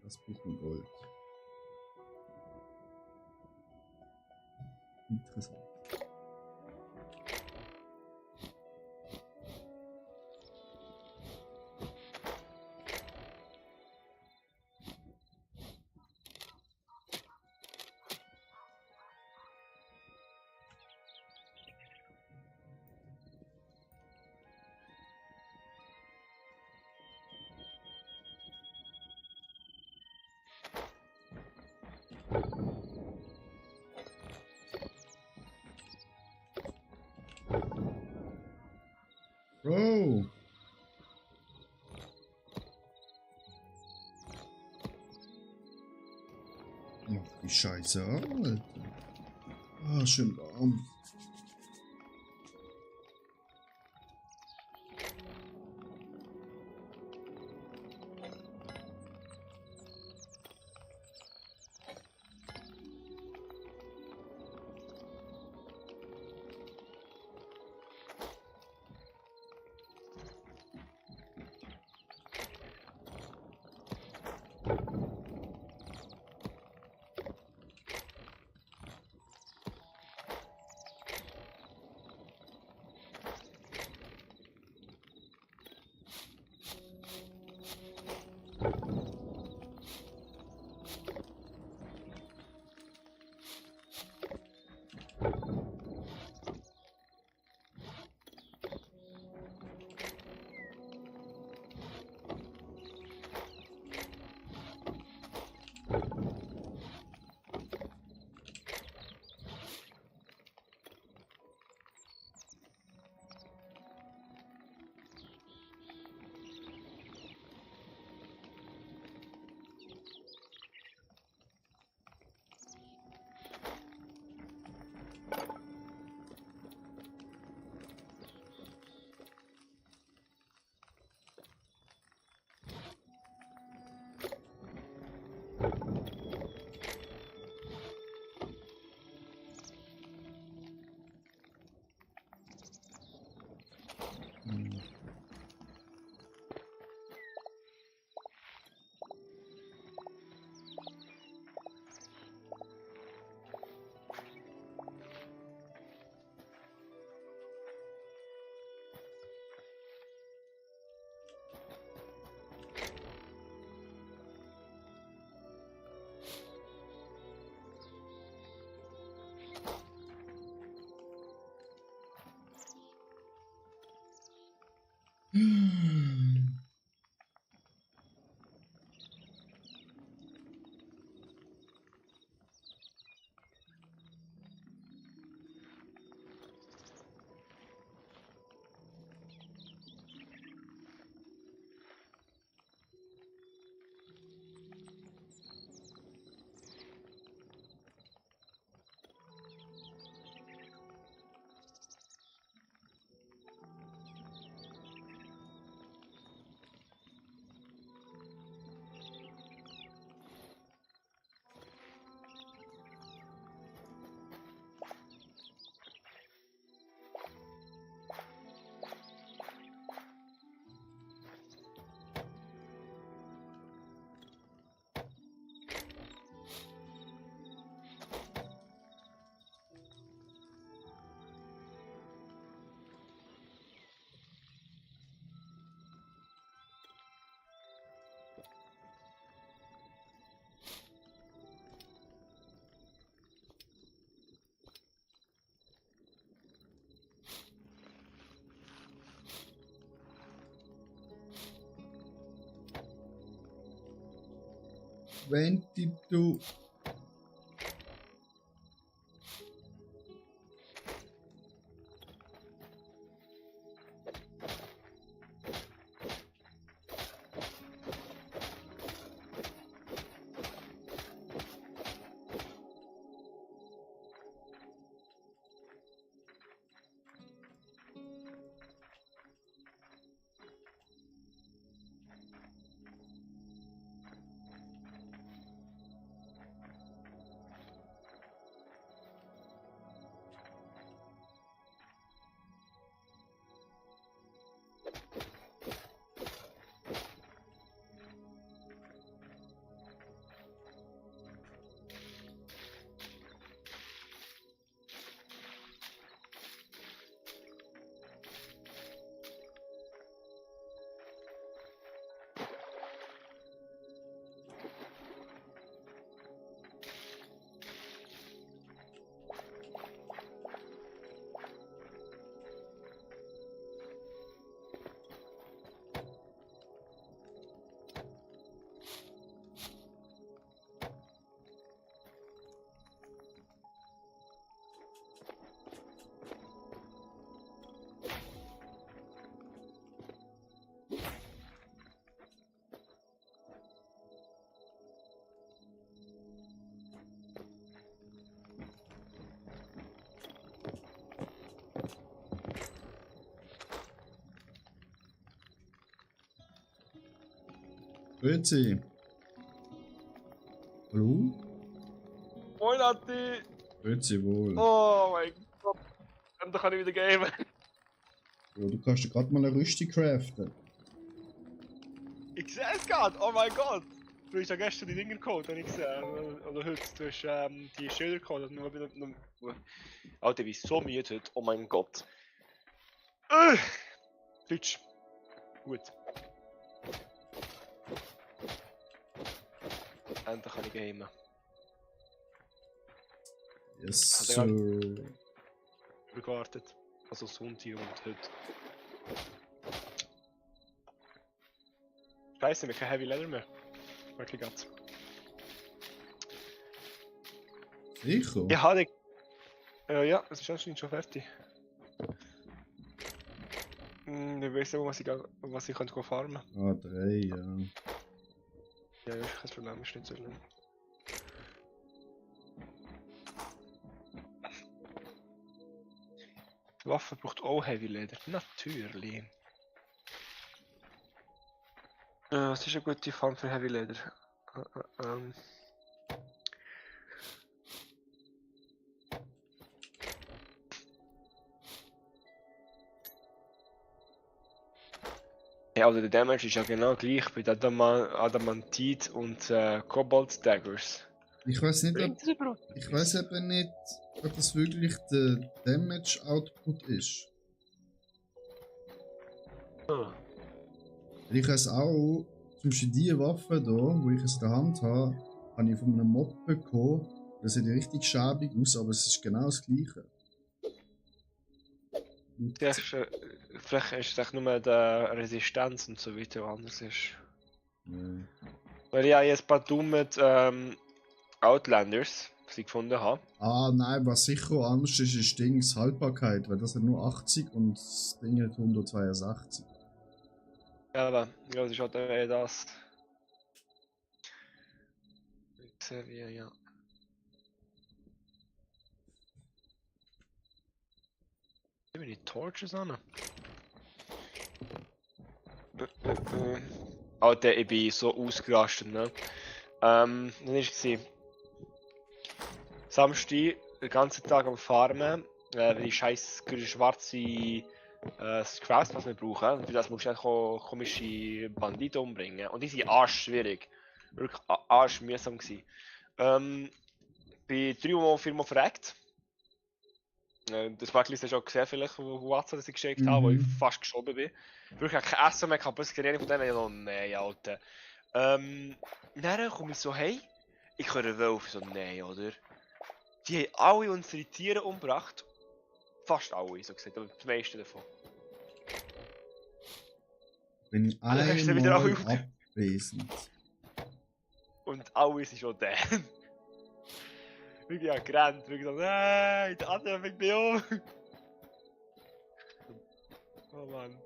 S1: Das Buch von Gold. Interessant. Bro! Mach die Scheiße, Alter. Ah, schön warm. $22. Grüezi. Hallo?
S3: Moin, Atti!
S1: Grüezi wohl.
S3: Oh mein Gott. Endlich kann ich wieder gamen.
S1: Ja, du kannst dir gerade mal eine Rüstung craften.
S3: Ich sehe es gerade, oh mein Gott! Du hast ja gestern die Dinger geholt, habe ich gesehen. Oder heute, du hast die Schilder geholt. Alter, ich bin so müde heute, oh mein Gott. Deutsch. Gut. Endlich kann ich gamen.
S1: Yes,
S3: Also,
S1: sir.
S3: Gewartet. Also Sonntag und heute. Scheiße, wir haben kein Heavy Leather mehr. Wirklich ganz.
S1: Sicher?
S3: Ja, hatte. Ja, es ist anscheinend schon fertig. Ich weiß nicht, was ich könnte farmen.
S1: Ah, 3, ja.
S3: Ja, ist kein Problem, ist nicht so schlimm. Die Waffe braucht auch Heavy Leather, natürlich. Was ist eine gute Farm für Heavy Leather? Ja, also der Damage ist ja genau gleich bei Adamantit und Cobalt Daggers.
S1: Ich weiß nicht, ob,
S3: Bringt das überhaupt
S1: ich
S3: etwas?
S1: weiß eben nicht, ob das wirklich der Damage Output ist.
S3: Ah.
S1: Weil ich es auch, zum Beispiel diese Waffe hier, wo ich es in der Hand habe, habe ich von einem Mob bekommen. Das sieht richtig schäbig aus, aber es ist genau das gleiche.
S3: Vielleicht ist es nur die Resistenz und so weiter, was anders ist.
S1: Ja.
S3: Weil ich habe jetzt ein paar dumme Outlanders, was ich gefunden habe.
S1: Ah nein, was sicher anders ist, ist Dings Haltbarkeit, weil das hat nur 80 und das Ding hat 162.
S3: Ja, aber ja, das ist halt das. Ich sehe wie, ja. Nehmen wir die Torches an? Alter, ich bin so ausgerastet, ne? Dann war Samstag den ganzen Tag am Farmen, weil die scheiß schwarze Scraps, was wir brauchen. Und für das musst du auch komische Banditen umbringen. Und die sind arschschwierig. Wirklich arschmühsam gewesen. Bin 3 Mal, 4 Mal verreckt. Das Backlist hast du auch gesehen, vielleicht, wo WhatsApp das ich geschickt habe, wo ich fast geschoben bin. Wirklich kein Essen mehr, kein Busgerät von denen. Oh nein, Alter. Dann komme ich so, hey, ich höre Wölfe. So, nein, oder? Die haben alle unsere Tiere umgebracht. Fast alle, so gesagt, aber die meisten davon.
S1: Bin ich
S3: dann hast du wieder
S1: einmal
S3: alle
S1: abwesend.
S3: Und alle sind schon da. Wirklich ja gerannt, wirklich so, nein, der andere fängt mich um. Oh Mann.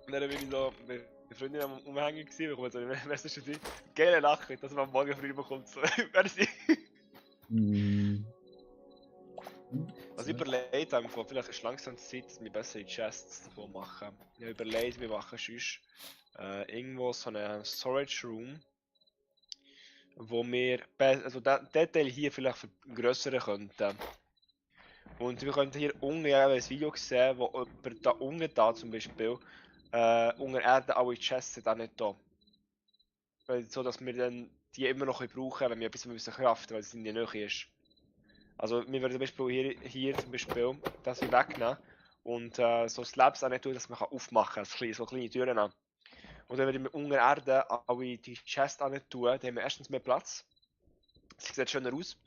S3: Und dann bin ich so mit der Freundin am Umhängen gewesen, wir kommen so eine Message zu geile Nachricht, dass man morgen früh bekommt. So, merci. Also ich überlegt einfach, vielleicht ist langsam die Zeit, dass wir bessere Chests davon machen. Ich habe überlegt, wir machen sonst irgendwo so einen Storage Room, wo wir, also den Teil hier vielleicht vergrößern könnten. Und wir könnten hier unten, ja, ein Video sehen, wo jemand da unten da zum Beispiel, unter Erde alle Chests hat, auch nicht da. Weil, so dass wir dann die immer noch brauchen, wenn wir etwas müssen craften, weil es in der Nähe ist. Also wir würden zum Beispiel hier zum Beispiel das hier wegnehmen und so Slabs auch nicht tun, dass man aufmachen kann, so kleine Türen an. Und wenn wir unter Erde alle die Chests auch nicht tun, dann haben wir erstens mehr Platz. Es sieht schöner aus.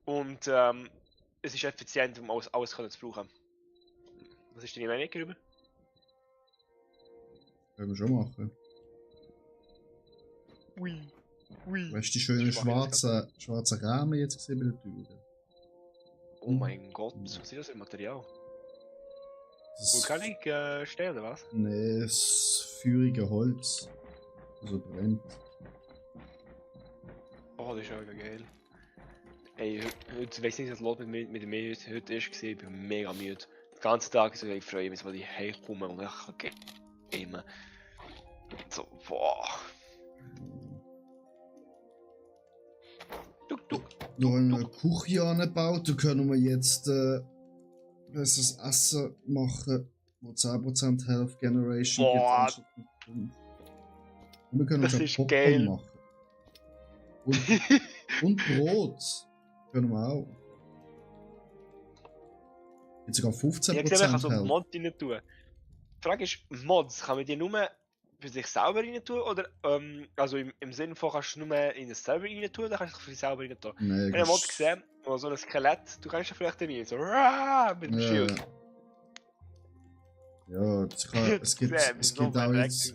S3: Und es ist effizient, um alles zu brauchen. Was ist deine Meinung darüber?
S1: Können wir schon machen.
S3: Ui. Ui.
S1: Weißt du die schönen schwarzen Rahmen jetzt gesehen bei der Tür?
S3: Oh mein Gott, was ist das für ein Material? Vulkanik Stein oder was?
S1: Nee, das feurige Holz. Also brennt.
S3: Oh, das ist ja geil. Ey, heute weiss nicht, was los mit mir heute ist. Ich bin mega müde. Den ganzen Tag so, ich freue mich, wenn ich heimkomme und ich gehe Immer. So, boah. Du.
S1: Noch eine Küche angebaut, da können wir jetzt besseres Essen machen, wo 10% Health Generation gibt.
S3: Boah.
S1: Anstatt von 5. Und wir können
S3: Das
S1: schon
S3: ist
S1: Popcorn
S3: geil.
S1: machen. Und Brot können wir auch. Jetzt sogar 15%
S3: Ich habe gesehen,
S1: Health.
S3: Mods rein tun. Die Frage ist, Mods, kann man die nur für sich selber rein tun? Oder, also im Sinne von, kannst du nur in das Server rein tun, oder kannst du für dich selber rein tun?
S1: Nee,
S3: Ich habe einen Mod gesehen, wo so ein Skelett, du kannst ja vielleicht rein, so mit dem Schild.
S1: Ja, es gibt auch jetzt,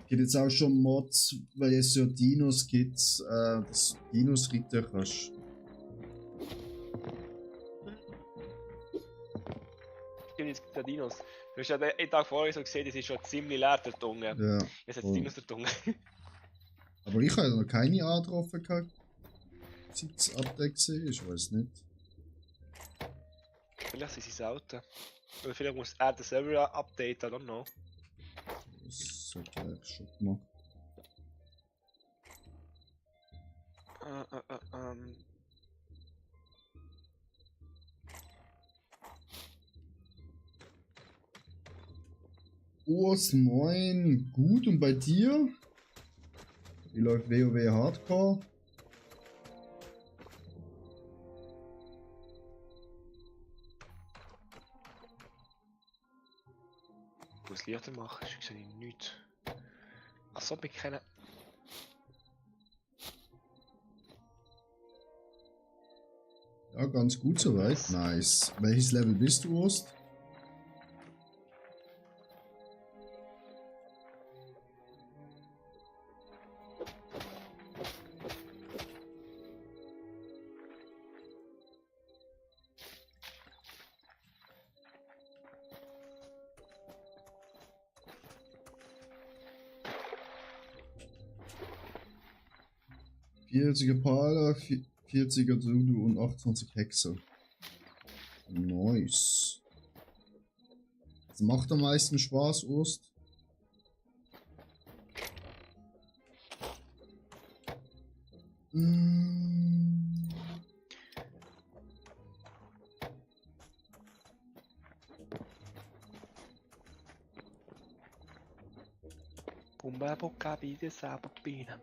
S1: gibt jetzt auch schon Mods, weil es ja Dinos gibt, dass Dinos reiten kannst.
S3: Jetzt gibt es Dinos. Du hast ja den Tag vorher so gesehen, das ist schon ziemlich leer dort unten.
S1: Ja.
S3: Jetzt hat es Dinos dort unten.
S1: Aber ich habe noch keine angetroffen gehabt, seit das Update war, ich weiß nicht.
S3: Vielleicht sind sie selten. Oder vielleicht muss er den Server updaten, I don't know.
S1: Das sollte er eigentlich schon gemacht. Urs, moin, gut, und bei dir? Wie läuft WoW Hardcore?
S3: Ich muss Lichter machen, ich sehe nichts. Achso, wir kennen.
S1: Ja, ganz gut soweit. Nice. Welches Level bist du, Urs? er Pala, 40er Drudu und 28 Hexer. Nice. Das macht am meisten Spaß, Urs.
S3: Come può capire sta bambina?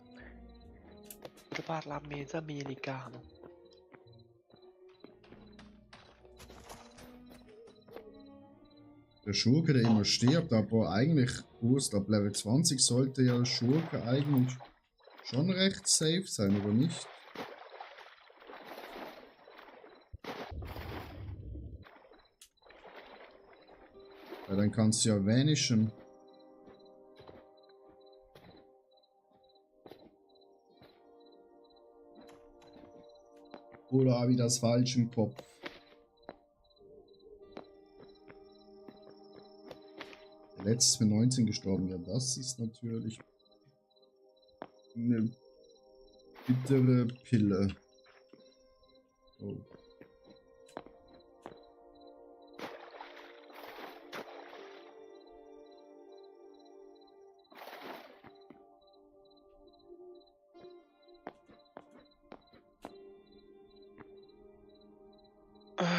S3: Che parla mezzo americano.
S1: Der Schurke, der immer stirbt, aber eigentlich, Urs, ab Level 20 sollte ja der Schurke eigentlich schon recht safe sein, oder nicht? Weil dann kannst du ja vanishen. Oder habe ich das falsch im Kopf? Der letzte ist mit 19 gestorben. Ja, das ist natürlich eine bittere Pille. Oh.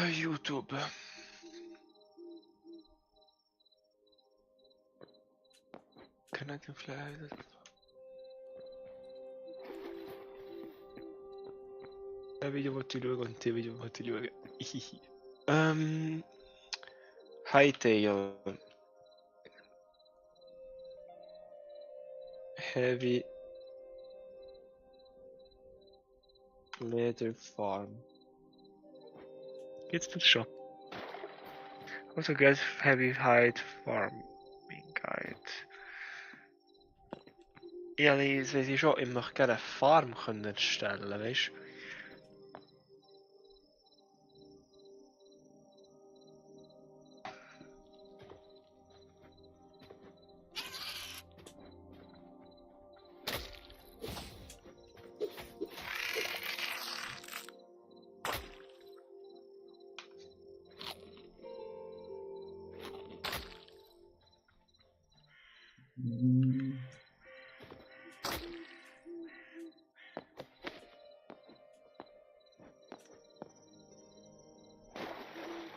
S3: YouTube. Kann ich den vielleicht. Das Video wollte ich schauen und das Video wollte ich schauen. Hi Tail. Heavy Leather Farm. Gibt's das schon? Also get Heavy Hide Farming Guide. Ja, das weiß ich schon, ich möchte gerne eine Farm können erstellen, weißt du?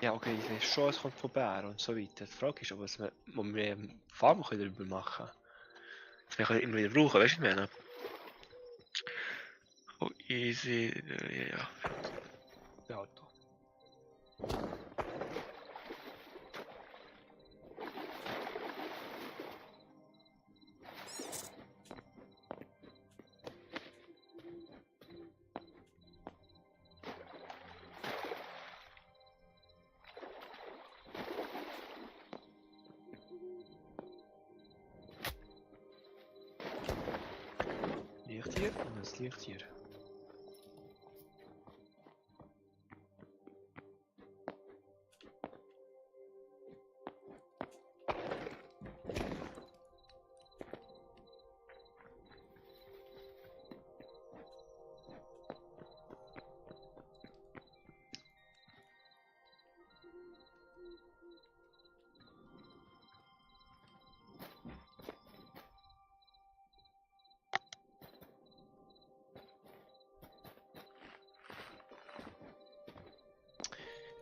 S3: Ja, okay, ich weiß schon, es kommt von Bären und so weiter. Die Frage ist, ob was wir, wo wir Farben können darüber machen können. Wir können immer wieder brauchen, weißt du, was ich meine? Oh, easy, ja. Der Auto. Licht hier und das Licht hier.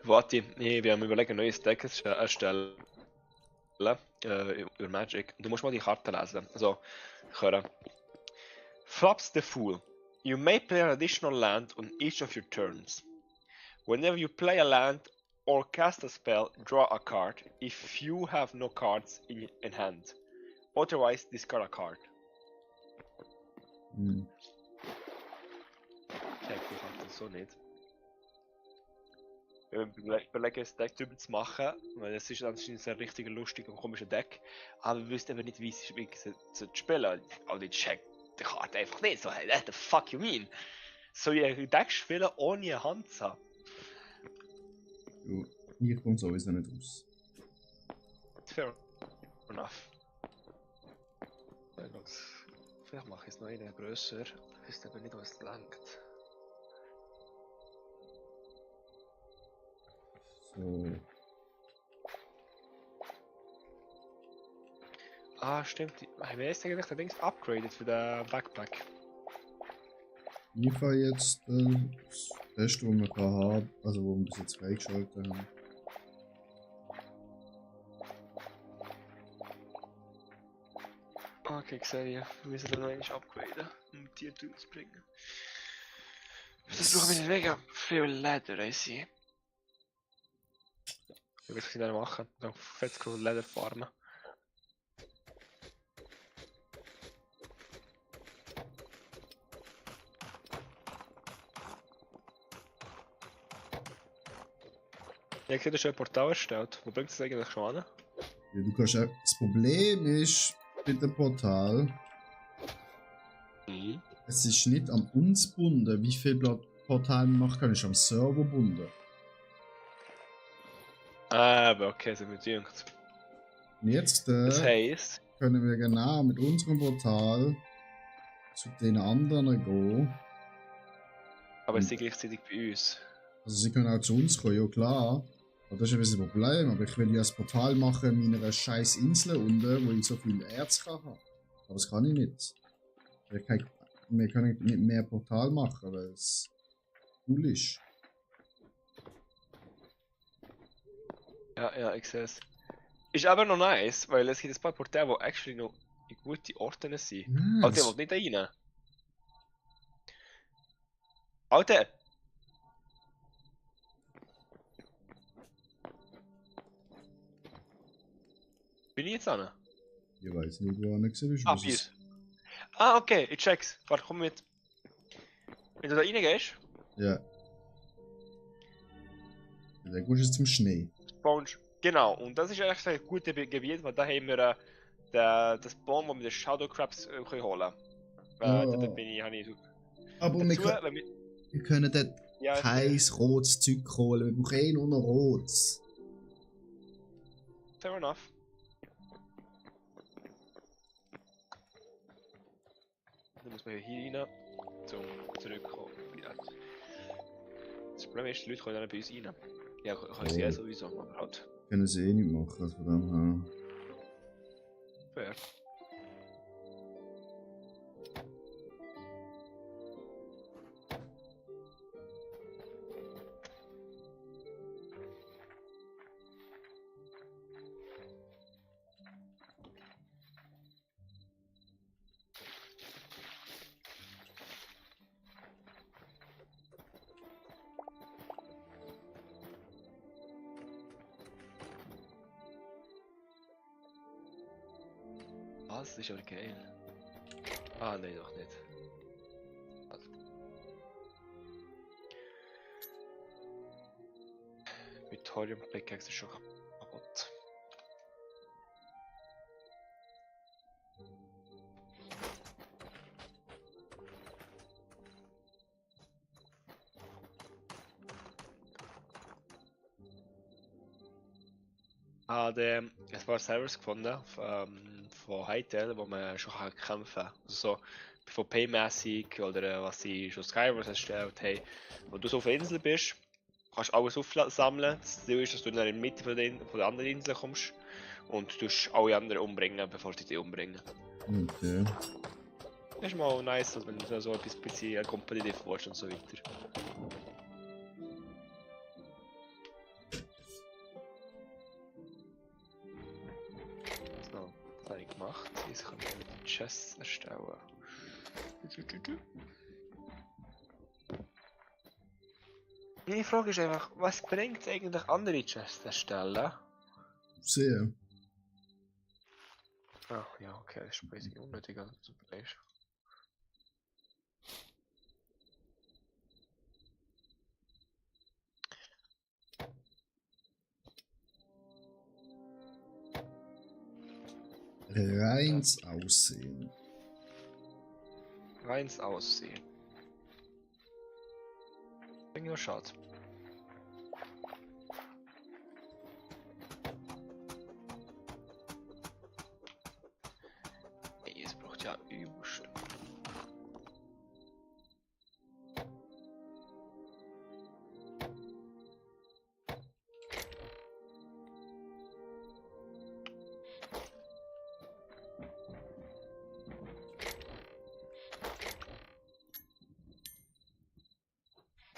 S3: Warte, nee, wir haben überlegt, ein neues Deck erstellen. Über Magic. Du musst mal die Karte lesen. Also, hören. Flaps the Fool. You may play an additional land on each of your turns. Whenever you play a land or cast a spell, draw a card if you have no cards in hand. Otherwise, discard a card.
S1: Hm.
S3: Check, ich hab das so nicht. Ich überlege, ein Deck drüber zu machen, weil es ist anscheinend ein richtig lustiger und komischer Deck, aber wir wüssten eben nicht, wie es wirklich zu spielen. Also ich check die Karte einfach nicht, so, hey, what the fuck you mean? Soll ich ein Deck spielen, ohne eine Hand zu haben?
S1: Ja, hier kommt sowieso nicht raus.
S3: Fair enough. Vielleicht mache ich es noch einen grösser, ich weiß aber nicht, was es lenkt.
S1: So.
S3: Ah, stimmt. Haben wir jetzt eigentlich den Dings upgraded für den Backpack?
S1: Ich fahre jetzt das Beste, was wir kann haben, also wo wir bis jetzt freigeschaltet haben.
S3: Okay, Xavier, wir müssen dann noch einmal upgraden, um die zu bringen. Das brauchen wir nicht mega viel Leder, I see. Ich weiß, was ich dann machen. Dann fett cool Leder farmen. Ich habe gerade schon ein Portal erstellt. Wo bringt es eigentlich schon an?
S1: Ja, du kannst auch, das Problem ist mit dem Portal, es ist nicht an uns gebunden, wie viel Portal man machen kann, ist am Server gebunden.
S3: Ah, aber okay, so mit dünkt.
S1: Und jetzt
S3: Das heisst,
S1: können wir genau mit unserem Portal zu den anderen gehen.
S3: aber es sind gleichzeitig bei uns.
S1: Also sie können auch zu uns kommen, ja klar. Aber das ist ein bisschen ein Problem. Aber ich will ja das Portal machen in meiner scheiß Insel unten, wo ich so viel Erz kann haben. Aber das kann ich nicht. Wir können nicht mehr Portal machen, weil es cool ist.
S3: Ja, ich sehe es. Ist aber noch nice, weil es gibt ein paar Portale, die actually noch in gute Orten sind.
S1: Nein,
S3: Alter, der will nicht da rein. Alter! Bin ich jetzt an?
S1: ich weiß nicht, wo er nicht gesehen ist.
S3: Ah,
S1: was
S3: bei
S1: es-
S3: uns. Ah, okay, ich check's. Warte, komm mit. Wenn du da reingehst,
S1: Ja. Dann gehst du jetzt zum Schnee.
S3: spawnst. Genau, und das ist echt ein gutes Gebiet, weil da haben wir das Baum, wo wir den Shadow Crabs können holen können.
S1: Ja.
S3: Da bin ich, habe ich so.
S1: Aber wir,
S3: Dazu,
S1: können,
S3: wenn wir.
S1: wir können dort
S3: Ja,
S1: kein rotes Zeug holen. Wir brauchen eh nur noch rotes.
S3: fair enough. Dann muss man hier rein, zum zurückkommen. Ja. Das Problem ist, die Leute können dann bei uns rein. Ja, können sie ja sowieso, aber halt.
S1: Können sie eh nicht machen. Also von dem
S3: Fair. Was? Das ist aber geil. Ah, nein, doch nicht. Also. Mit Thorium Pickaxe ist schon kaputt. Habe ein paar Servers gefunden von Hytale, wo man schon kämpfen kann. Also so von Paymäßig oder was sie schon Skywars erstellt haben. Wo du so auf der Insel bist, kannst alles aufsammeln. Das Ziel ist, dass du dann in der Mitte von der anderen Insel kommst und du alle anderen umbringen, bevor sie dich umbringen.
S1: Okay.
S3: Das ist mal nice, dass wenn du so etwas bisschen kompetitiv willst und so weiter. So, das habe ich gemacht. Jetzt kann ich die Chests erstellen. Meine Frage ist einfach, was bringt eigentlich andere Chests erstellen?
S1: Sehr.
S3: Ah, ja, okay, das ist basically unnötig, also zum Beispiel.
S1: Reins Aussehen.
S3: Reins Aussehen. Bin ja schade. Ey, es braucht ja übelst.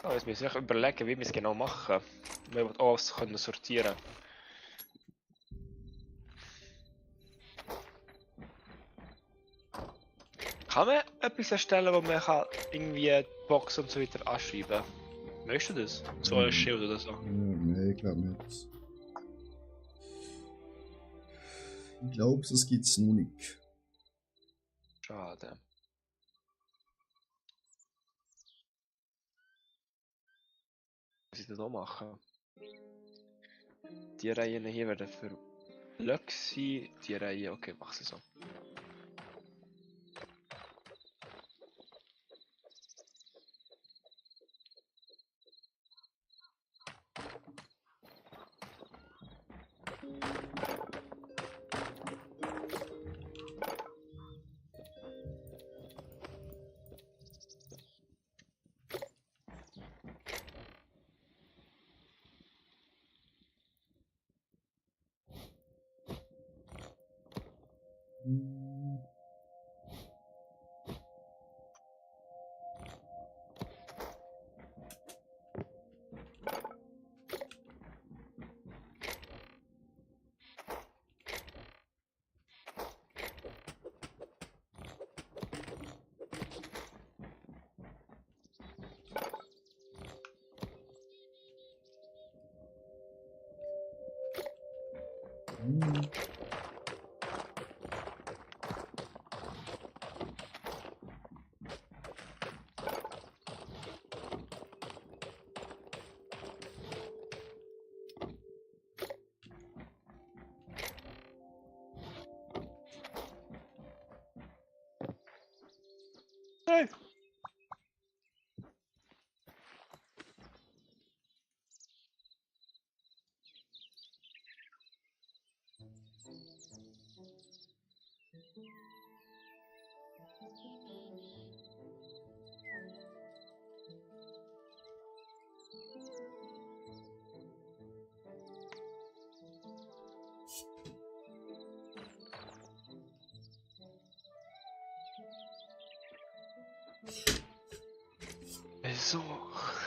S3: Oh, jetzt müssen wir überlegen, wie wir es genau machen. Wir wollen alles können sortieren. Kann man etwas erstellen, wo man kann irgendwie Box und so weiter anschreiben? Weißt du das? So ein Schild oder so.
S1: Ja, nee, ich glaube nicht. Ich glaube, das gibt es noch nicht.
S3: Schade. Was ich das noch machen? Die Reihen hier werden für Blöcke sein. Die Reihe, okay, mach sie so. Hey. So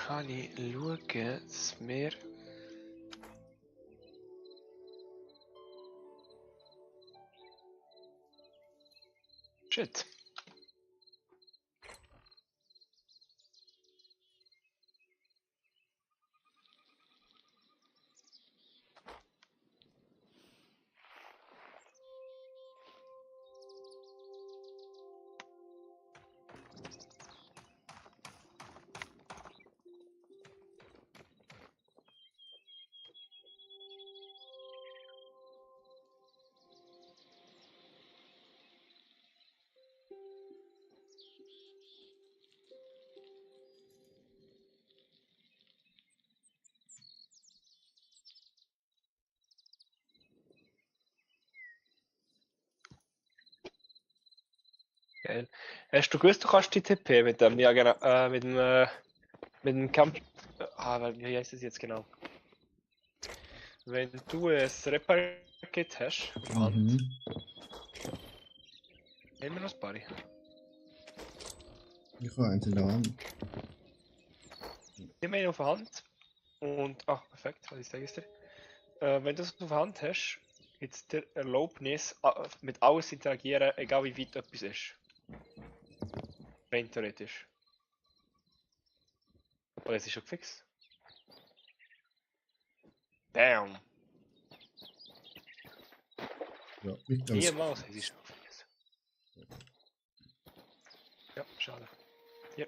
S3: kann ich schauen, dass wir Shit. Geil. Hast du gewusst, du kannst die TP mit dem, ja genau, mit dem Camp, wie heißt das jetzt genau? Wenn du ein Repair-Kit hast, auf Hand,
S1: Mhm.
S3: nehmen wir noch ein paar.
S1: Ich habe eins in der Hand.
S3: Nimm einen auf die Hand und, ach perfekt, was ich sage es dir. Wenn du das auf die Hand hast, gibt es dir Erlaubnis, mit alles zu interagieren, egal wie weit etwas ist. Rein theoretisch. Oder es ist schon gefixt. Damn!
S1: Ja, ich glaube, es
S3: Niemals, es ist schon gefixt. Ja, schade. Ja.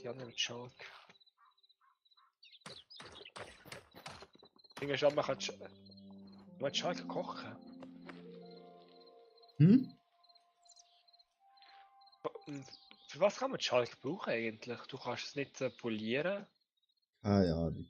S3: Die anderen mit Schalk. Ding ist, man kann Schalk kochen.
S1: Hm?
S3: Für was kann man Schalk brauchen eigentlich? Du kannst es nicht polieren.
S1: Keine Ahnung.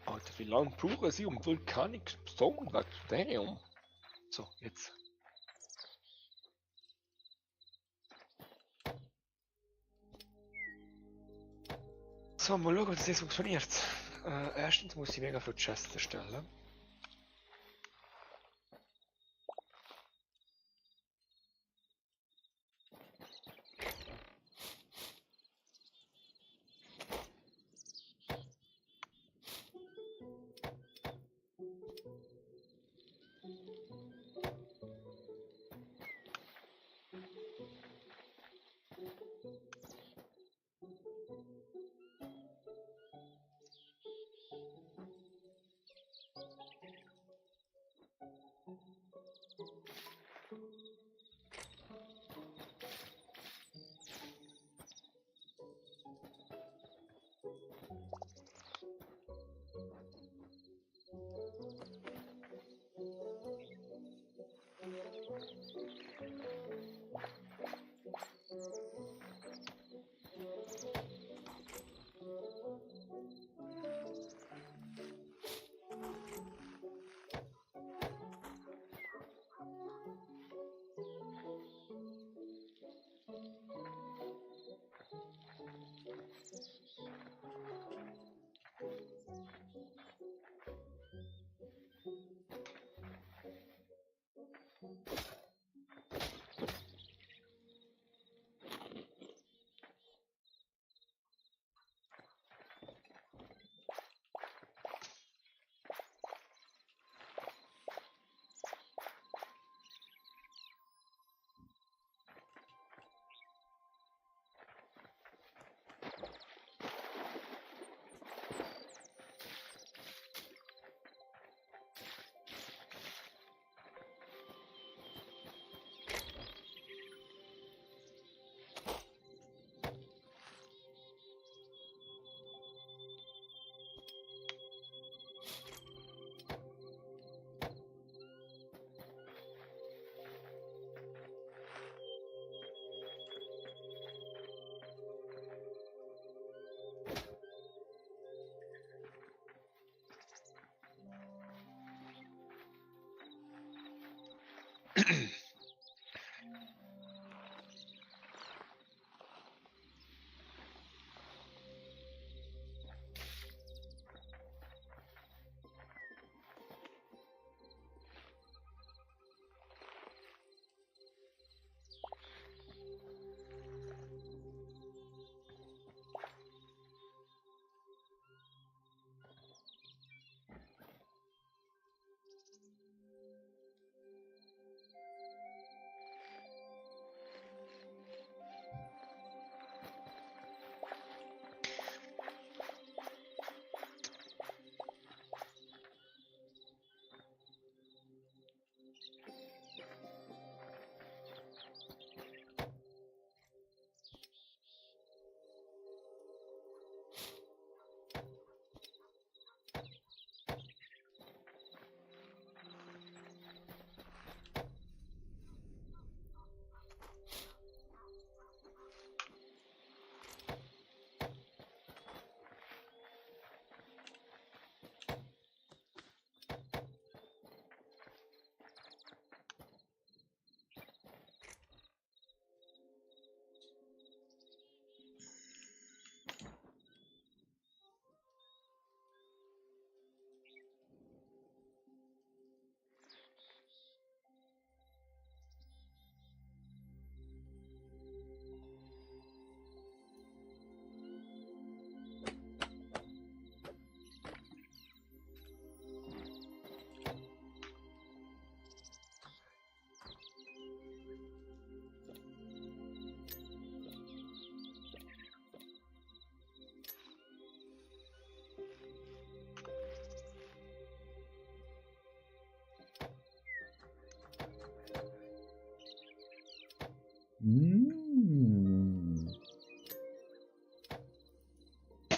S3: Alter, wie lange brauchen sie um Vulkanik Stone weg? Damn. So, jetzt. So, mal schauen, ob das jetzt funktioniert. Erstens muss ich mega viele Chests erstellen.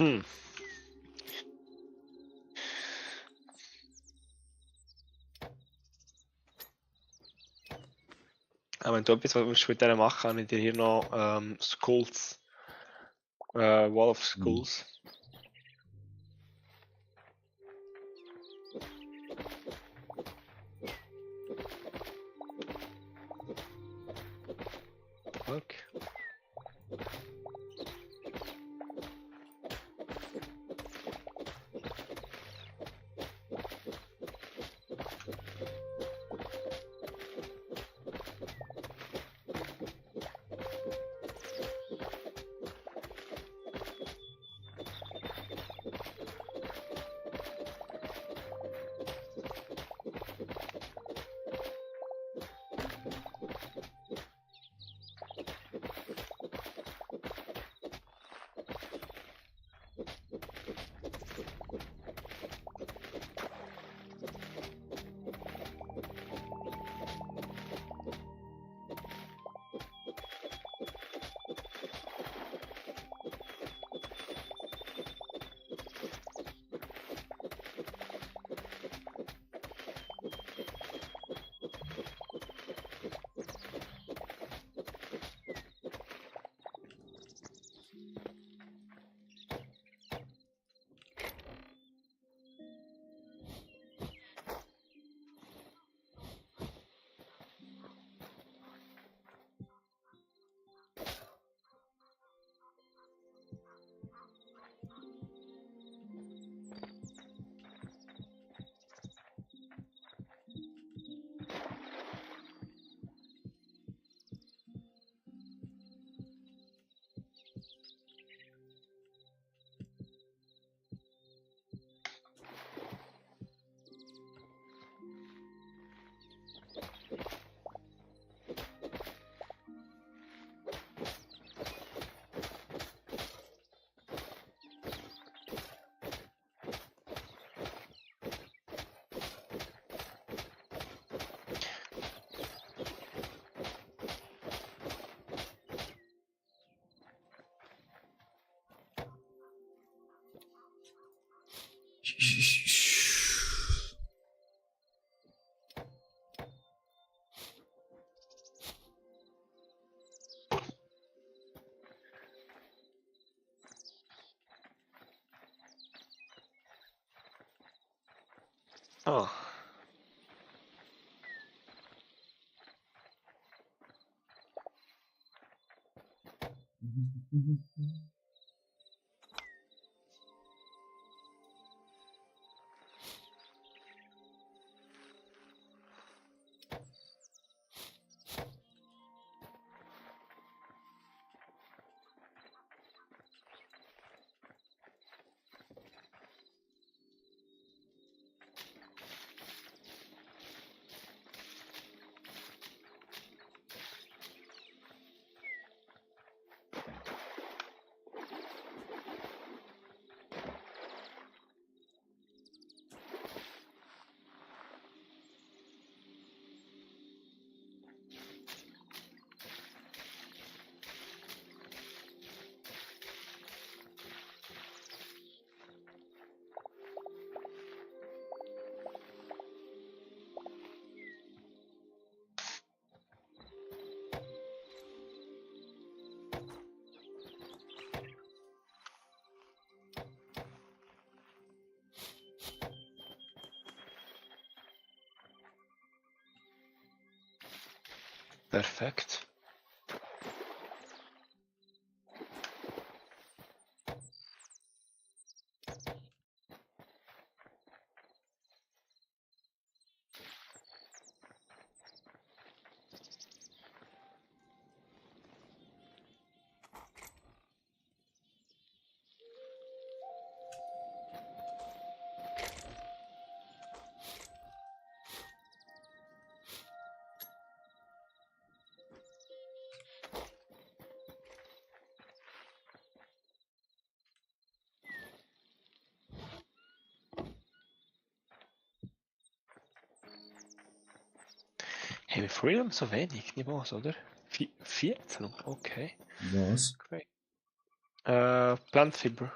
S3: Hm. Aber wenn du etwas willst mit denen machen, habe ich dir hier noch Skulls. Wall of Skulls. Okay. Ah. Perfekt. Haben wir Freedom so wenig? Niemals, oder? 14? Okay.
S1: Was?
S3: Great. Plant Fiber.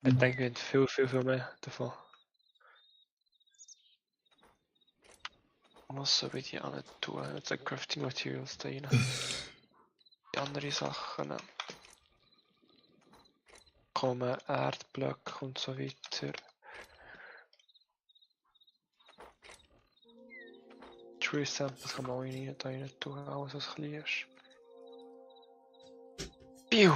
S3: Ich denke, wir haben viel mehr davon. Was soll ich die alle tun? Jetzt ein Crafting Materials da rein. Die anderen Sachen. Kommen Erdblöcke und so weiter. Tree Samples kann man auch da rein tun, alles was klein ist. Piu!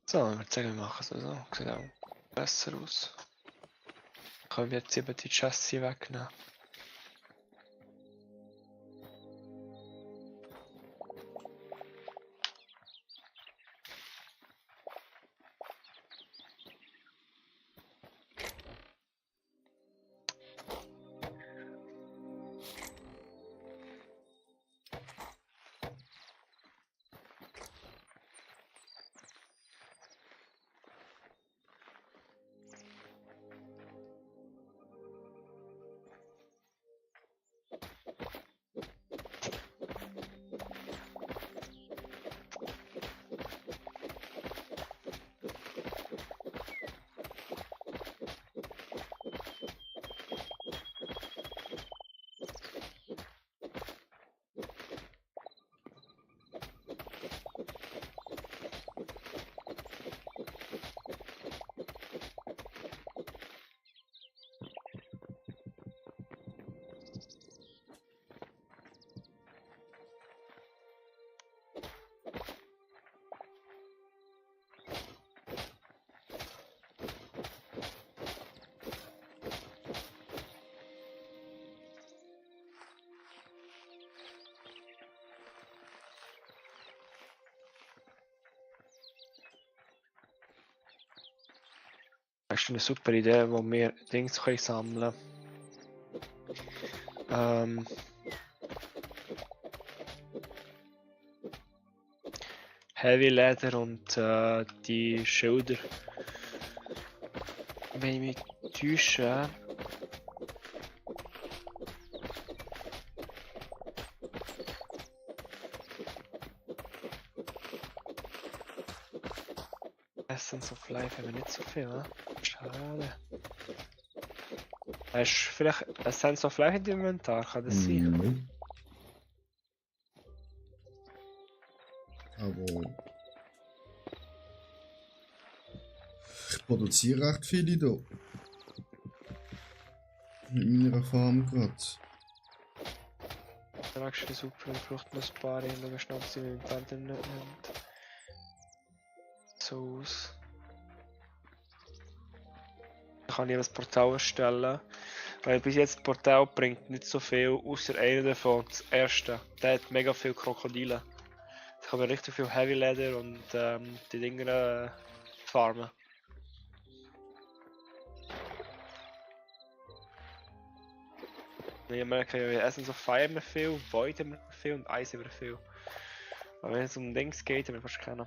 S3: So, ich würde sagen, wir machen es so. Sieht auch besser aus. Können wir jetzt eben die Chassis wegnehmen. Hast du eine super Idee, wo wir Dings können sammeln können? Heavy Leather und die Schilder. Wenn ich mich täusche. Essence of Life haben wir nicht so viel, ne? Schade. Hast du vielleicht ein Sense of Life in deinem Inventar? Kann das sein?
S1: Nope. Aber ich produziere recht viele da. Mit meiner Farm gerade.
S3: Dann hast du super und braucht noch ein paar hin, aber schnell sie im Inventar nicht nimmt. So aus. Dann kann ich das Portal erstellen. Weil bis jetzt das Portal bringt nicht so viel, außer einer davon, das erste. Der hat mega viel Krokodile. Da kann man richtig viel Heavy Leather und die Dinger farmen. Ich merke, wir essen so Fire mehr viel, Void haben wir viel und Eis haben wir viel. Aber wenn es um Dings geht, haben wir fast keinen.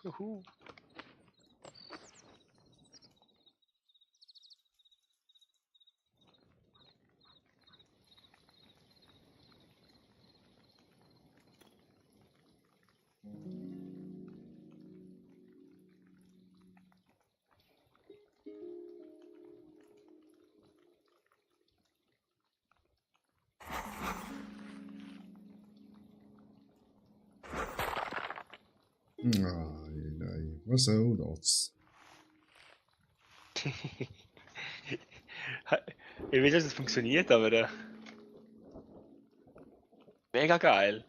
S3: Juhu.
S1: Nein, was soll das?
S3: Ich weiß, dass es funktioniert, aber mega geil.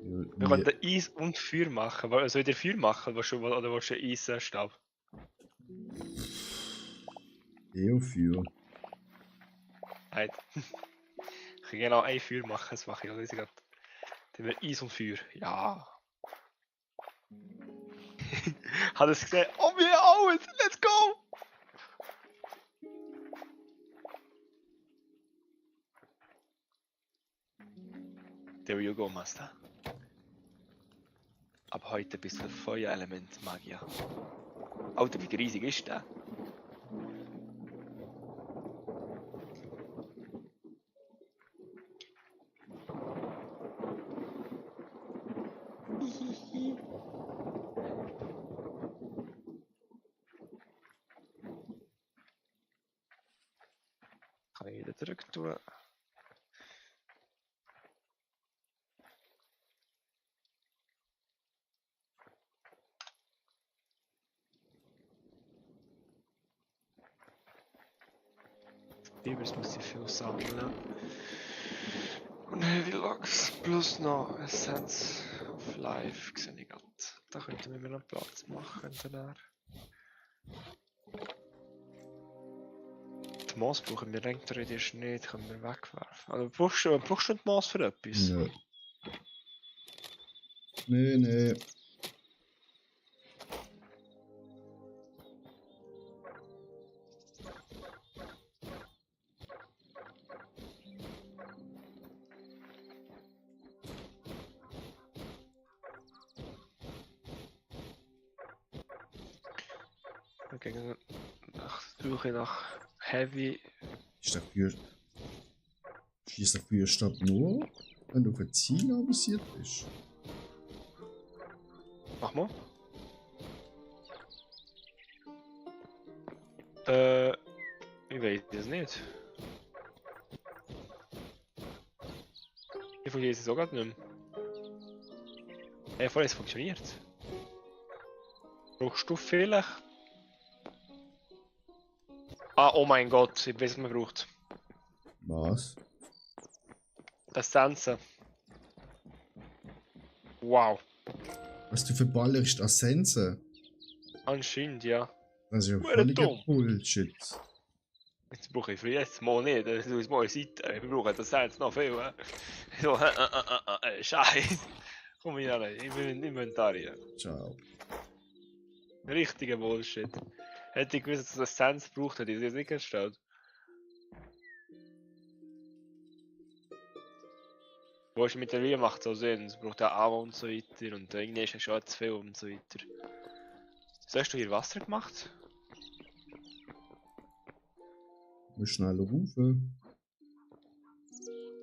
S3: Wir
S1: Wie,
S3: können Eis und Feuer machen. Soll ich dir Feuer machen oder willst du Eisstab?
S1: eher für.
S3: Nein. Ich kann genau ein Feuer machen, das mache ich auch gerade. Dann haben wir Eis und Feuer. Ja. Hat es gesehen? Oh, wir alles! Let's go! There you go, Master. Ab heute bist du Feuerelement Magier. Alter, wie riesig ist der? Kann ich wieder zurück tun. Fibers muss ich viel sammeln. Und Heavy Locks plus noch Essence of Life sehe ich gerade. Da könnten wir noch Platz machen. Die Moos brauchen wir rein theoretisch nicht, können wir wegwerfen. Also brauchst du die Moos für etwas?
S1: Nö. Nee. Suche nach Heavy. Schießt dafür statt nur, wenn du für Ziel avisiert bist.
S3: Mach mal. Ich weiß es nicht. Ich vergesse es auch gerade nicht mehr. Vorher es funktioniert. Brauchst du vielleicht? Ah, oh mein Gott, ich weiß, was man braucht.
S1: Was?
S3: Das Tanzen. Wow.
S1: Was du für ballerst Essenzen?
S3: Anscheinend, ja.
S1: Das ist ja
S3: Hure
S1: völliger
S3: dumm.
S1: Bullshit.
S3: Jetzt brauche ich für jetzt mal nicht, das ist mal eine Seite. Wir brauchen das Tanzen noch viel. So, Scheiße. Komm hier rein, ich bin im Inventar hier.
S1: Ciao.
S3: Richtiger Bullshit. Hätte ich gewusst, dass das Sense braucht, hätte ich das nicht gestellt. Wo ist mit der Wii macht so Sinn, es braucht ja Ammo und so weiter und irgendwie ist ja schon zu viel und so weiter. So, hast du hier Wasser gemacht?
S1: Wir schneller rufen.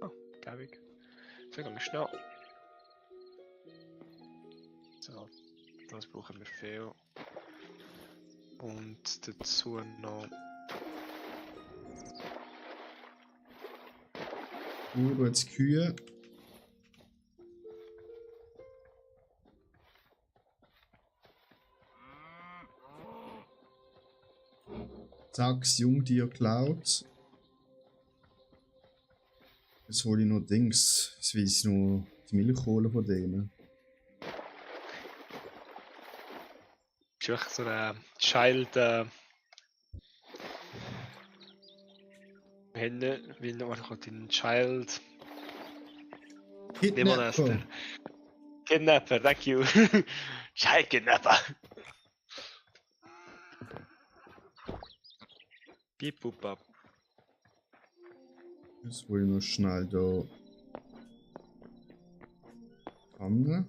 S3: Oh, gäbig. So, ganz schnell. So, das brauchen wir viel. Und dazu noch.
S1: Du jetzt Kühe. Zack, Jungtier klaut. Jetzt hole ich noch Dings. Jetzt weiss ich noch die Milch holen von denen.
S3: Ist wirklich so ein Child. Wie nennt man den Child?
S1: Kidnapper.
S3: Kidnapper, thank you. Child Kidnapper. Piep, pup, pap.
S1: Jetzt hole ich noch schnell da. Pfanne.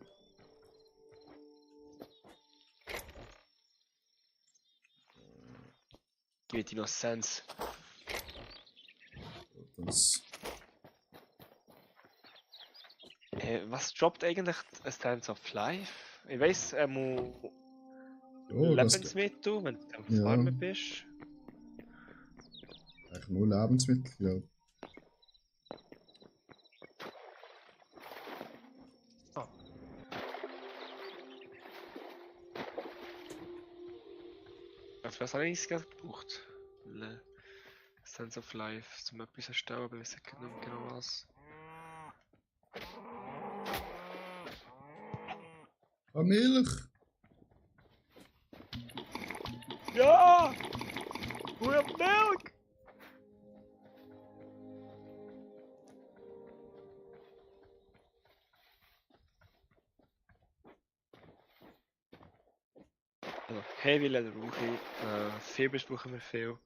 S3: Gibt die noch Sense?
S1: Das.
S3: Was droppt eigentlich ein Sense of Life? Ich weiss, muss
S1: Ja,
S3: Lebensmittel, wenn du am Farmen bist.
S1: Eigentlich nur Lebensmittel, glaube ich.
S3: Ah. Was habe ich gerade gebraucht? Sense of Life, zum etwas erstellen, aber ich weiß nicht genau was.
S1: Ah, Milch!
S3: Ja! We have milk! Also, Heavy Leather brauche ich, Fibers brauchen wir viel.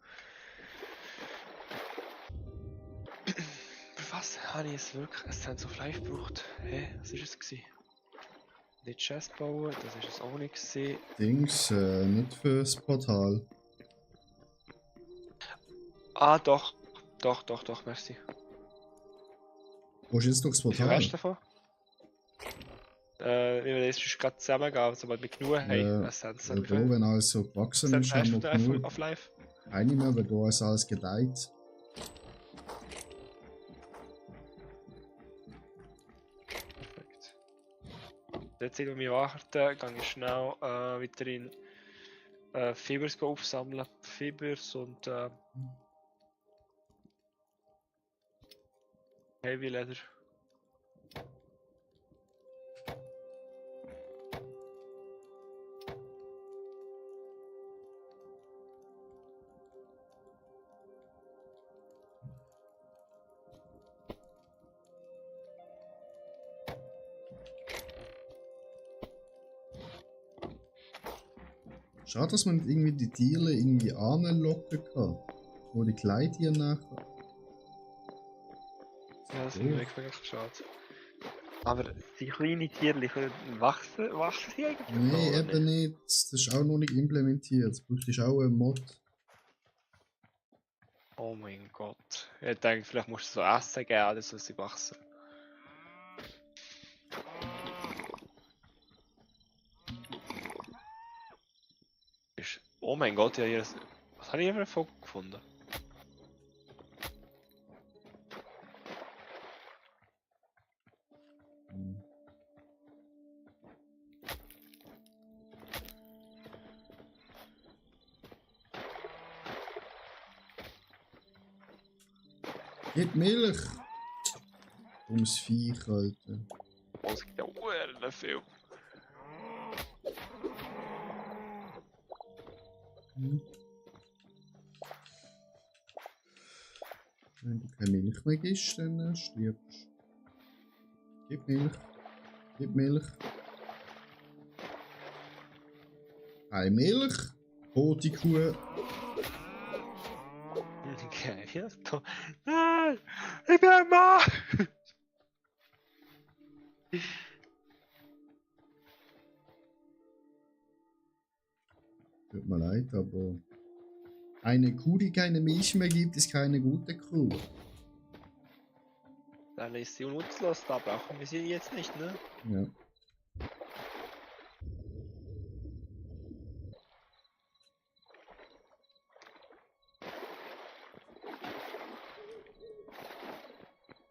S3: Für Was? Habe ich es wirklich Essence of Life gebraucht? Hä? Was war es gewesen? Nicht Chest bauen, das war es auch nicht gewesen.
S1: Dings, nicht fürs Portal.
S3: Ah, doch. Doch, merci.
S1: Wo ist jetzt noch das
S3: Wie viel
S1: Portal?
S3: hast du davon? Wir werden jetzt gerade zusammengehen, sobald wir genug haben. Essenz.
S1: Weil da, wenn alles so gewachsen ist, haben wir genug.
S3: Auf Live?
S1: Keine mehr, weil da ist alles gedeiht.
S3: Perfekt. Jetzt, wo wir warten, gehe ich schnell wieder in Fibers aufsammeln. Fibers und Heavy Leather.
S1: Schade, dass man nicht irgendwie die Tiere irgendwie anlocken kann. Wo die Kleidtiere nachher.
S3: Ja, das finde ich wirklich schade. Aber die kleinen Tierchen können wachsen sie eigentlich?
S1: Nee,
S3: oder
S1: eben nicht. Das ist auch noch nicht implementiert. Das braucht auch einen Mod.
S3: Oh mein Gott. Ich denke, vielleicht musst du so Essen geben, oder so, dass sie wachsen. Oh mein Gott, ja, hier ist... Was habe ich hier für einen Vogel gefunden?
S1: Hm. Gib Milch! Ums Viech, Alter.
S3: Oh, es gibt ja viel.
S1: Hm. Wenn du keine Milch mehr gibst, dann stirbst du. Gib Milch. Gib Milch. Keine Milch. Tote Kuh.
S3: Okay, ja, toll. Nein! Ich bin ein Mann!
S1: Tut mir leid, aber eine Kuh, die keine Milch mehr gibt, ist keine gute Kuh.
S3: Dann ist sie nutzlos, da brauchen wir sie jetzt nicht, ne?
S1: Ja.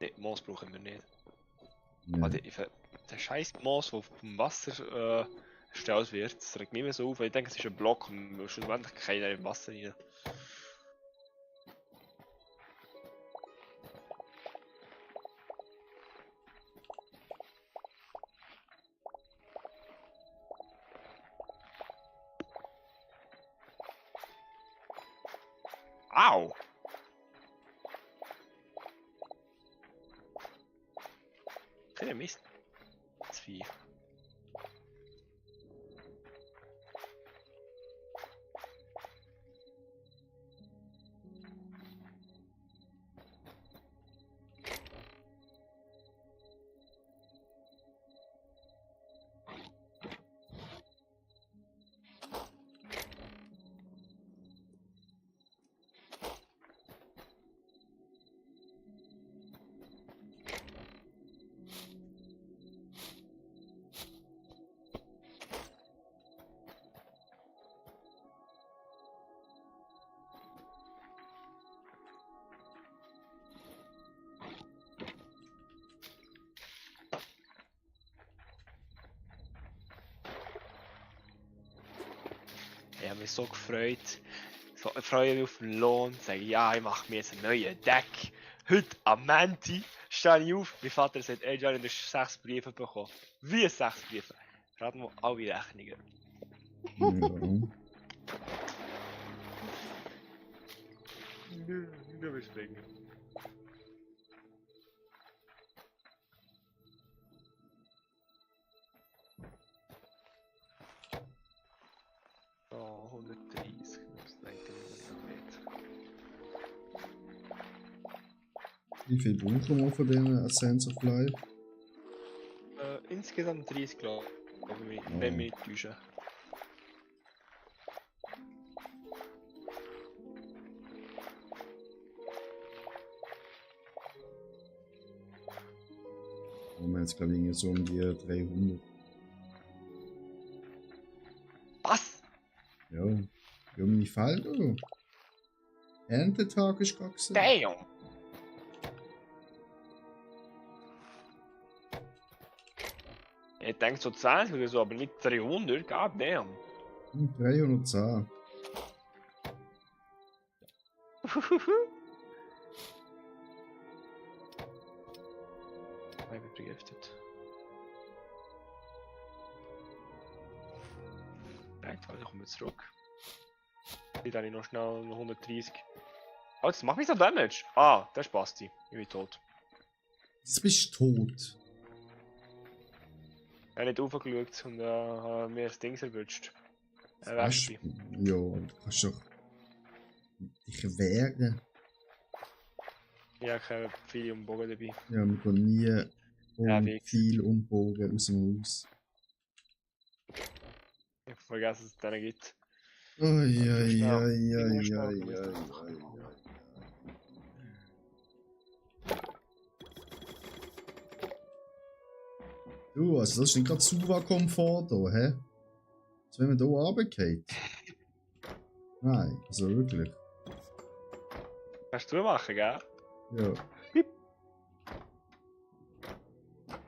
S3: Ne, Moos brauchen wir nicht.
S1: Ja.
S3: Aber der scheiß Moos, der vom Wasser erstellt wird, das regt mich immer so auf, weil ich denke, es ist ein Block und schlussendlich keiner im Wasser rein. Au! Keine Mist. Das Vieh. Ich habe mich so gefreut. So, ich freue mich auf den Lohn. Sage, ja, ich mache mir jetzt einen neuen Deck. Heute am Menti stehe ich auf. Mein Vater sagt, ey, Johnny, du hast 6 Briefe bekommen. Wie 6 Briefe? Raten wir alle Rechnungen.
S1: Ja.
S3: Du bist springen. Oh, 130. Das denke ich noch nicht.
S1: Wie viel brauchen wir von diesen Essence of Life?
S3: Insgesamt 30, glaube ich,
S1: Oh.
S3: wenn wir nicht täuschen.
S1: Wir haben jetzt, glaube ich, so um die 300.
S3: Was?
S1: Ja, Junge Falco. Erntetag ist gerade gewesen.
S3: Damn! Ich denke so 20 oder so, aber nicht 300, god damn.
S1: 310.
S3: Ich bin vergiftet. Right, also kommen wir zurück. Jetzt habe ich noch schnell 130. Oh, das macht mich so Damage! Ah, das ist Basti. Ich bin tot.
S1: Jetzt bist du tot.
S3: Ich habe nicht aufgeschaut und habe mir das Ding erwischt.
S1: Weißt,
S3: Wespe.
S1: ja, aber du kannst doch dich wehren.
S3: Ich habe keine Pfeile und Bogen dabei.
S1: Ja, man kann nie
S3: Ja,
S1: ohne
S3: wie
S1: viel umbogen aus dem Haus.
S3: Ich habe vergessen, dass es denen gibt.
S1: Du, also das ist nicht gerade super Komfort da, hä? Als wenn man da runtergeht. Nein, also wirklich.
S3: Kannst du machen, gell?
S1: Ja.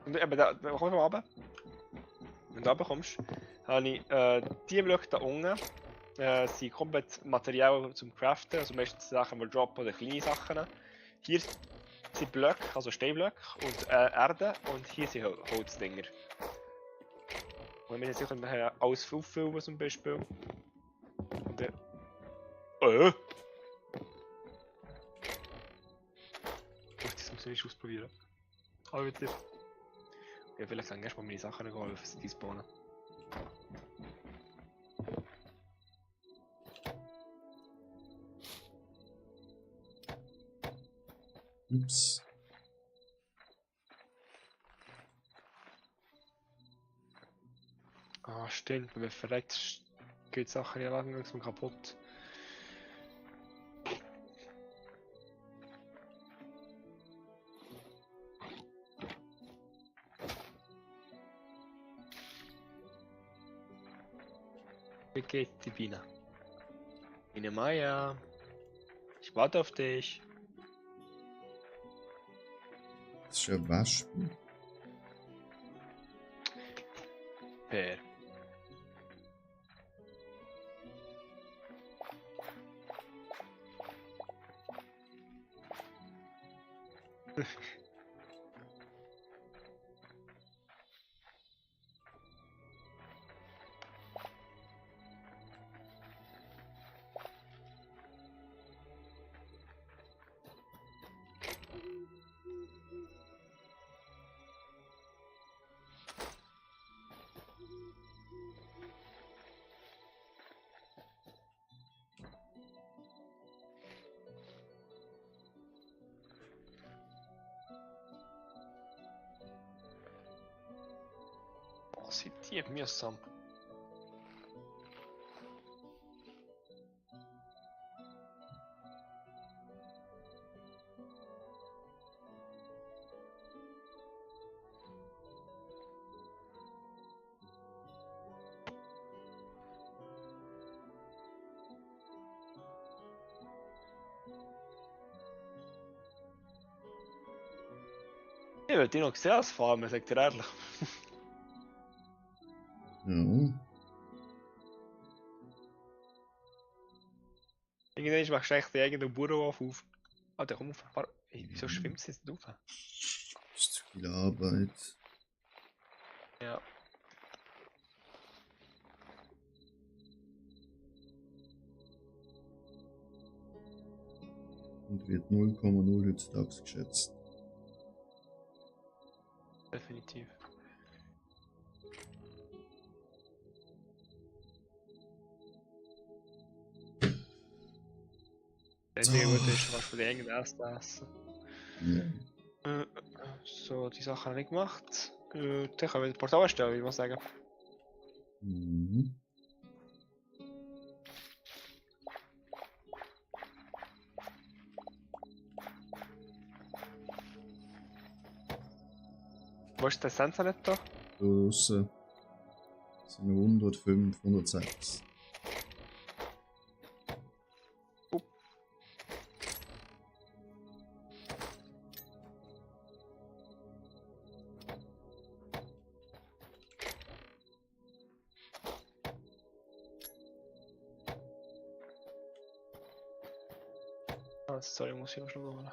S3: Und eben komm mal runter. Wenn du runterkommst, habe ich die Blöcke da unten. Sind komplett Material zum Craften, also meistens Sachen, die droppen oder kleine Sachen. Hier sind Blöcke, also Steinblöcke und Erde und hier sind Holzdinger. Und wenn wir jetzt hier alles auffüllen zum Beispiel. Und dann... Das muss ich nicht ausprobieren. Aber bitte. Ja, vielleicht kann ich erstmal meine Sachen holen, für die spawnen.
S1: Ups.
S3: Ah, stimmt, wenn man verreckt, geht Sachen ja langsam kaputt. Wie geht's, die Biene? Biene Maya, ich warte auf dich.
S1: Das ist eine Wespe.
S3: Per. Oh, sind die mühsam. Ich würde die noch sehen als Farmer, sagt ihr ehrlich.
S1: Ja.
S3: Irgendwann machst du echt den eigenen Bauernhof auf. Alter, komm auf ein paar. Ey, wieso schwimmt sie jetzt nicht rauf?
S1: Das ist zu viel Arbeit.
S3: Ja.
S1: Und wird 0,0 heutzutage geschätzt.
S3: Definitiv. Der Einzige Gute ist, was für die eigenen Äste essen.
S1: Ja.
S3: So, die Sache habe ich gemacht. Dann können wir das Portal erstellen, würde ich mal sagen.
S1: Mhm.
S3: Wo ist der Sensor nicht da?
S1: Draussen sind 105, 106.
S3: Ah, sorry, muss ich noch schnell holen.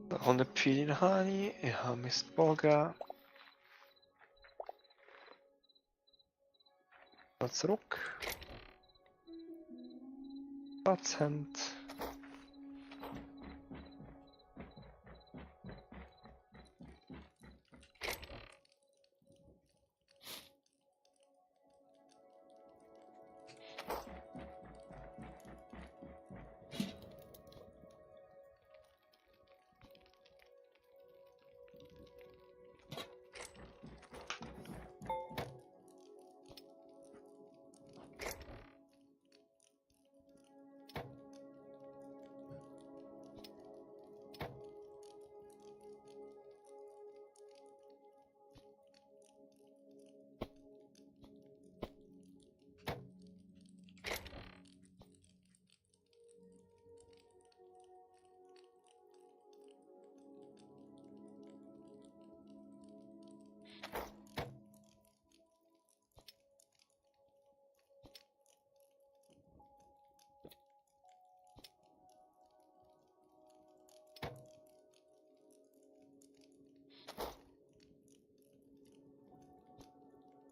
S3: Da 100 Pfeile habe ich habe mein Bogen. Noch zurück. Patient.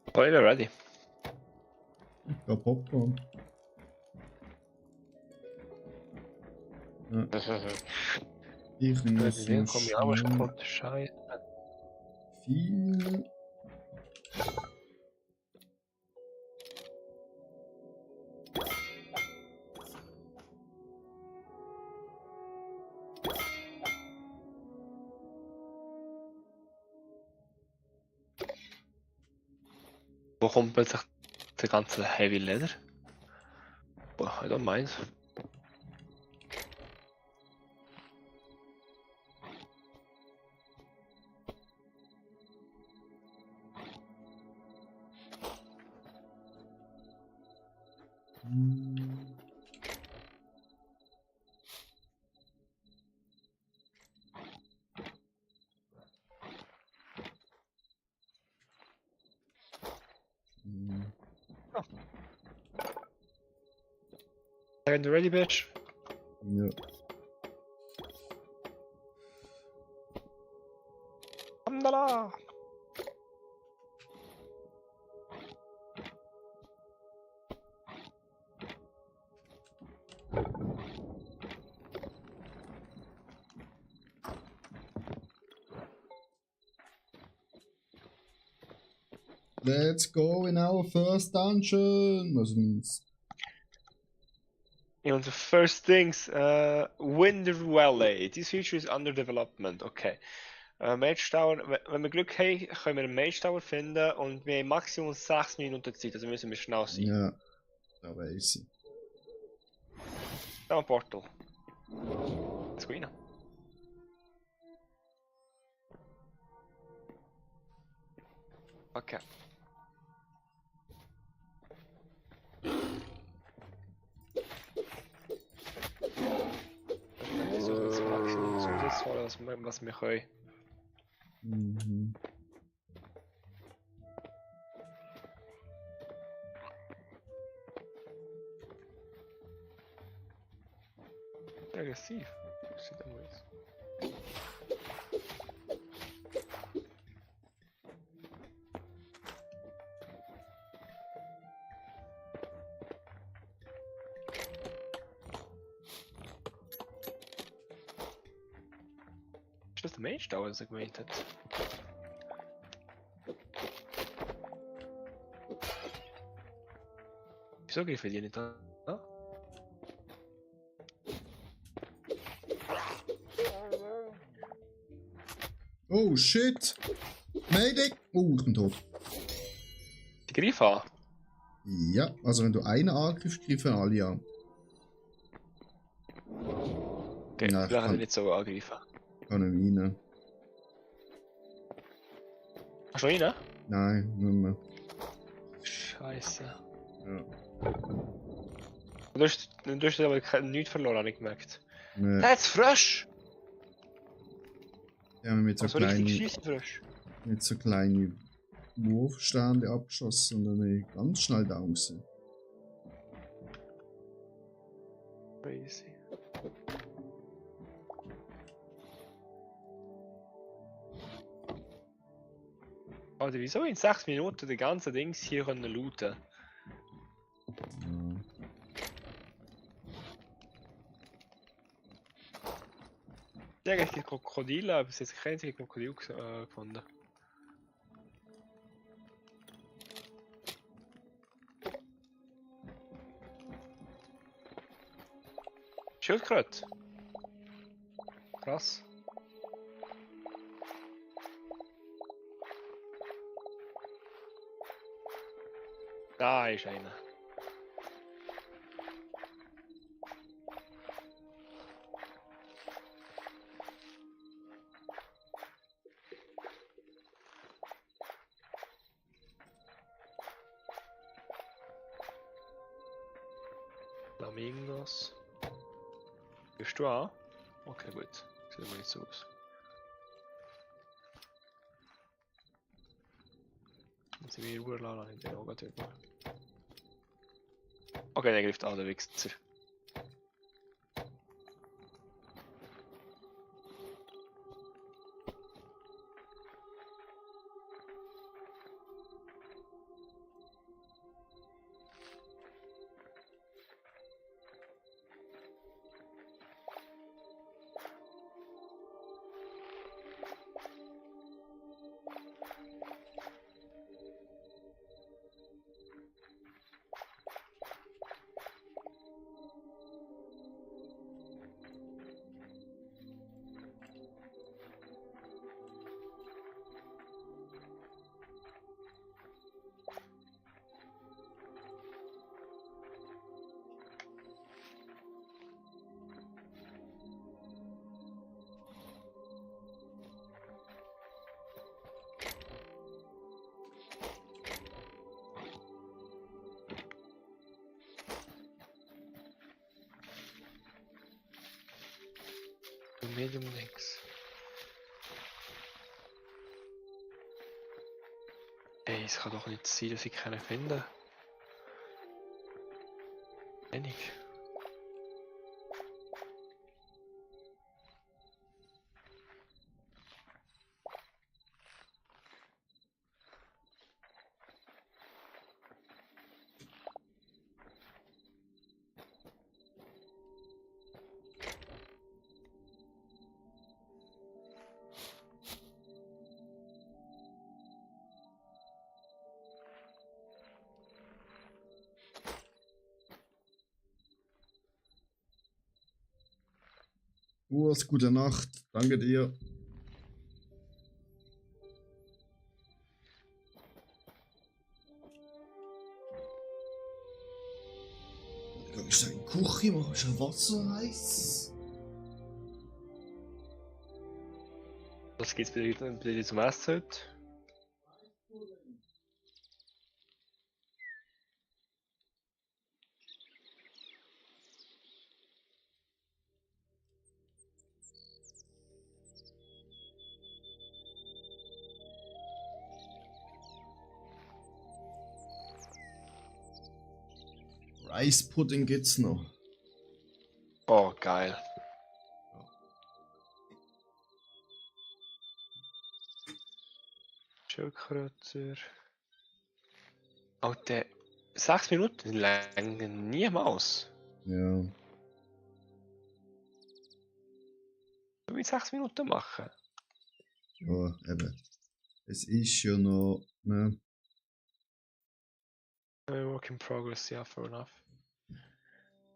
S3: Spoiler ready.
S1: Ja, Popcorn. Ja, ich muss
S3: Dann
S1: noch
S3: komme ich auch schon
S1: schnell
S3: von der Scheiße.
S1: viel.
S3: Wo kommt plötzlich der ganze Heavy Leather? Boah, I don't mind. Second ready, bitch.
S1: Ja.
S3: Hamdala!
S1: Let's go in our first dungeon. Was means?
S3: In the first things, Wind Valley. This feature is under development. Okay. Mage Tower, wenn wir Glück haben, können wir einen Mage Tower finden und wir haben Maximum 6 Minuten Zeit, also müssen wir schnell sein.
S1: Ja, da weiß ich.
S3: Da ein Portal. Let's go rein. Okay. was wir können.
S1: Mhm.
S3: Aggressiv. Sieht aber aus. Ist das der Mensch da, was er gemeint hat? Wieso greifen die nicht an? Ah?
S1: Oh shit! Mayday! Oh, ich bin tot.
S3: Die greifen an?
S1: Ja, also wenn du einen angreifst, greifen alle an.
S3: Okay,
S1: Nein,
S3: vielleicht hat er nicht so angreifen.
S1: kann nicht rein.
S3: Hast du rein?
S1: Nein, nicht mehr.
S3: Scheiße.
S1: Ja.
S3: Du hast aber nichts verloren, habe ich gemerkt.
S1: Nee,
S3: That's fresh!
S1: die haben mit so
S3: Also richtig
S1: kleinen,
S3: scheiße frisch.
S1: mit so kleinen Wurfstände abgeschossen und dann bin ich ganz schnell da raus.
S3: Crazy. Alter, wieso in 6 Minuten die ganze Dings hier können looten?
S1: Ja.
S3: Ich habe eigentlich Krokodile, aber bis jetzt kein einziges Krokodil gefunden. Schildkröte. Krass. Da ist einer. Flamingos. Bist du an? Okay, gut. Sieht aber nicht so aus. Jetzt sind wir in Ruhe lassen, in den Augen drüber. Okay, der greift an, der Wichser. Medium links. Ey, es kann doch nicht sein, dass ich keinen finde. Wenig.
S1: Urs, gute Nacht. Danke dir. Ich in die Küche, mache schon Wasser heiß.
S3: Was gibt's bei dir zum Essen heute?
S1: Eispudding gibt's noch.
S3: Oh, geil. Schildkröter. Oh, der 6 Minuten lang niemals.
S1: Ja.
S3: Du willst 6 Minuten machen?
S1: Ja, eben. Es ist ja noch. Ne?
S3: Work in progress, ja, fair enough.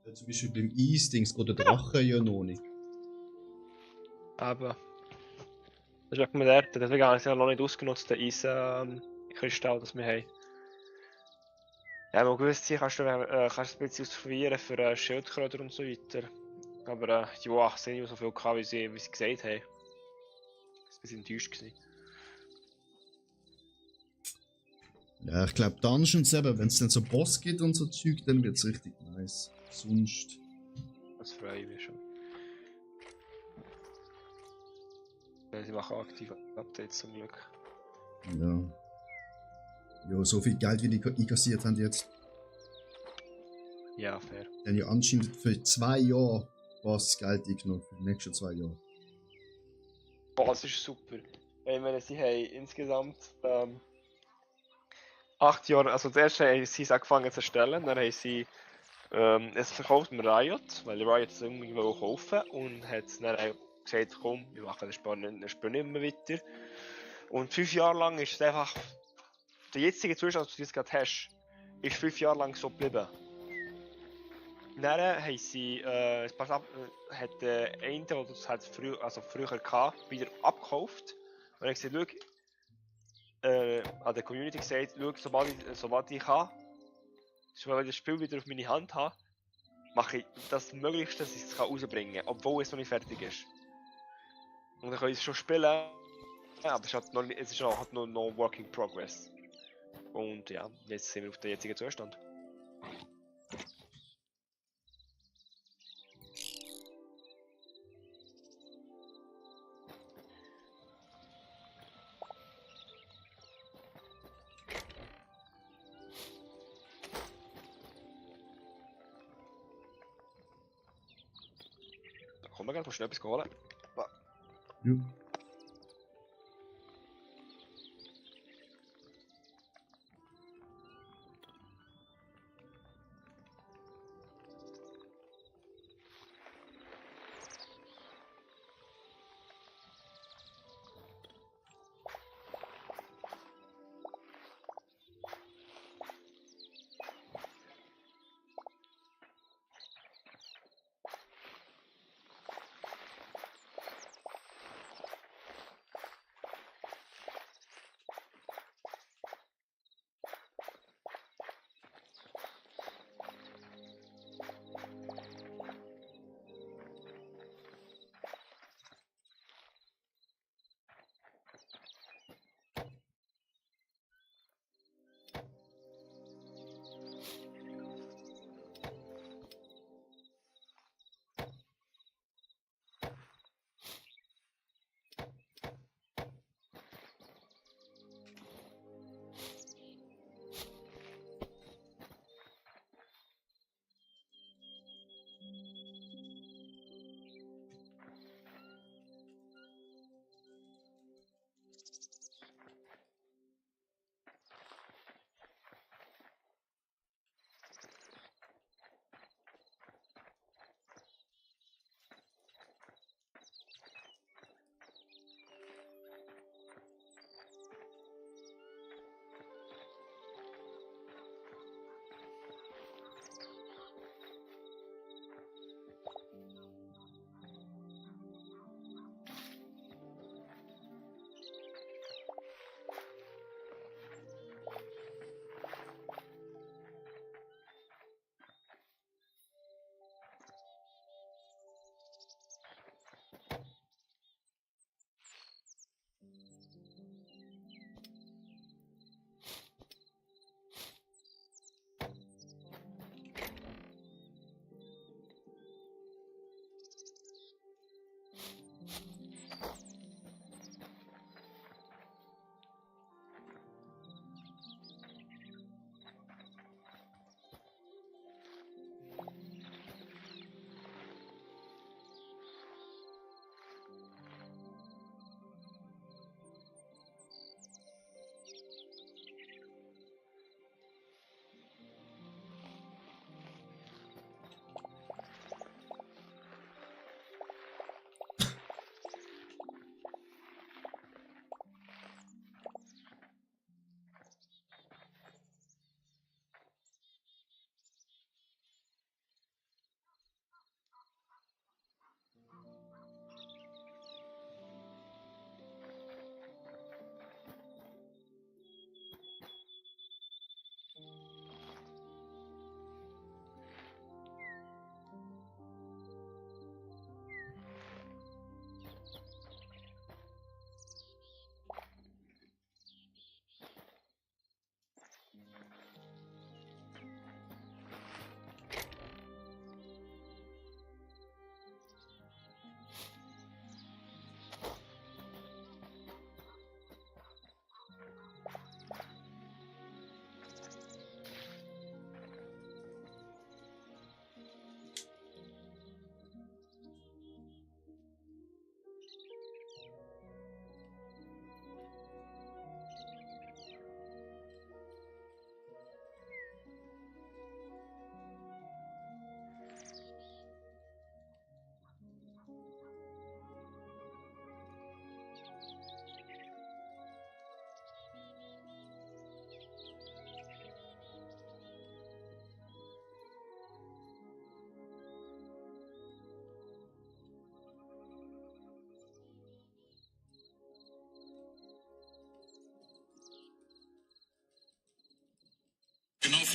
S1: Ja, zum Beispiel beim Eisdings oder Drachen ja noch nicht.
S3: Aber. Das ist wegen mir der, deswegen habe ich ja noch nicht ausgenutzt, den Eiskristall, das wir haben. Ja, mal gewusst sein, kannst du ein bisschen ausprobieren für Schildkröter und so weiter. Aber ja, sie haben nicht so viel gehabt, wie sie gesagt haben. Ich war ein bisschen enttäuscht gewesen.
S1: Ja, ich glaube Dungeons eben, wenn es dann so Boss gibt und so Zeug, dann wird es richtig nice. Sonst.
S3: Das freue ich mich schon. Ja, sie machen aktive Updates zum Glück.
S1: Ja. Ja, so viel Geld wie die einkassiert haben jetzt.
S3: Ja, fair.
S1: Die haben ja anscheinend für 2 Jahre Basisgeld eingenommen, für die nächsten 2 Jahre.
S3: Boah, das ist super. Ich meine, sie haben insgesamt 8 Jahre, also zuerst haben sie es angefangen zu erstellen, dann haben sie es verkauft mit Riot, weil Riot es irgendwie kaufen und hat dann auch gesagt, komm, wir machen das Spiel nicht mehr weiter. Und 5 Jahre lang ist es einfach, der jetzige Zustand, den du jetzt gerade hast, ist 5 Jahre lang so geblieben. Dann haben sie, hat der eine, der das halt früher gehabt, wieder abgekauft. Und dann gesagt, schau, an der Community gesagt, schau, sobald ich kann, sobald ich das Spiel wieder auf meine Hand habe, mache ich das Möglichste, dass ich es rausbringen kann, obwohl es noch nicht fertig ist. Und dann kann ich es schon spielen, aber es ist halt noch Work in Progress. Und ja, jetzt sind wir auf dem jetzigen Zustand. Da kommen wir gerne schnell etwas holen.
S1: Ja.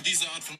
S4: diese Art von...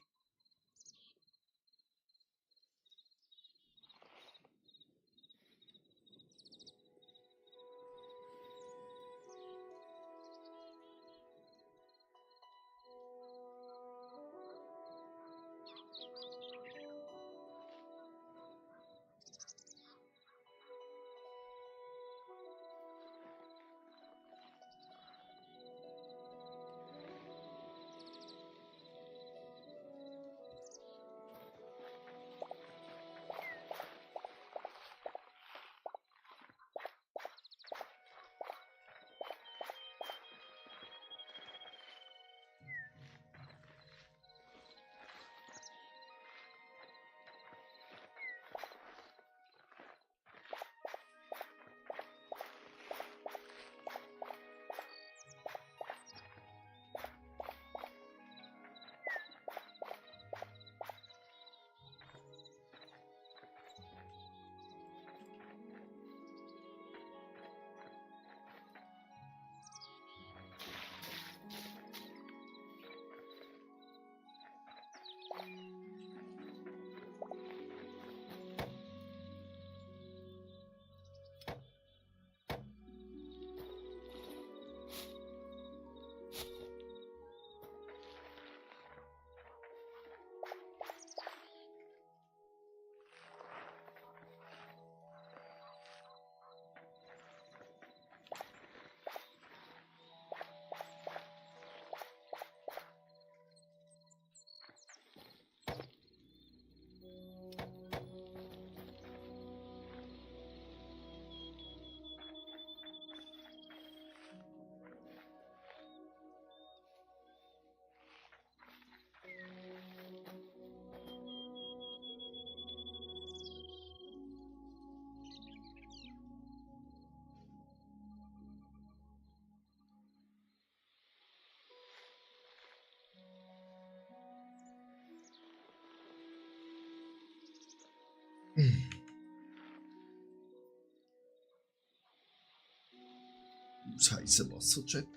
S1: Das heiße Wasserjet.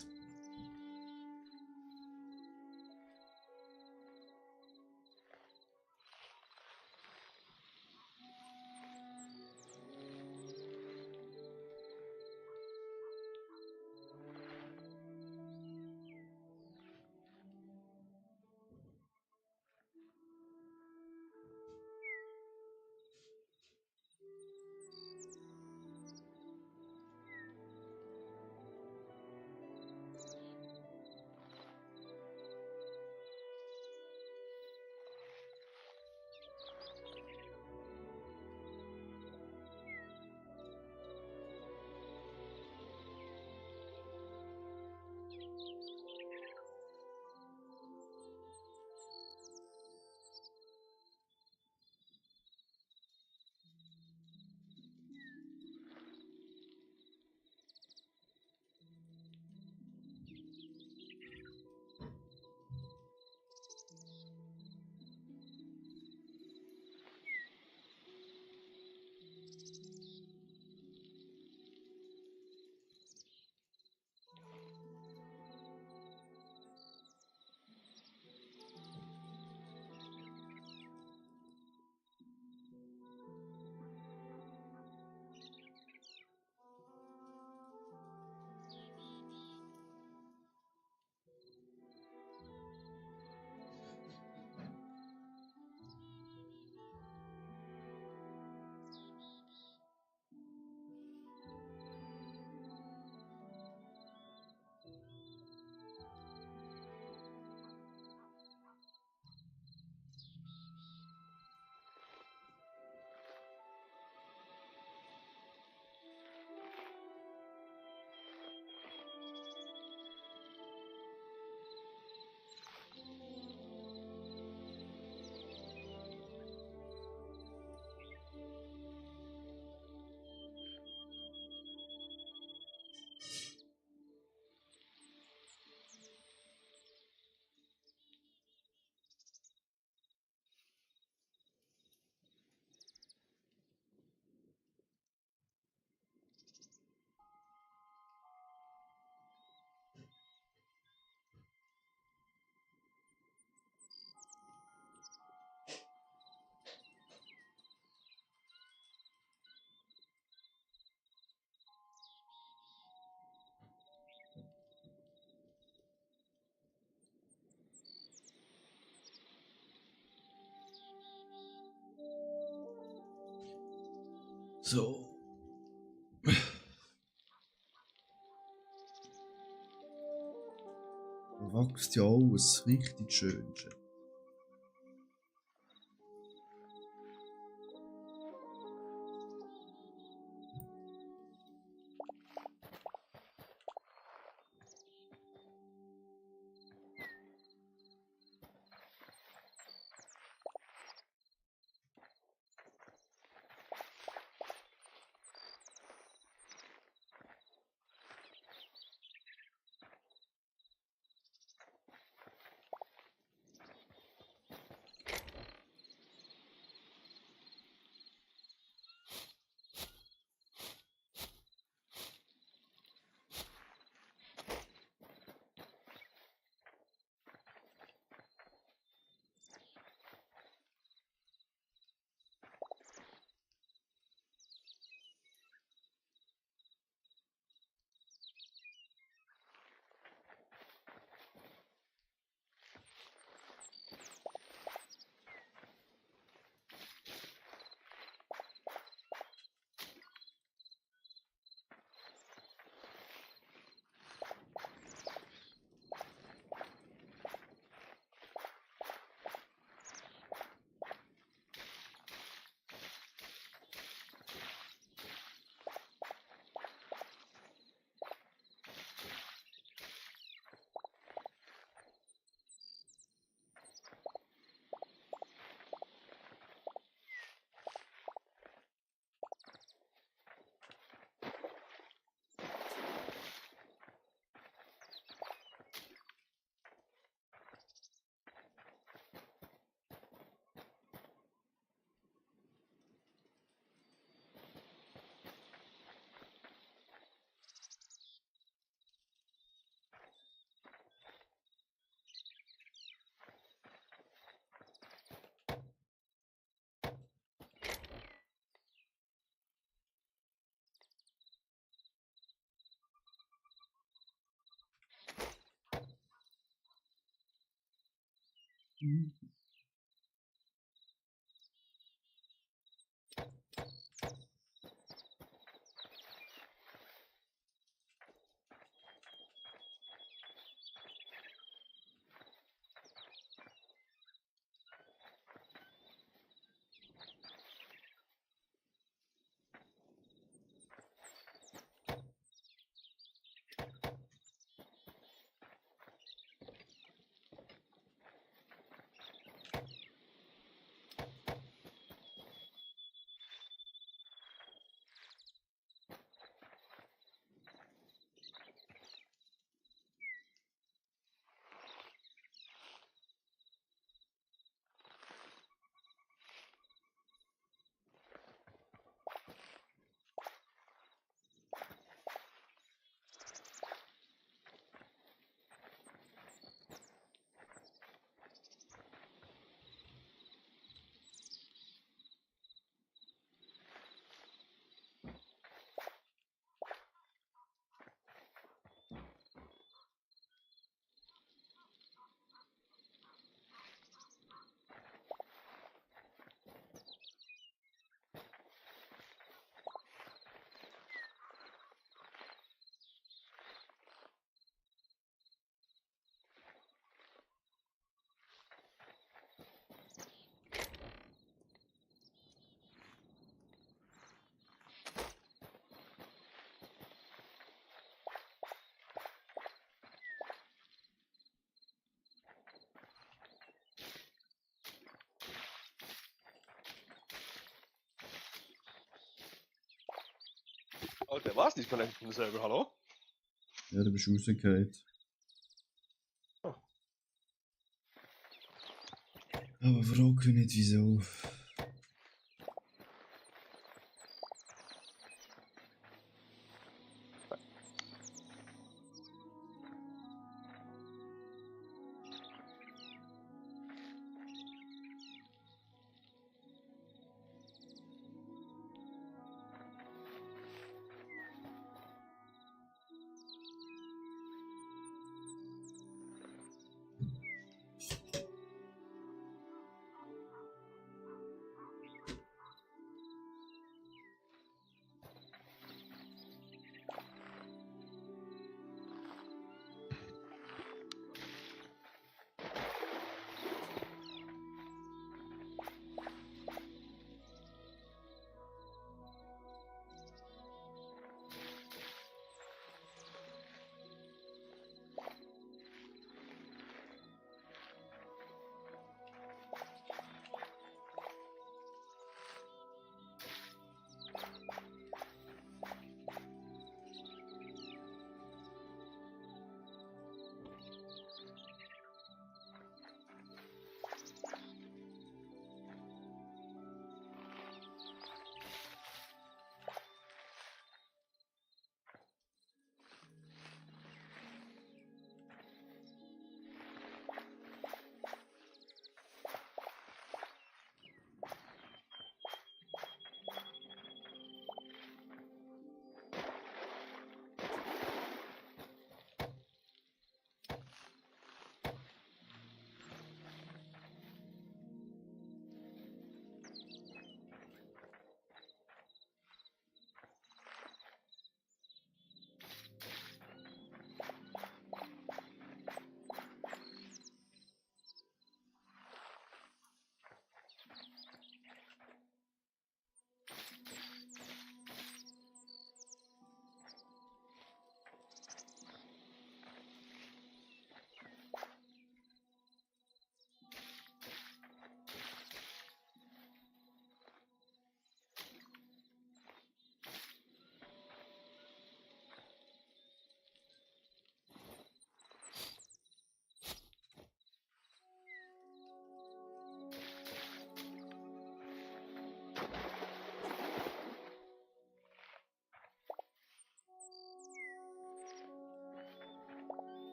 S1: So. Da wächst ja alles richtig schön.
S3: Alter, was? Disconnect von der Server, hallo?
S1: Ja, du bist rausgefallen.
S3: Oh.
S1: Aber frag mich nicht, wieso.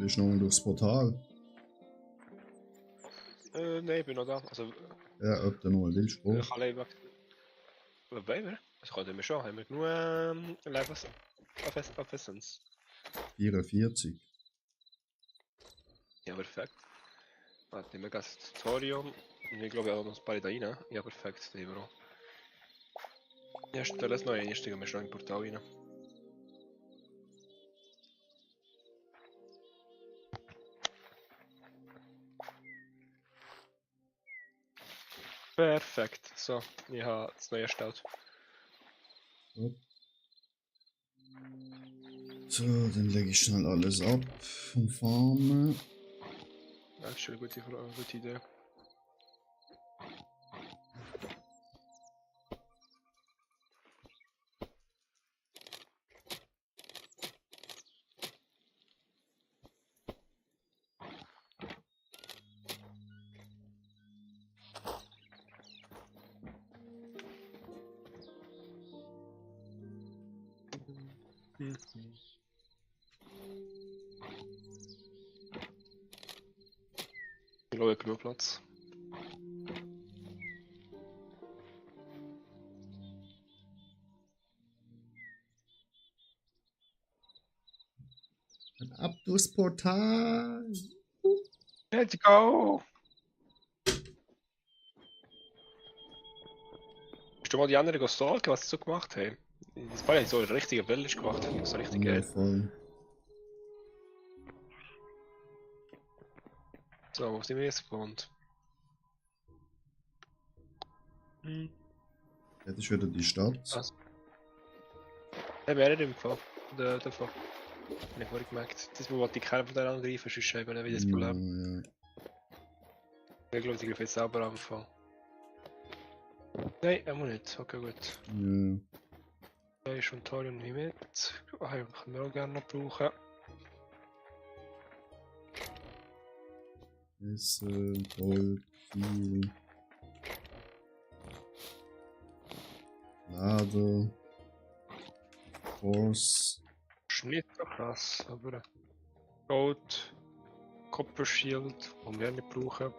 S1: Bist du nochmal durchs Portal?
S3: Nein, ich bin noch da. Also,
S1: Ja, ob du nochmal willst,
S3: ich
S1: Bro.
S3: kann allein. Was wollen wir? Das können wir schon. Haben wir genug Levels auf Essence?
S1: 44.
S3: Ja, perfekt. Warte, wir gehen ins Tutorial. Und ich glaube, ich habe noch ein paar da rein. Ja, perfekt, das nehmen wir auch. Ja, stell es noch ein, steigen wir schon im Portal rein. Perfekt. So, ich habe das neue erstellt.
S1: So, dann lege ich schnell alles ab vom Farmen.
S3: Ja, das ist schon eine gute Idee. Ich glaube, genug Platz.
S1: Dann ab durchs Portal.
S3: Let's go! Hast du mal die anderen gestalken, was sie so gemacht haben? Das Ball hat so eine richtige Village gemacht, so richtig
S1: Ja,
S3: geil.
S1: voll.
S3: So, wo sind wir jetzt gewohnt?
S1: Ja, das ist wieder die Stadt.
S3: Was? Ja, mehrere im Fall. Davon. Hab ich vorhin gemerkt. Das wollte ich keinen von denen angreifen, sonst haben wir wieder das Problem.
S1: Ja.
S3: Ich glaube, die greifen jetzt selber anfangen. Nein, er muss nicht. Okay, gut.
S1: Ja.
S3: Da ist schon Thorium nicht mit. Ah, ja, können wir auch gerne noch brauchen.
S1: Essen, Gold, viel. Lade. Force.
S3: Ist nicht so krass, aber Gold, Copper Shield, die wir nicht brauchen.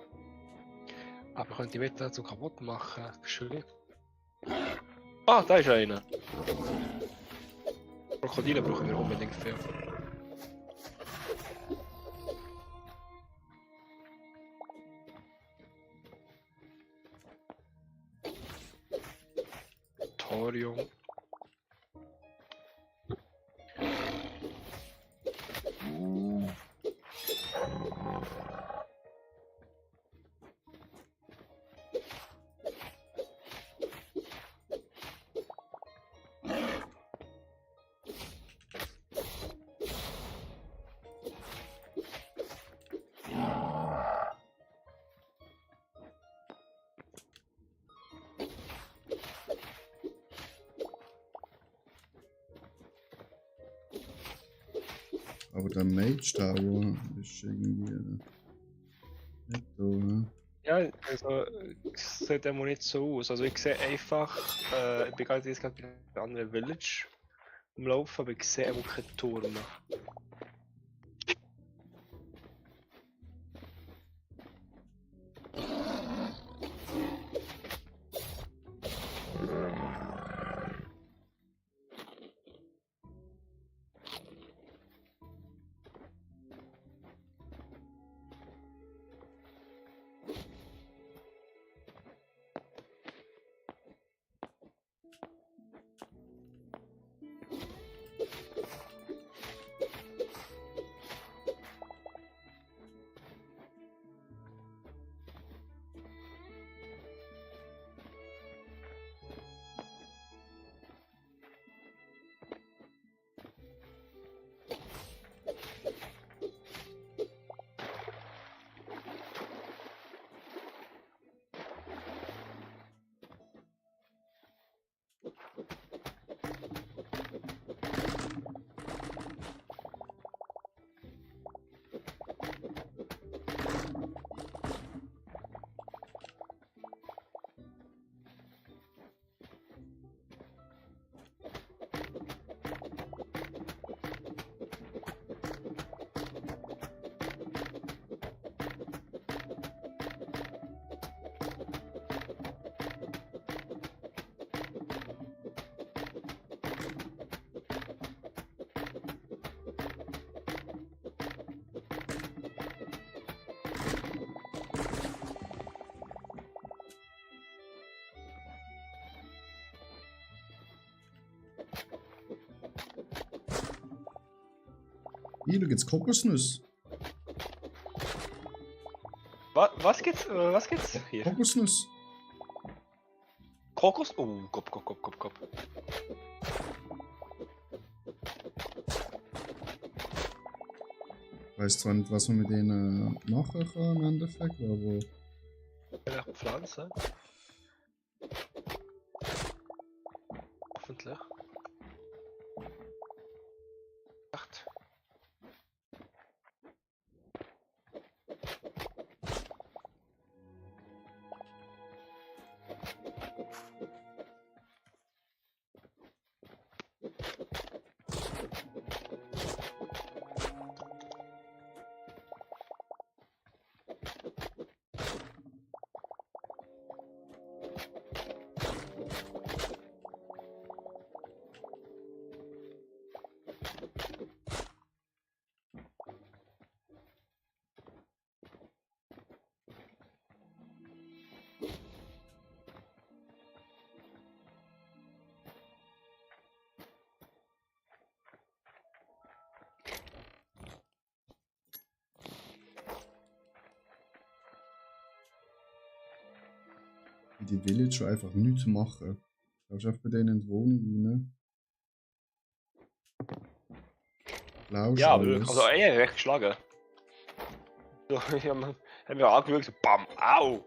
S3: Aber könnte ich mit dazu kaputt machen? Schön. Ah, da ist einer. Krokodile brauchen wir unbedingt viel. Thorium.
S1: Aber der Mage Tower ist irgendwie nicht da, ne?
S3: Ja, also es sieht immer nicht so aus. Also ich sehe einfach, ich bin jetzt gerade bei einer anderen Village umlaufen, aber ich sehe einfach keinen Turm.
S1: Hier, da gibt's Kokosnuss.
S3: Was gibt's hier?
S1: Kokosnuss.
S3: Kokos? Oh, Kopf.
S1: Ich weiß zwar nicht, was man mit denen machen kann im Endeffekt, aber
S3: Vielleicht Pflanzen? Hoffentlich. Echt?
S1: die Villager einfach nichts machen. Du kannst einfach bei denen in die Wohnung rein. Klaust
S3: Ja,
S1: alles.
S3: wirklich. Also, er recht geschlagen. So, ich hab mir angeschaut, so BAM! Au!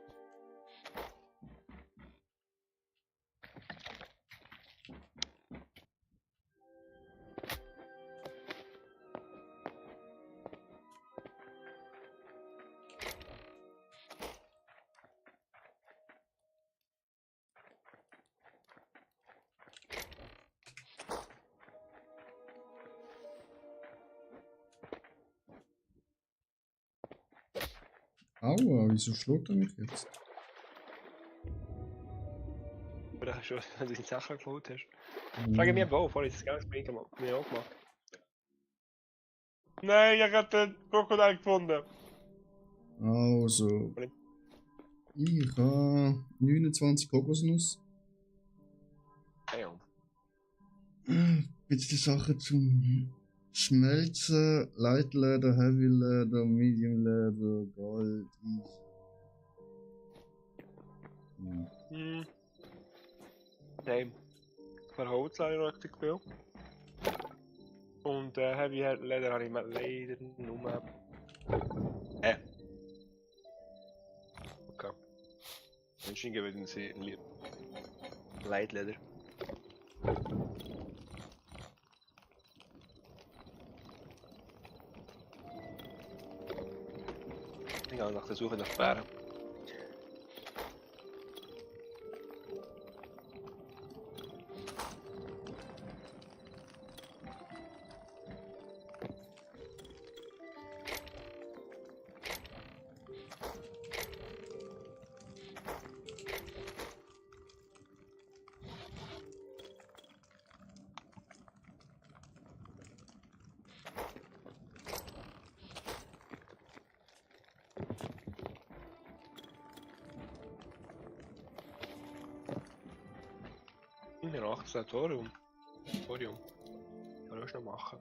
S1: Aua, wieso schlägt er mich jetzt?
S3: Vielleicht schon, wenn du die Sachen geklaut hast. Frage mich wo, vorhin ist das ganz Bild mir auch gemacht. Nein, ich hab den Krokodil gefunden.
S1: Also, ich habe 29 Kokosnuss.
S3: Damn.
S1: Ein bisschen Sachen zum Schmelzen. Light Leather, Heavy Leather, Medium Leather, Gold, Easy.
S3: Hm. Nein. Für Holz habe ich noch richtig viel. Und Heavy Leather habe ich mir leider nur... Okay. Menschen würden sie Light Leather. Ich gehe nach der Suche nach Bären. Ja, 18 Thorium. Kann ich auch noch machen.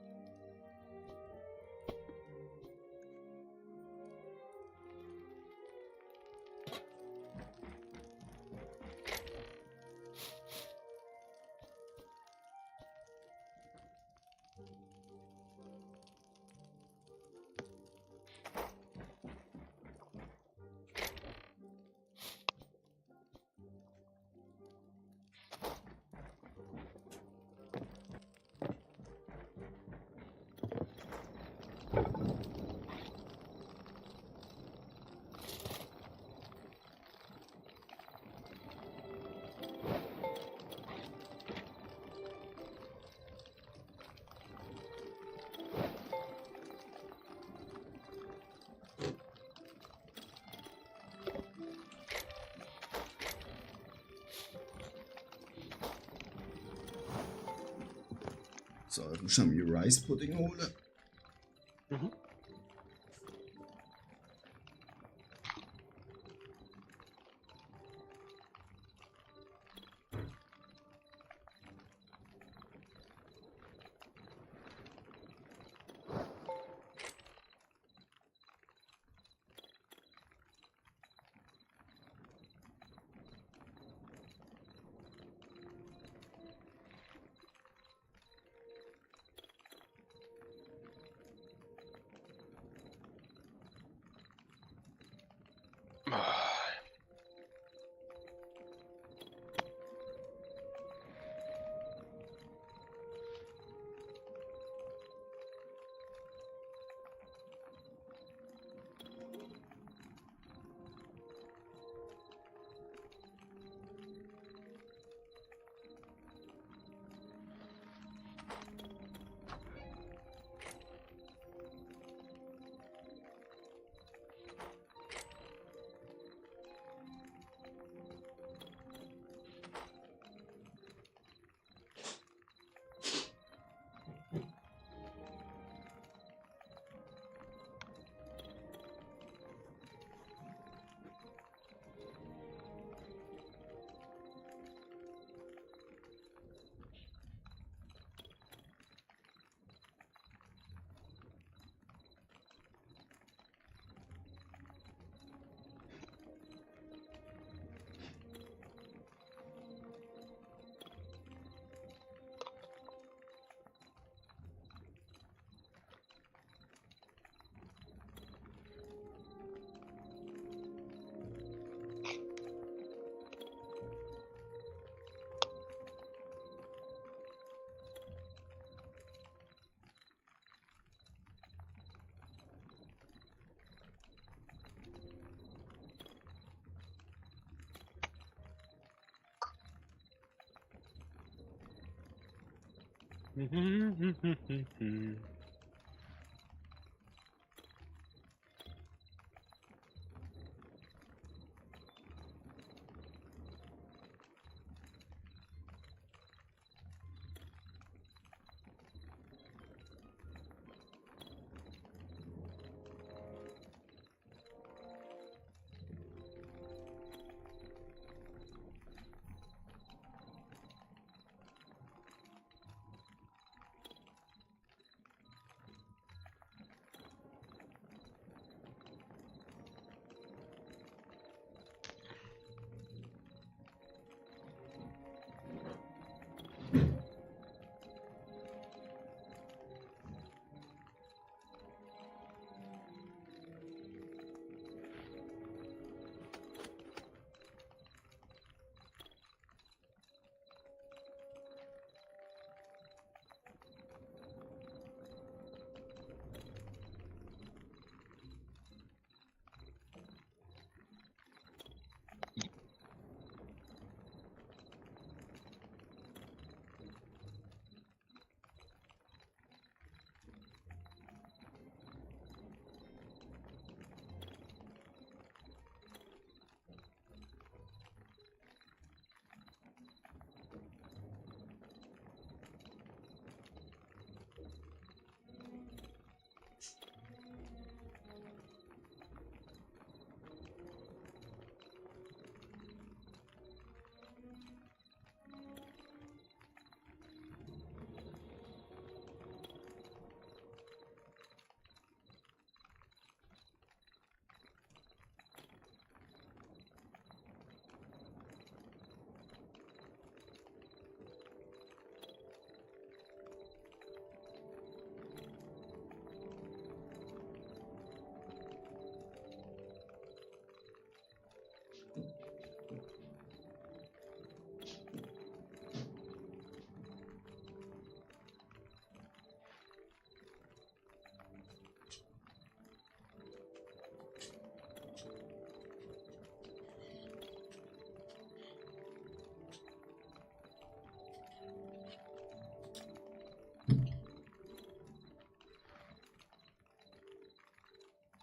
S1: So, ich muss schon mir Rice Pudding holen.
S3: Mhm.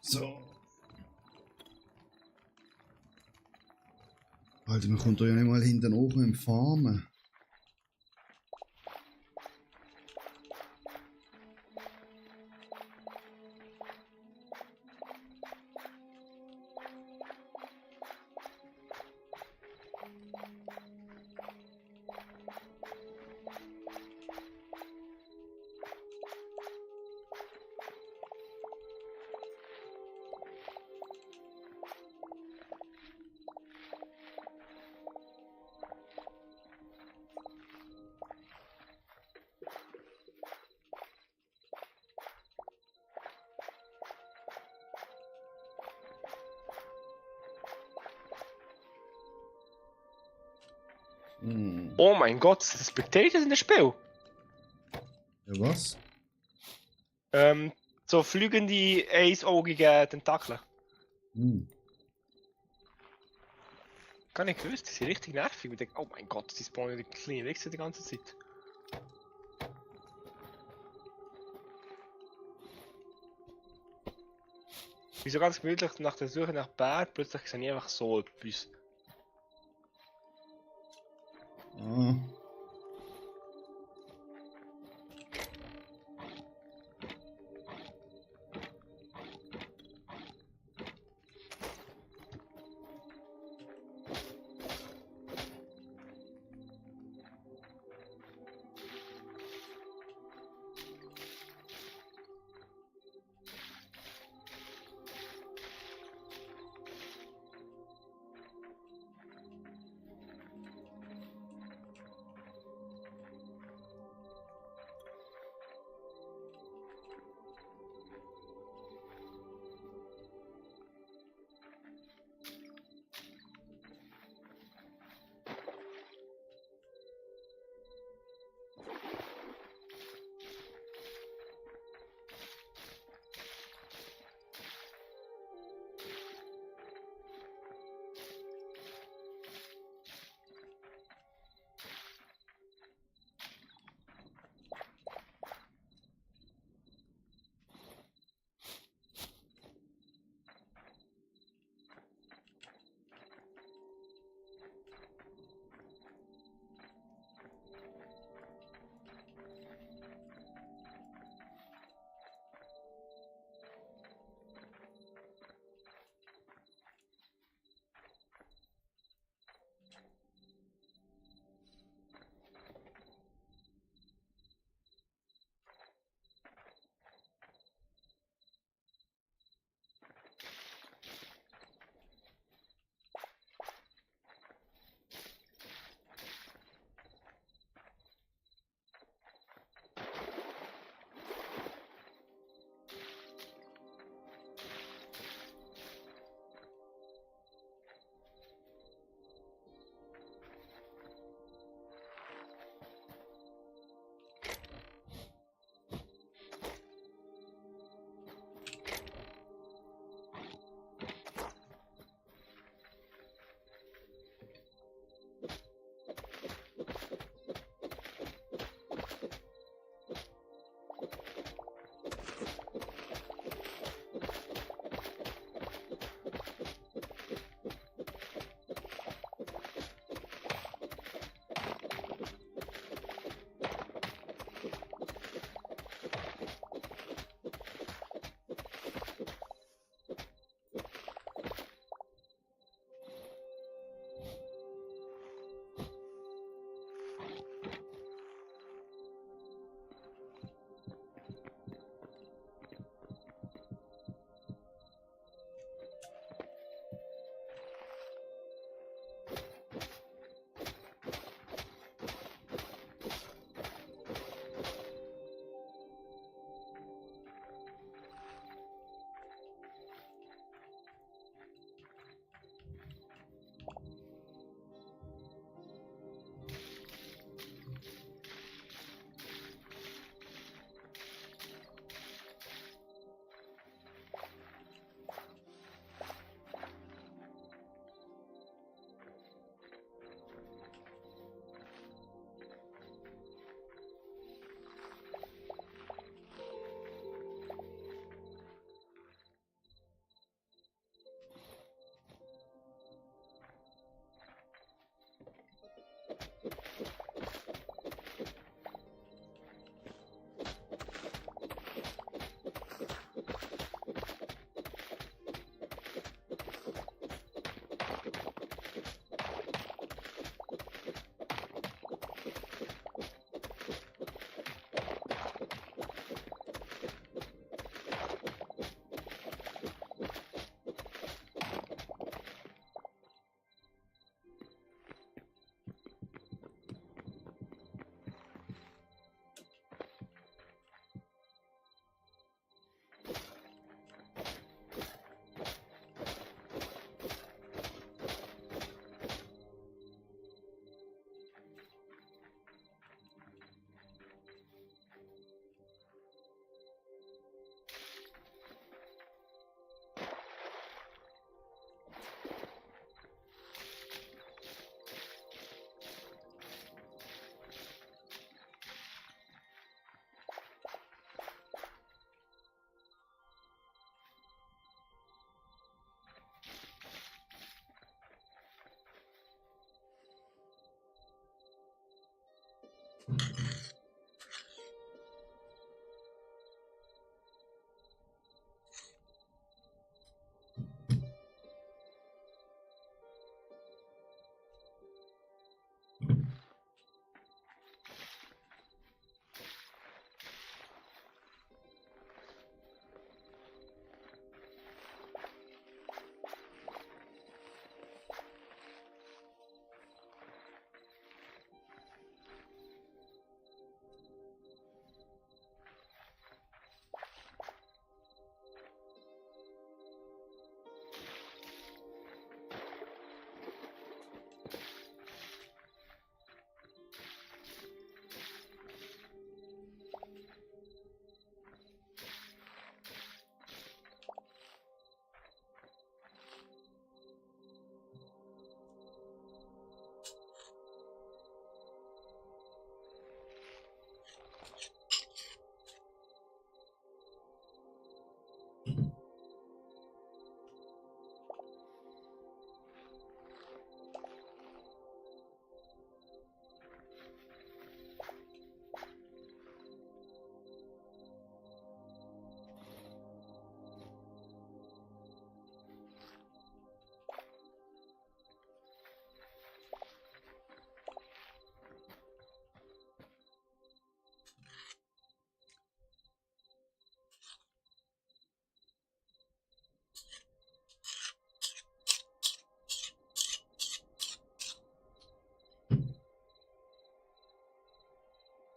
S1: So. Alter, man kommt da ja nicht mal hinten hoch mit dem Farmen.
S3: Oh mein Gott, sind das Spectators in dem Spiel?
S1: Ja, was?
S3: So fliegende, eisaugige Tentakel.
S1: Hm.
S3: Gar nicht gewusst, die sind richtig nervig. Ich denke, oh mein Gott, die spawnen die kleinen Wichser die ganze Zeit. Wieso ganz gemütlich nach der Suche nach Bär, plötzlich sehe ich einfach so etwas.
S1: Ah.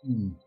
S1: Hm.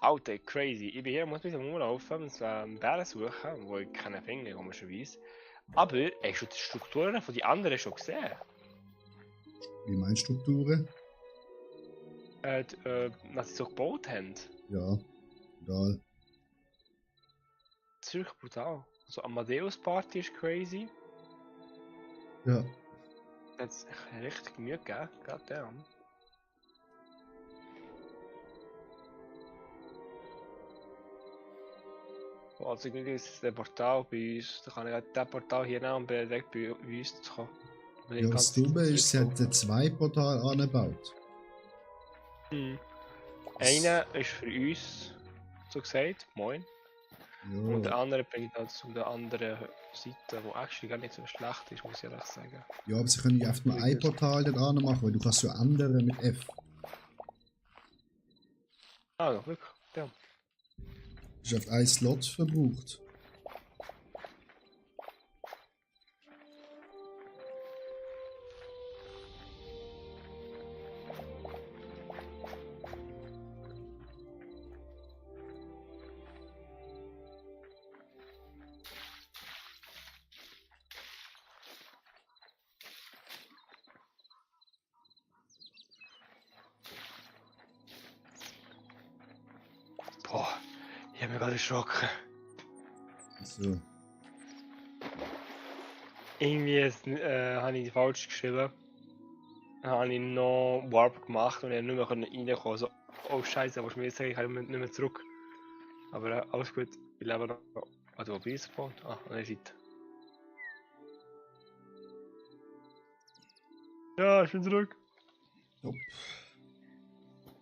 S3: Alter, crazy. Ich bin hier, muss ein bisschen rumlaufen und Bären suchen, wo ich keine finde, komischerweise. Aber hast du die Strukturen von den anderen schon gesehen?
S1: Wie meinst du Strukturen?
S3: Was sie so gebaut haben.
S1: Ja, egal.
S3: Das ist wirklich brutal. So Amadeus Party ist crazy.
S1: Ja.
S3: Da hat es richtig Mühe gegeben, gerade der. Also irgendwie ist das Portal bei uns. Da kann ich das Portal hier nehmen und bin direkt bei uns zu kommen.
S1: Ja, das Dumme ist, sie hat zwei Portale angebaut.
S3: Einer ist für uns, so gesagt, moin. Und der
S1: Ja.
S3: andere bringt halt zu der anderen Seite, wo actually gar nicht so schlecht ist, muss ich ehrlich sagen.
S1: Ja, aber sie können ja einfach nur ein Portal dort anmachen, weil du kannst ja andere mit F.
S3: Ah, ja, wirklich. Ja.
S1: Das ist auf ein Slot verbraucht.
S3: Boah, ich habe mich gerade erschrocken.
S1: So.
S3: Irgendwie habe ich falsch geschrieben. Dann habe ich noch Warp gemacht und ich nicht mehr reinkommen. So, oh Scheiße, was mir jetzt sagen, ich kann nicht mehr zurück. Aber alles gut, ich lebe noch. Also, wo bin ich gespawnt? Ah, an der Seite. Ja, ich bin zurück.
S1: Top.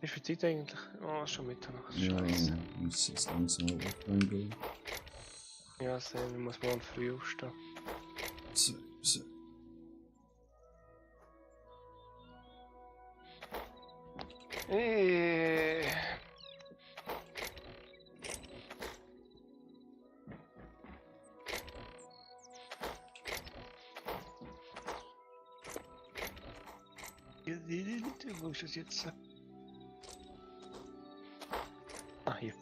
S3: Ist für die Zeit eigentlich? Oh, schon Mitternacht.
S1: Ja,
S3: Scheiße.
S1: muss jetzt langsam offline gehen.
S3: Ja, sehen, ich muss morgen früh aufstehen.
S1: So.
S3: Wo ist das jetzt? Ah, hier.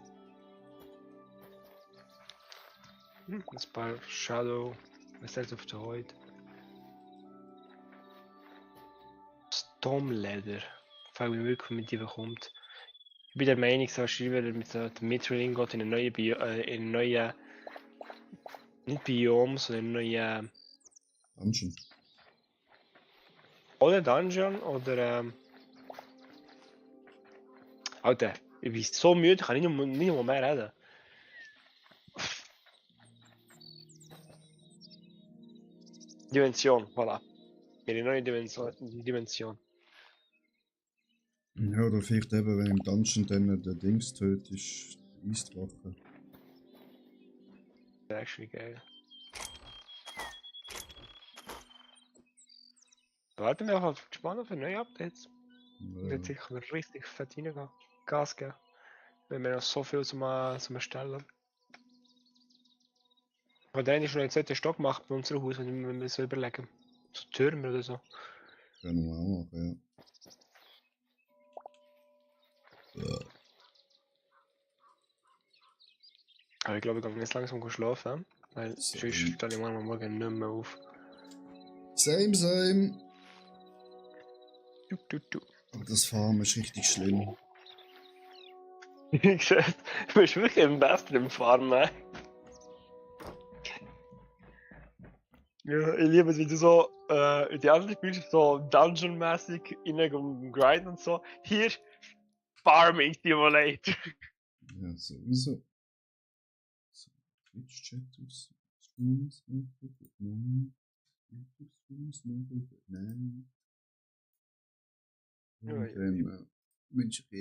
S3: Das paar Shadow, Message of the Void. Stormladder. Frage mich wirklich, wie man die bekommt. Ich bin der Meinung, so schreiben mit dem Mithril geht in eine neue nicht Biom, sondern eine neue
S1: Dungeon.
S3: oder Dungeon oder Alter, ich bin so müde, ich kann nicht mal mehr reden. Dimension, voilà. Eine neue Dimension.
S1: Ja, oder vielleicht eben, wenn im Dungeon dann der Dings tötet, ist die Eistwache.
S3: Das ist actually geil. Warten wir einfach gespannt auf neue Updates.
S1: Ja.
S3: Wird sicher richtig fett reingehen. Gas geben. Wenn wir noch so viel zum Erstellen. Aber dann ist noch einen zweiten Stock gemacht bei unserem Haus, wenn wir so überlegen. So Türme oder so.
S1: Können wir auch machen, ja.
S3: Aber ich glaube, ich gehe jetzt langsam schlafen. Weil
S1: So.
S3: sonst stehe ich morgen nicht mehr auf.
S1: Same.
S3: Du.
S1: Aber das Farmen ist richtig schlimm.
S3: Wie gesagt, du bist wirklich am besten im Farmen. Ja, ich liebe es, wie du so die anderen Spiele so Dungeon-mäßig in einem Grind und so. Hier Farming Simulator.
S1: Ja, sowieso. So, Twitch-Chat aus. Streams, nein. YouTube-Streams, nein.
S3: Ja,
S1: Und dann wünsche ich dir